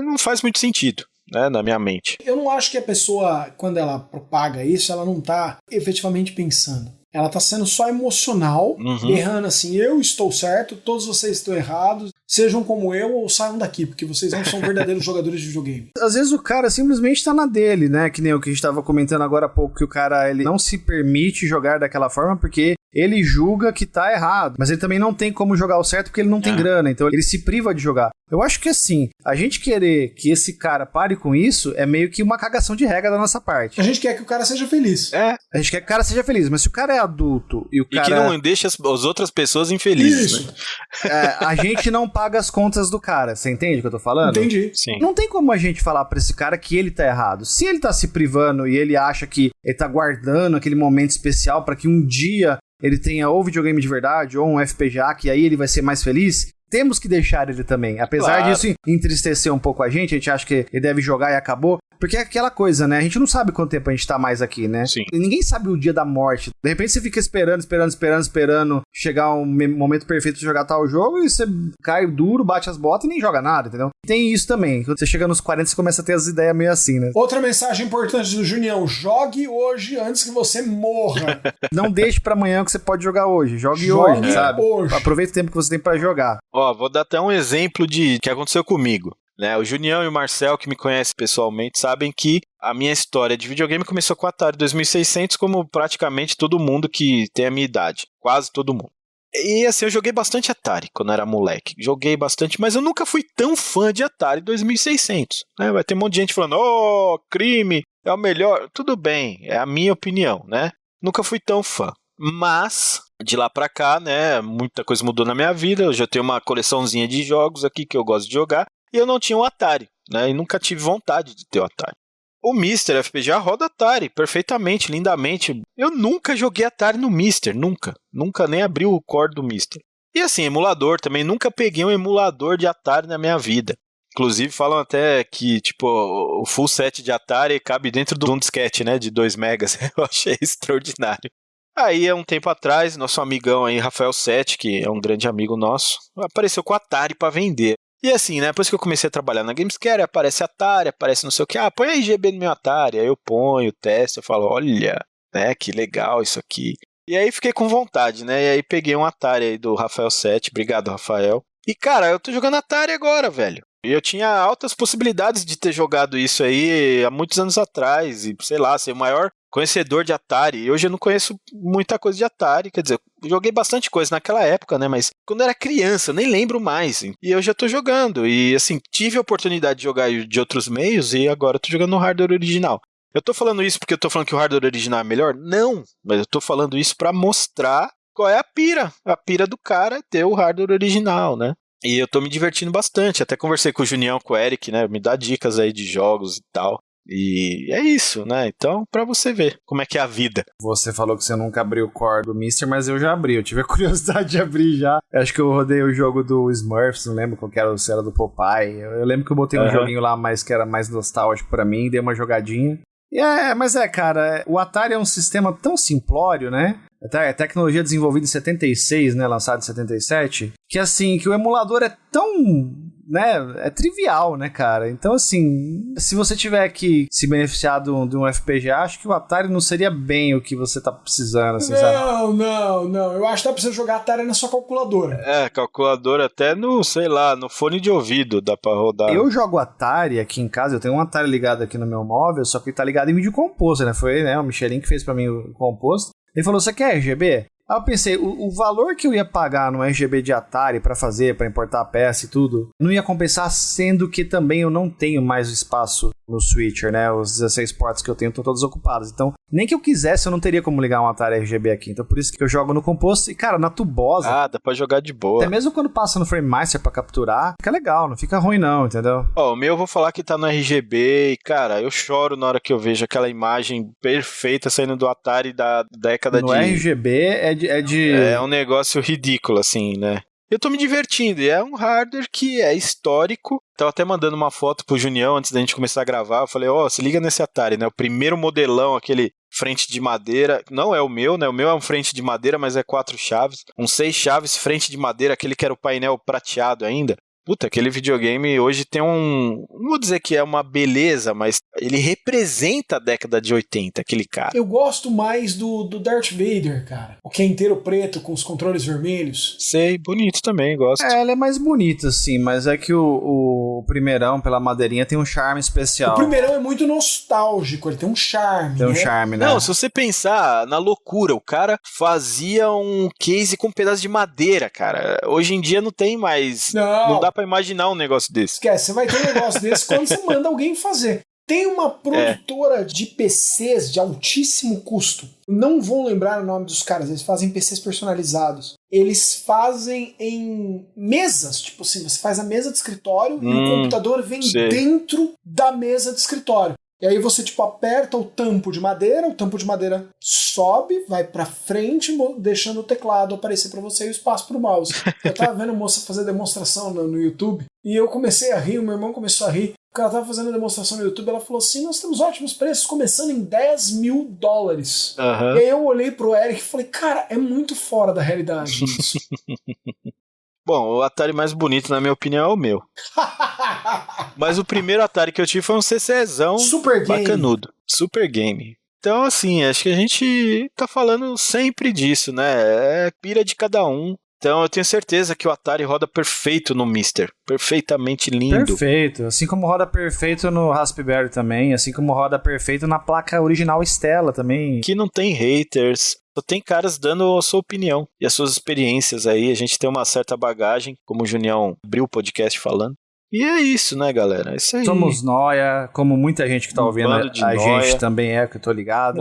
não faz muito sentido, né, na minha mente. Eu não acho que a pessoa, quando ela propaga isso, ela não tá efetivamente pensando. Ela tá sendo só emocional, berrando assim, eu estou certo, todos vocês estão errados, sejam como eu ou saiam daqui, porque vocês não são verdadeiros jogadores de videogame. Às vezes o cara simplesmente tá na dele, né? Que nem o que a gente tava comentando agora há pouco, que o cara ele não se permite jogar daquela forma porque ele julga que tá errado, mas ele também não tem como jogar o certo porque ele não tem grana, então ele se priva de jogar. Eu acho que assim, a gente querer que esse cara pare com isso é meio que uma cagação de regra da nossa parte. A gente quer que o cara seja feliz. A gente quer que o cara seja feliz, mas se o cara é adulto e o cara... E que não deixa as outras pessoas infelizes. Isso. Né? A gente não paga as contas do cara, você entende o que eu tô falando? Entendi. Sim. Não tem como a gente falar pra esse cara que ele tá errado. Se ele tá se privando e ele acha que ele tá guardando aquele momento especial pra que um dia ele tenha ou videogame de verdade ou um FPGA, que aí ele vai ser mais feliz, temos que deixar ele também. Apesar disso entristecer um pouco a gente acha que ele deve jogar e acabou. Porque é aquela coisa, né? A gente não sabe quanto tempo a gente tá mais aqui, né? Sim. E ninguém sabe o dia da morte. De repente você fica esperando chegar um momento perfeito de jogar tal jogo e você cai duro, bate as botas e nem joga nada, entendeu? Tem isso também. Quando você chega nos 40, você começa a ter as ideias meio assim, né? Outra mensagem importante do Junião: jogue hoje antes que você morra. Não deixe pra amanhã o que você pode jogar hoje. Jogue hoje, sabe? Hoje. Aproveita o tempo que você tem pra jogar. Ó, vou dar até um exemplo de que aconteceu comigo. Né, o Junião e o Marcel, que me conhecem pessoalmente, sabem que a minha história de videogame começou com o Atari 2600, como praticamente todo mundo que tem a minha idade. Quase todo mundo. E assim, eu joguei bastante Atari quando era moleque. Joguei bastante, mas eu nunca fui tão fã de Atari 2600. Né? Vai ter um monte de gente falando, crime, é o melhor. Tudo bem, é a minha opinião, né? Nunca fui tão fã. Mas, de lá pra cá, né, muita coisa mudou na minha vida. Eu já tenho uma coleçãozinha de jogos aqui que eu gosto de jogar. E eu não tinha um Atari, né? E nunca tive vontade de ter um Atari. O Mister FPGA roda Atari perfeitamente, lindamente. Eu nunca joguei Atari no Mister, nunca. Nunca nem abri o core do Mister. E assim, emulador também, nunca peguei um emulador de Atari na minha vida. Inclusive falam até que, tipo, o full set de Atari cabe dentro de um disquete, né, de 2 megas. Eu achei extraordinário. Aí, há um tempo atrás, nosso amigão aí, Rafael Sete, que é um grande amigo nosso, apareceu com Atari pra vender. E assim, né, depois que eu comecei a trabalhar na Gamescare, aparece Atari, aparece não sei o que, põe a RGB no meu Atari, aí eu ponho, testo, eu falo, olha, né, que legal isso aqui. E aí fiquei com vontade, né, e aí peguei um Atari aí do Rafael Sete, obrigado, Rafael. E cara, eu tô jogando Atari agora, velho. E eu tinha altas possibilidades de ter jogado isso aí há muitos anos atrás, e sei lá, ser o maior conhecedor de Atari. E hoje eu não conheço muita coisa de Atari, quer dizer, joguei bastante coisa naquela época, né, mas quando eu era criança, eu nem lembro mais. E eu já tô jogando, e assim, tive a oportunidade de jogar de outros meios, e agora eu tô jogando no hardware original. Eu tô falando isso porque eu tô falando que o hardware original é melhor? Não, mas eu tô falando isso pra mostrar qual é a pira do cara é ter o hardware original, né. E eu tô me divertindo bastante, até conversei com o Junião, com o Eric, né, me dá dicas aí de jogos e tal. E é isso, né? Então, pra você ver como é que é a vida. Você falou que você nunca abriu o core do Mister, mas eu já abri. Eu tive a curiosidade de abrir já. Eu acho que eu rodei o jogo do Smurfs, não lembro qual que era, se era do Popeye. Eu lembro que eu botei um joguinho lá mais que era mais nostálgico pra mim, dei uma jogadinha. Mas cara, o Atari é um sistema tão simplório, né? É tecnologia desenvolvida em 76, né? Lançada em 77. Que assim, que o emulador é tão... né, é trivial, né, cara? Então, assim, se você tiver que se beneficiar de um FPGA, acho que o Atari não seria bem o que você tá precisando, assim, sabe? Não. Eu acho que dá pra você jogar Atari na sua calculadora. Calculadora até no, sei lá, no fone de ouvido dá pra rodar. Eu jogo Atari aqui em casa, eu tenho um Atari ligado aqui no meu móvel, só que ele tá ligado em vídeo composto, né? Foi, né, o Michelin que fez pra mim o composto. Ele falou, você quer RGB? Aí eu pensei, o valor que eu ia pagar no RGB de Atari pra importar a peça e tudo, não ia compensar, sendo que também eu não tenho mais o espaço no switcher, né? Os 16 portas que eu tenho estão todos ocupados. Então, nem que eu quisesse, eu não teria como ligar um Atari RGB aqui. Então, por isso que eu jogo no composto. E, cara, na tubosa... dá pra jogar de boa. Até mesmo quando passa no Frame Master pra capturar, fica legal, não fica ruim não, entendeu? O meu eu vou falar que tá no RGB e, cara, eu choro na hora que eu vejo aquela imagem perfeita saindo do Atari da década no RGB é um negócio ridículo, assim, né? Eu tô me divertindo, e é um hardware que é histórico. Tava até mandando uma foto pro Junião antes da gente começar a gravar. Eu falei, se liga nesse Atari, né? O primeiro modelão, aquele frente de madeira. Não é o meu, né? O meu é um frente de madeira, mas é 4 chaves. 6 chaves, frente de madeira, aquele que era o painel prateado ainda. Puta, aquele videogame hoje tem não vou dizer que é uma beleza, mas ele representa a década de 80, aquele cara. Eu gosto mais do Darth Vader, cara. O que é inteiro preto, com os controles vermelhos. Sei, bonito também, gosto. Ela é mais bonita, sim, mas é que o primeirão, pela madeirinha, tem um charme especial. O primeirão é muito nostálgico, ele tem um charme. Tem um charme, né? Não, se você pensar na loucura, o cara fazia um case com um pedaço de madeira, cara. Hoje em dia não tem mais... Não dá pra imaginar um negócio desse. Esquece, você vai ter um negócio desse quando você manda alguém fazer. Tem uma produtora de PCs de altíssimo custo. Não vou lembrar o nome dos caras, eles fazem PCs personalizados. Eles fazem em mesas, tipo assim, você faz a mesa de escritório e o computador vem dentro da mesa de escritório. E aí você, tipo, aperta o tampo de madeira sobe, vai pra frente, deixando o teclado aparecer pra você e o espaço pro mouse. Eu tava vendo a moça fazer demonstração no YouTube, e eu comecei a rir, o meu irmão começou a rir, porque ela tava fazendo a demonstração no YouTube, ela falou assim, nós temos ótimos preços, começando em $10 mil. Uhum. E aí eu olhei pro Eric e falei, cara, é muito fora da realidade isso. Bom, o Atari mais bonito, na minha opinião, é o meu. Mas o primeiro Atari que eu tive foi um CCzão Super bacanudo. Super Game. Então, assim, acho que a gente tá falando sempre disso, né? É pira de cada um. Então, eu tenho certeza que o Atari roda perfeito no Mister. Perfeitamente lindo. Perfeito. Assim como roda perfeito no Raspberry também. Assim como roda perfeito na placa original Stella também. Que não tem haters. Só tem caras dando a sua opinião e as suas experiências aí. A gente tem uma certa bagagem, como o Junião abriu o podcast falando. E é isso, né, galera? É isso aí. Somos nóia, como muita gente que tá ouvindo a gente também é, que eu tô ligado.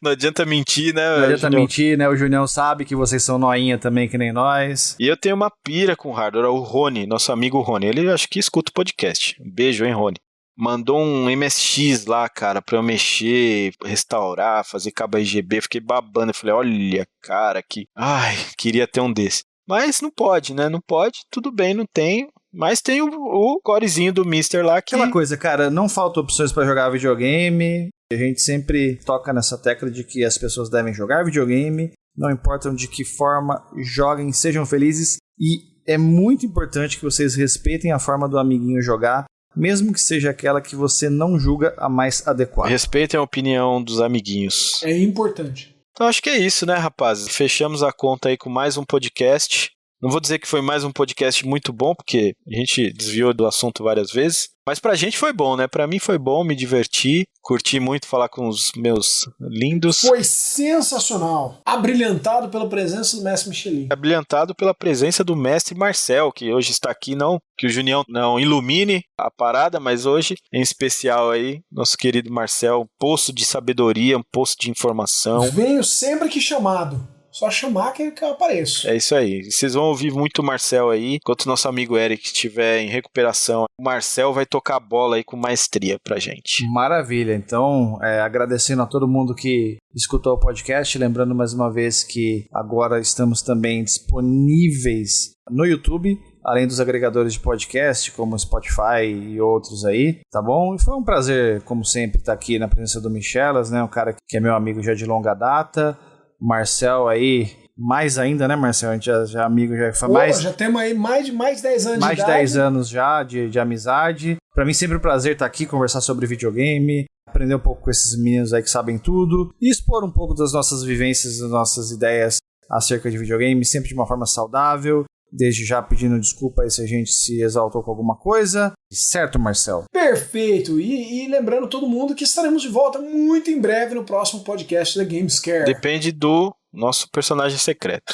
Não adianta mentir, né? Não adianta mentir, né? O Junião sabe que vocês são noinha também, que nem nós. E eu tenho uma pira com hardware. O Rony, nosso amigo Rony, ele acho que escuta o podcast. Um beijo, hein, Rony? Mandou um MSX lá, cara, pra eu mexer, restaurar, fazer cabo RGB. Fiquei babando. Eu falei, olha, cara, que... Ai, queria ter um desse. Mas não pode, né? Não pode, tudo bem, não tenho. Mas tem o corezinho do Mister lá que... Aquela coisa, cara, não falta opções pra jogar videogame. A gente sempre toca nessa tecla de que as pessoas devem jogar videogame. Não importa de que forma joguem, sejam felizes. E é muito importante que vocês respeitem a forma do amiguinho jogar, mesmo que seja aquela que você não julga a mais adequada. Respeitem a opinião dos amiguinhos. É importante. Então acho que é isso, né, rapazes? Fechamos a conta aí com mais um podcast. Não vou dizer que foi mais um podcast muito bom, porque a gente desviou do assunto várias vezes, mas pra gente foi bom, né? Pra mim foi bom, me diverti, curti muito falar com os meus lindos. Foi sensacional. Abrilhantado pela presença do mestre Michelin. Abrilhantado pela presença do mestre Marcel, que hoje está aqui, não que o Junião não ilumine a parada, mas hoje, em especial aí, nosso querido Marcel, um poço de sabedoria, um poço de informação. Venho sempre que chamado. Só chamar que eu apareço. É isso aí. Vocês vão ouvir muito o Marcel aí. Enquanto o nosso amigo Eric estiver em recuperação, o Marcel vai tocar a bola aí com maestria pra gente. Maravilha. Então, agradecendo a todo mundo que escutou o podcast. Lembrando mais uma vez que agora estamos também disponíveis no YouTube, além dos agregadores de podcast, como Spotify e outros aí, tá bom? E foi um prazer, como sempre, estar aqui na presença do Michelas, né? Um cara que é meu amigo já de longa data. Marcel aí, mais ainda, né, Marcel? A gente já amigo, já foi mais... Já temos aí mais de 10 anos mais de idade. Mais de 10 anos já de amizade. Pra mim sempre um prazer estar aqui, conversar sobre videogame, aprender um pouco com esses meninos aí que sabem tudo e expor um pouco das nossas vivências, das nossas ideias acerca de videogame, sempre de uma forma saudável. Desde já pedindo desculpa aí se a gente se exaltou com alguma coisa. Certo, Marcel? Perfeito. E lembrando todo mundo que estaremos de volta muito em breve no próximo podcast da Gamescare. Depende do nosso personagem secreto.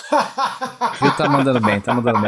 Gil tá mandando bem.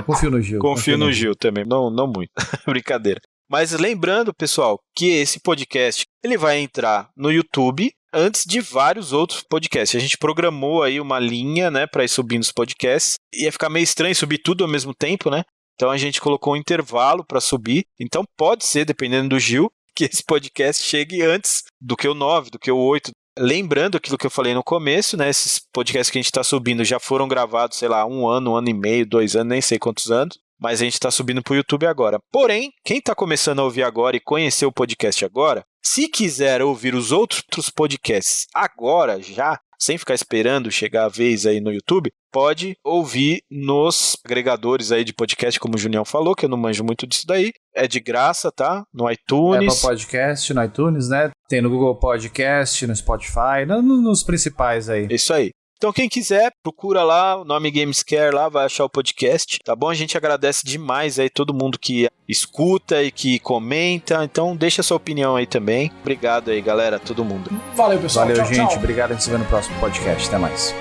Confio no Gil. Confio no Gil também. Não muito. Brincadeira. Mas lembrando, pessoal, que esse podcast ele vai entrar no YouTube antes de vários outros podcasts. A gente programou aí uma linha, né, para ir subindo os podcasts. Ia ficar meio estranho subir tudo ao mesmo tempo, né? Então a gente colocou um intervalo para subir. Então pode ser, dependendo do Gil, que esse podcast chegue antes do que o 9, do que o 8. Lembrando aquilo que eu falei no começo, né? Esses podcasts que a gente está subindo já foram gravados, sei lá, 1 ano e meio, 2 anos, nem sei quantos anos. Mas a gente está subindo para o YouTube agora. Porém, quem está começando a ouvir agora e conhecer o podcast agora, se quiser ouvir os outros podcasts agora, já, sem ficar esperando chegar a vez aí no YouTube, pode ouvir nos agregadores aí de podcast, como o Junião falou, que eu não manjo muito disso daí. É de graça, tá? No iTunes. Apple Podcast, no iTunes, né? Tem no Google Podcast, no Spotify, nos principais aí. Isso aí. Então quem quiser, procura lá, o nome Gamescare lá, vai achar o podcast, tá bom? A gente agradece demais aí todo mundo que escuta e que comenta, então deixa a sua opinião aí também. Obrigado aí, galera, todo mundo. Valeu, pessoal. Valeu, tchau, gente. tchau. Obrigado, a gente se vê no próximo podcast. Até mais.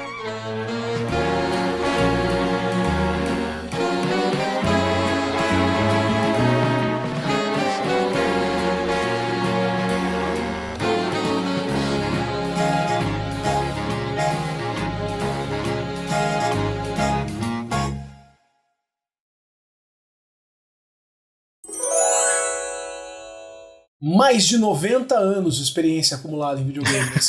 Mais de 90 anos de experiência acumulada em videogames.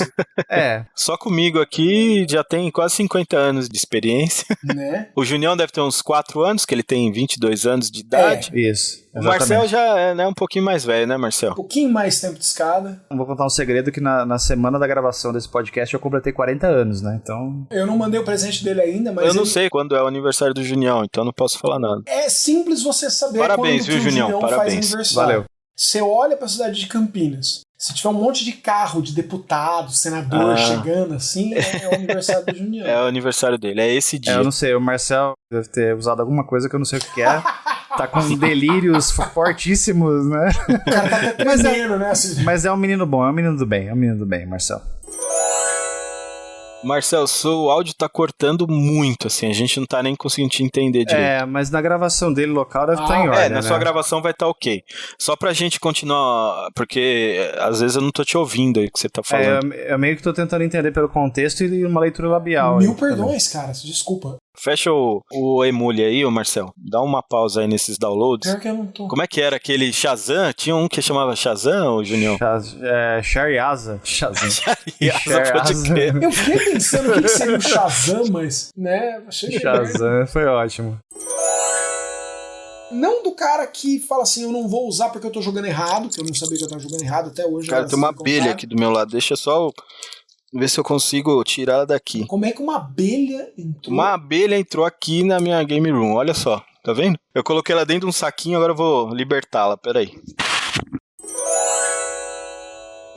Só comigo aqui já tem quase 50 anos de experiência. Né? O Junião deve ter uns 4 anos, que ele tem 22 anos de idade. Isso. O Marcel já é, né, um pouquinho mais velho, né, Marcel? Um pouquinho mais tempo de escada. Vou contar um segredo que na semana da gravação desse podcast eu completei 40 anos, né? Então... Eu não mandei o presente dele ainda, mas... Eu não sei quando é o aniversário do Junião, então não posso falar nada. É simples você saber Parabéns, quando viu, que o Junião? faz Parabéns. aniversário. Valeu. Você olha pra cidade de Campinas, se tiver um monte de carro, de deputado, senador chegando assim, é o aniversário do Junião. É o aniversário dele, é esse dia. Eu não sei, o Marcel deve ter usado alguma coisa que eu não sei o que é. Tá com delírios fortíssimos, né? O cara tá até tremendo, né? Mas é um menino bom, é um menino do bem, Marcel. Marcel, seu áudio tá cortando muito, assim, a gente não tá nem conseguindo te entender direito. Mas na gravação dele local deve estar em ordem, na sua gravação vai estar ok. Só pra gente continuar, porque às vezes eu não tô te ouvindo aí o que você tá falando. Eu meio que tô tentando entender pelo contexto e uma leitura labial. Mil perdões, cara, desculpa. Fecha o Emule aí, ô Marcel. Dá uma pausa aí nesses downloads. Pior que eu não tô. Como é que era aquele Shazam? Tinha um que chamava Shazam, ô Junião? Shariaza. Shazam. Shariaza, pode crer. Eu fiquei pensando o que seria o Shazam, mas, né? Shazam foi ótimo. Não do cara que fala assim, eu não vou usar porque eu tô jogando errado, que eu não sabia que eu tava jogando errado até hoje. Cara, tem uma abelha aqui do meu lado, deixa só ver se eu consigo tirar ela daqui. Como é que uma abelha entrou? Uma abelha entrou aqui na minha game room, olha só, tá vendo? Eu coloquei ela dentro de um saquinho, agora eu vou libertá-la, peraí.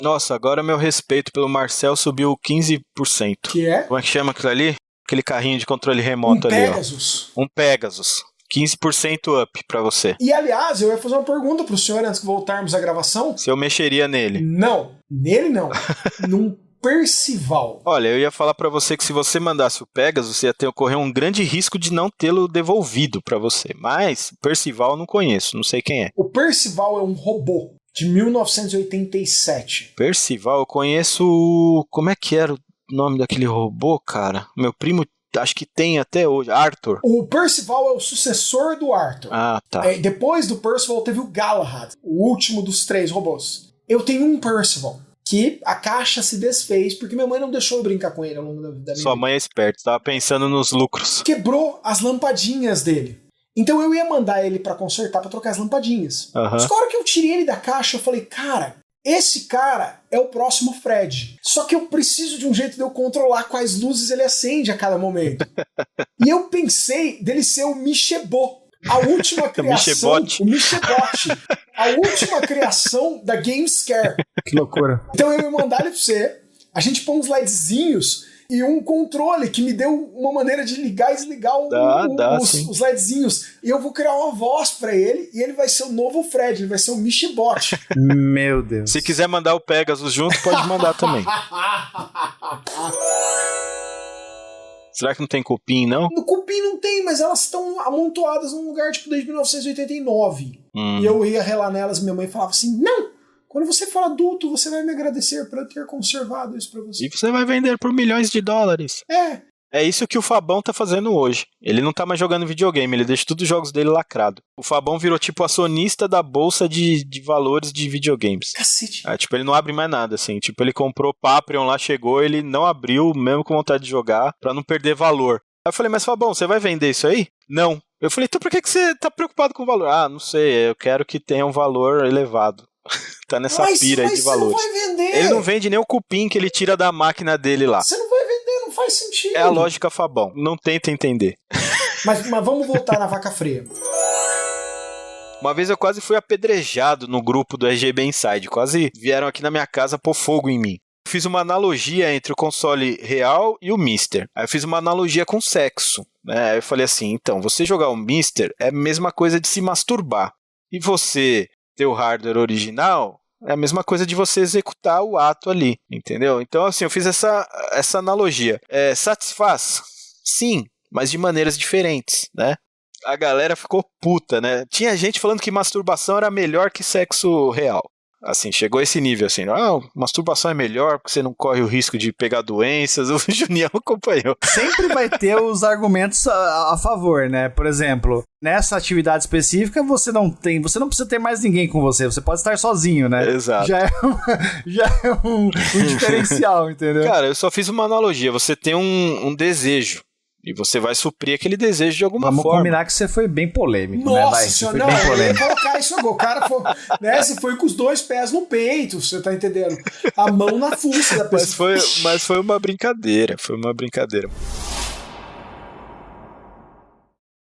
Nossa, agora meu respeito pelo Marcel subiu 15%. Que é? Como é que chama aquilo ali? Aquele carrinho de controle remoto ali, Pegasus. ó. Um Pegasus. 15% up pra você. E, aliás, eu ia fazer uma pergunta pro senhor antes de voltarmos à gravação. Se eu mexeria nele. Não. Nele, não. Num Percival. Olha, eu ia falar pra você que se você mandasse o Pegasus, você ia correr um grande risco de não tê-lo devolvido pra você. Mas, Percival eu não conheço, não sei quem é. O Percival é um robô de 1987. Percival, eu conheço... Como é que era o nome daquele robô, cara? Meu primo... Acho que tem até hoje, Arthur. O Percival é o sucessor do Arthur. Ah, tá. Depois do Percival teve o Galahad, o último dos 3 robôs. Eu tenho um Percival, que a caixa se desfez, porque minha mãe não deixou eu brincar com ele ao longo da minha vida. Sua mãe é esperta, tava pensando nos lucros. Quebrou as lampadinhas dele. Então eu ia mandar ele pra consertar, pra trocar as lampadinhas. Mas na hora que eu tirei ele da caixa, eu falei, cara... Esse cara é o próximo Fred. Só que eu preciso de um jeito de eu controlar quais luzes ele acende a cada momento. E eu pensei dele ser o Michebot. A última criação... O Michebot. A última criação da Gamescare. Que loucura. Então eu ia mandar ele pra você. A gente põe uns LEDzinhos e um controle que me deu uma maneira de ligar e desligar os LEDzinhos. E eu vou criar uma voz pra ele e ele vai ser o novo Fred, ele vai ser o Michibot. Meu Deus. Se quiser mandar o Pegasus junto, pode mandar também. Será que não tem cupim, não? No cupim não tem, mas elas estão amontoadas num lugar tipo desde 1989. E eu ia relar nelas e minha mãe falava assim, não! Quando você for adulto, você vai me agradecer por eu ter conservado isso pra você. E você vai vender por milhões de dólares. É isso que o Fabão tá fazendo hoje. Ele não tá mais jogando videogame, ele deixa todos os jogos dele lacrado. O Fabão virou tipo acionista da bolsa de valores de videogames. Cacete. Tipo, ele não abre mais nada, assim. Tipo, ele comprou o Paprion lá, chegou, ele não abriu, mesmo com vontade de jogar, pra não perder valor. Aí eu falei, mas Fabão, você vai vender isso aí? Não. Eu falei, então por que você tá preocupado com o valor? Ah, não sei, eu quero que tenha um valor elevado. Tá nessa pira aí de valores. Você não vai vender. Ele não vende nem o cupim que ele tira da máquina dele lá. Você não vai vender, não faz sentido. É a lógica Fabão. Não tenta entender. Mas vamos voltar na vaca fria. Uma vez eu quase fui apedrejado no grupo do RGB Inside. Quase vieram aqui na minha casa pôr fogo em mim. Fiz uma analogia entre o console real e o Mister. Aí eu fiz uma analogia com sexo. Aí eu falei assim, então, você jogar o Mister é a mesma coisa de se masturbar. E você ter o hardware original é a mesma coisa de você executar o ato ali, entendeu? Então, assim, eu fiz essa analogia. Satisfaz? Sim, mas de maneiras diferentes, né? A galera ficou puta, né? Tinha gente falando que masturbação era melhor que sexo real. Assim, chegou a esse nível, assim, masturbação é melhor porque você não corre o risco de pegar doenças. O Junião acompanhou. Sempre vai ter os argumentos a favor, né? Por exemplo, nessa atividade específica, você não precisa ter mais ninguém com você, você pode estar sozinho, né? Exato. Já é um diferencial, entendeu? Cara, eu só fiz uma analogia, você tem um desejo. E você vai suprir aquele desejo de alguma forma. Vamos combinar que você foi bem polêmico, Nossa, né? Vai, senhora, foi bem polêmico. Eu ia colocar isso agora. O cara foi, né, você foi com os 2 pés no peito, você tá entendendo? A mão na fuça da pessoa. Mas foi uma brincadeira,